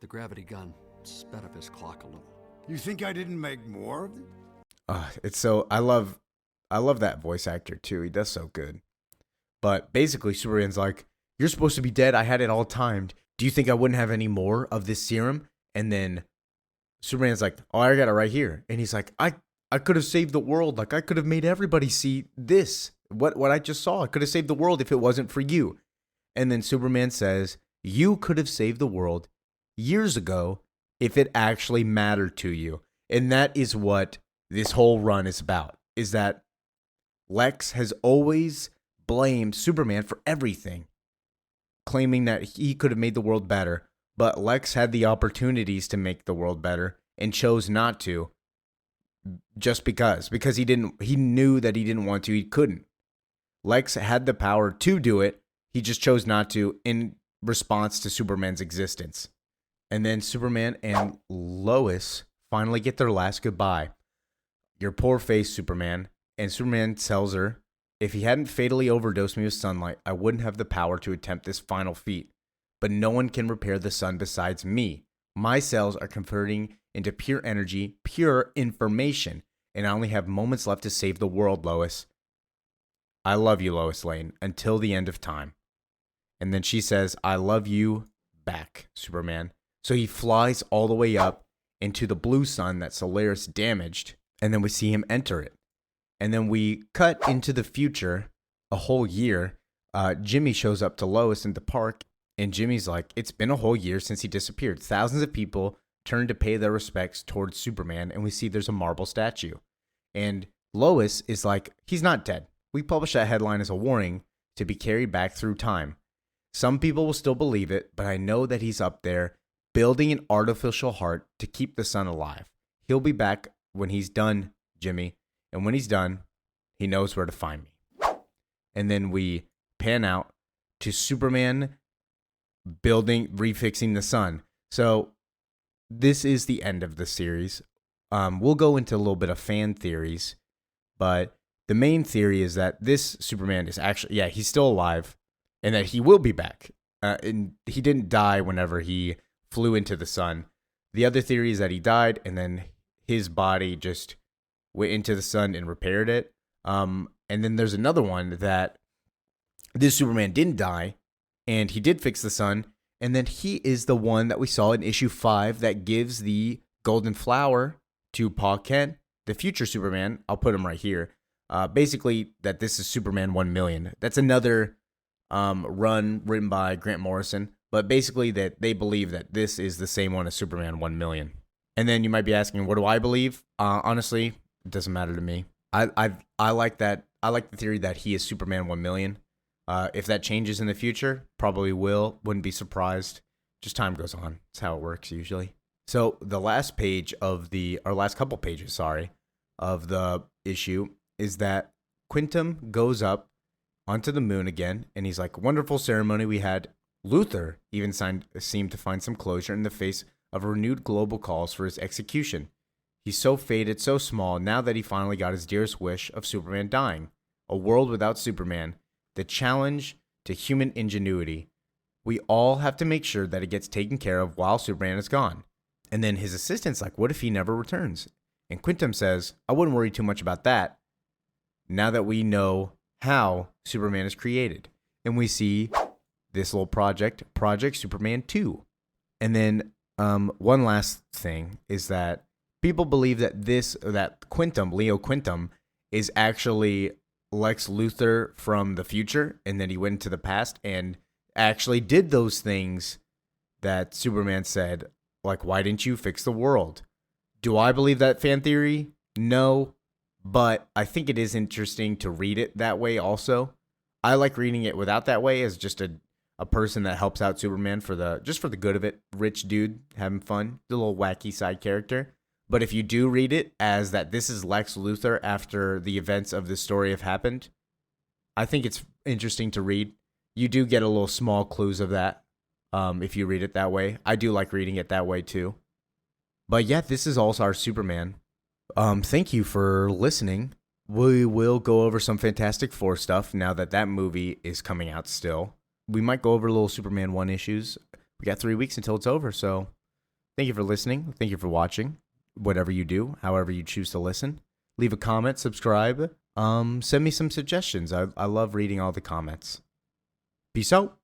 J: the gravity gun sped up his clock a little.
E: You think I didn't make more of it?
B: It's so I love that voice actor too. He does so good. But basically, Superman's like, "You're supposed to be dead. I had it all timed. Do you think I wouldn't have any more of this serum?" And then Superman's like, "Oh, I got it right here." And he's like, "I could have saved the world. Like I could have made everybody see this. What I just saw. I could have saved the world if it wasn't for you." And then Superman says, "You could have saved the world years ago if it actually mattered to you." And that is what this whole run is about, is that Lex has always blamed Superman for everything, claiming that he could have made the world better, but Lex had the opportunities to make the world better and chose not to just because he knew that he didn't want to, he couldn't. Lex had the power to do it, he just chose not to in response to Superman's existence. And then Superman and Lois finally get their last goodbye. "Your poor face, Superman." And Superman tells her, "If he hadn't fatally overdosed me with sunlight, I wouldn't have the power to attempt this final feat. But no one can repair the sun besides me. My cells are converting into pure energy, pure information, and I only have moments left to save the world, Lois. I love you, Lois Lane, until the end of time." And then she says, "I love you back, Superman." So he flies all the way up into the blue sun that Solaris damaged, and then we see him enter it. And then we cut into the future a whole year. Jimmy shows up to Lois in the park, and Jimmy's like, "It's been a whole year since he disappeared." Thousands of people turn to pay their respects towards Superman, and we see there's a marble statue. And Lois is like, "He's not dead. We published that headline as a warning to be carried back through time. Some people will still believe it, but I know that he's up there building an artificial heart to keep the sun alive. He'll be back when he's done, Jimmy. And when he's done, he knows where to find me." And then we pan out to Superman refixing the sun. So this is the end of the series. We'll go into a little bit of fan theories, but the main theory is that this Superman is actually, he's still alive, and that he will be back. And he didn't die whenever he flew into the sun. The other theory is that he died, and then his body just went into the sun and repaired it. And then there's another one that this Superman didn't die, and he did fix the sun, and then he is the one that we saw in issue 5 that gives the golden flower to Pa Kent, the future Superman. I'll put him right here. Basically, that this is Superman 1 million. That's another run written by Grant Morrison, but basically that they believe that this is the same one as Superman 1,000,000. And then you might be asking, what do I believe? Honestly, it doesn't matter to me. I like that. I like the theory that he is Superman 1,000,000. If that changes in the future, probably will. Wouldn't be surprised. Just time goes on. That's how it works usually. So the last page of last couple pages, sorry, of the issue is that Quintum goes up onto the moon again, and he's like, wonderful ceremony we had. Luthor even seemed to find some closure in the face of renewed global calls for his execution. He's so faded, so small, now that he finally got his dearest wish of Superman dying. A world without Superman. The challenge to human ingenuity. We all have to make sure that it gets taken care of while Superman is gone. And then his assistant's like, what if he never returns? And Quintum says, I wouldn't worry too much about that, now that we know how Superman is created. And we see this little project, Project Superman 2. And then one last thing is that people believe that Quintum, Leo Quintum, is actually Lex Luthor from the future, and then he went into the past and actually did those things that Superman said, like, why didn't you fix the world? Do I believe that fan theory? No, but I think it is interesting to read it that way also. I like reading it without that way as just a person that helps out Superman for the good of it. Rich dude having fun, the little wacky side character. But if you do read it as that this is Lex Luthor after the events of this story have happened, I think it's interesting to read. You do get a little small clues of that if you read it that way. I do like reading it that way too. But yeah, this is All-Star Superman. Thank you for listening. We will go over some Fantastic Four stuff now that movie is coming out still. We might go over little Superman 1 issues. We got 3 weeks until it's over, so thank you for listening. Thank you for watching. Whatever you do, however you choose to listen. Leave a comment, subscribe. Send me some suggestions. I love reading all the comments. Peace out.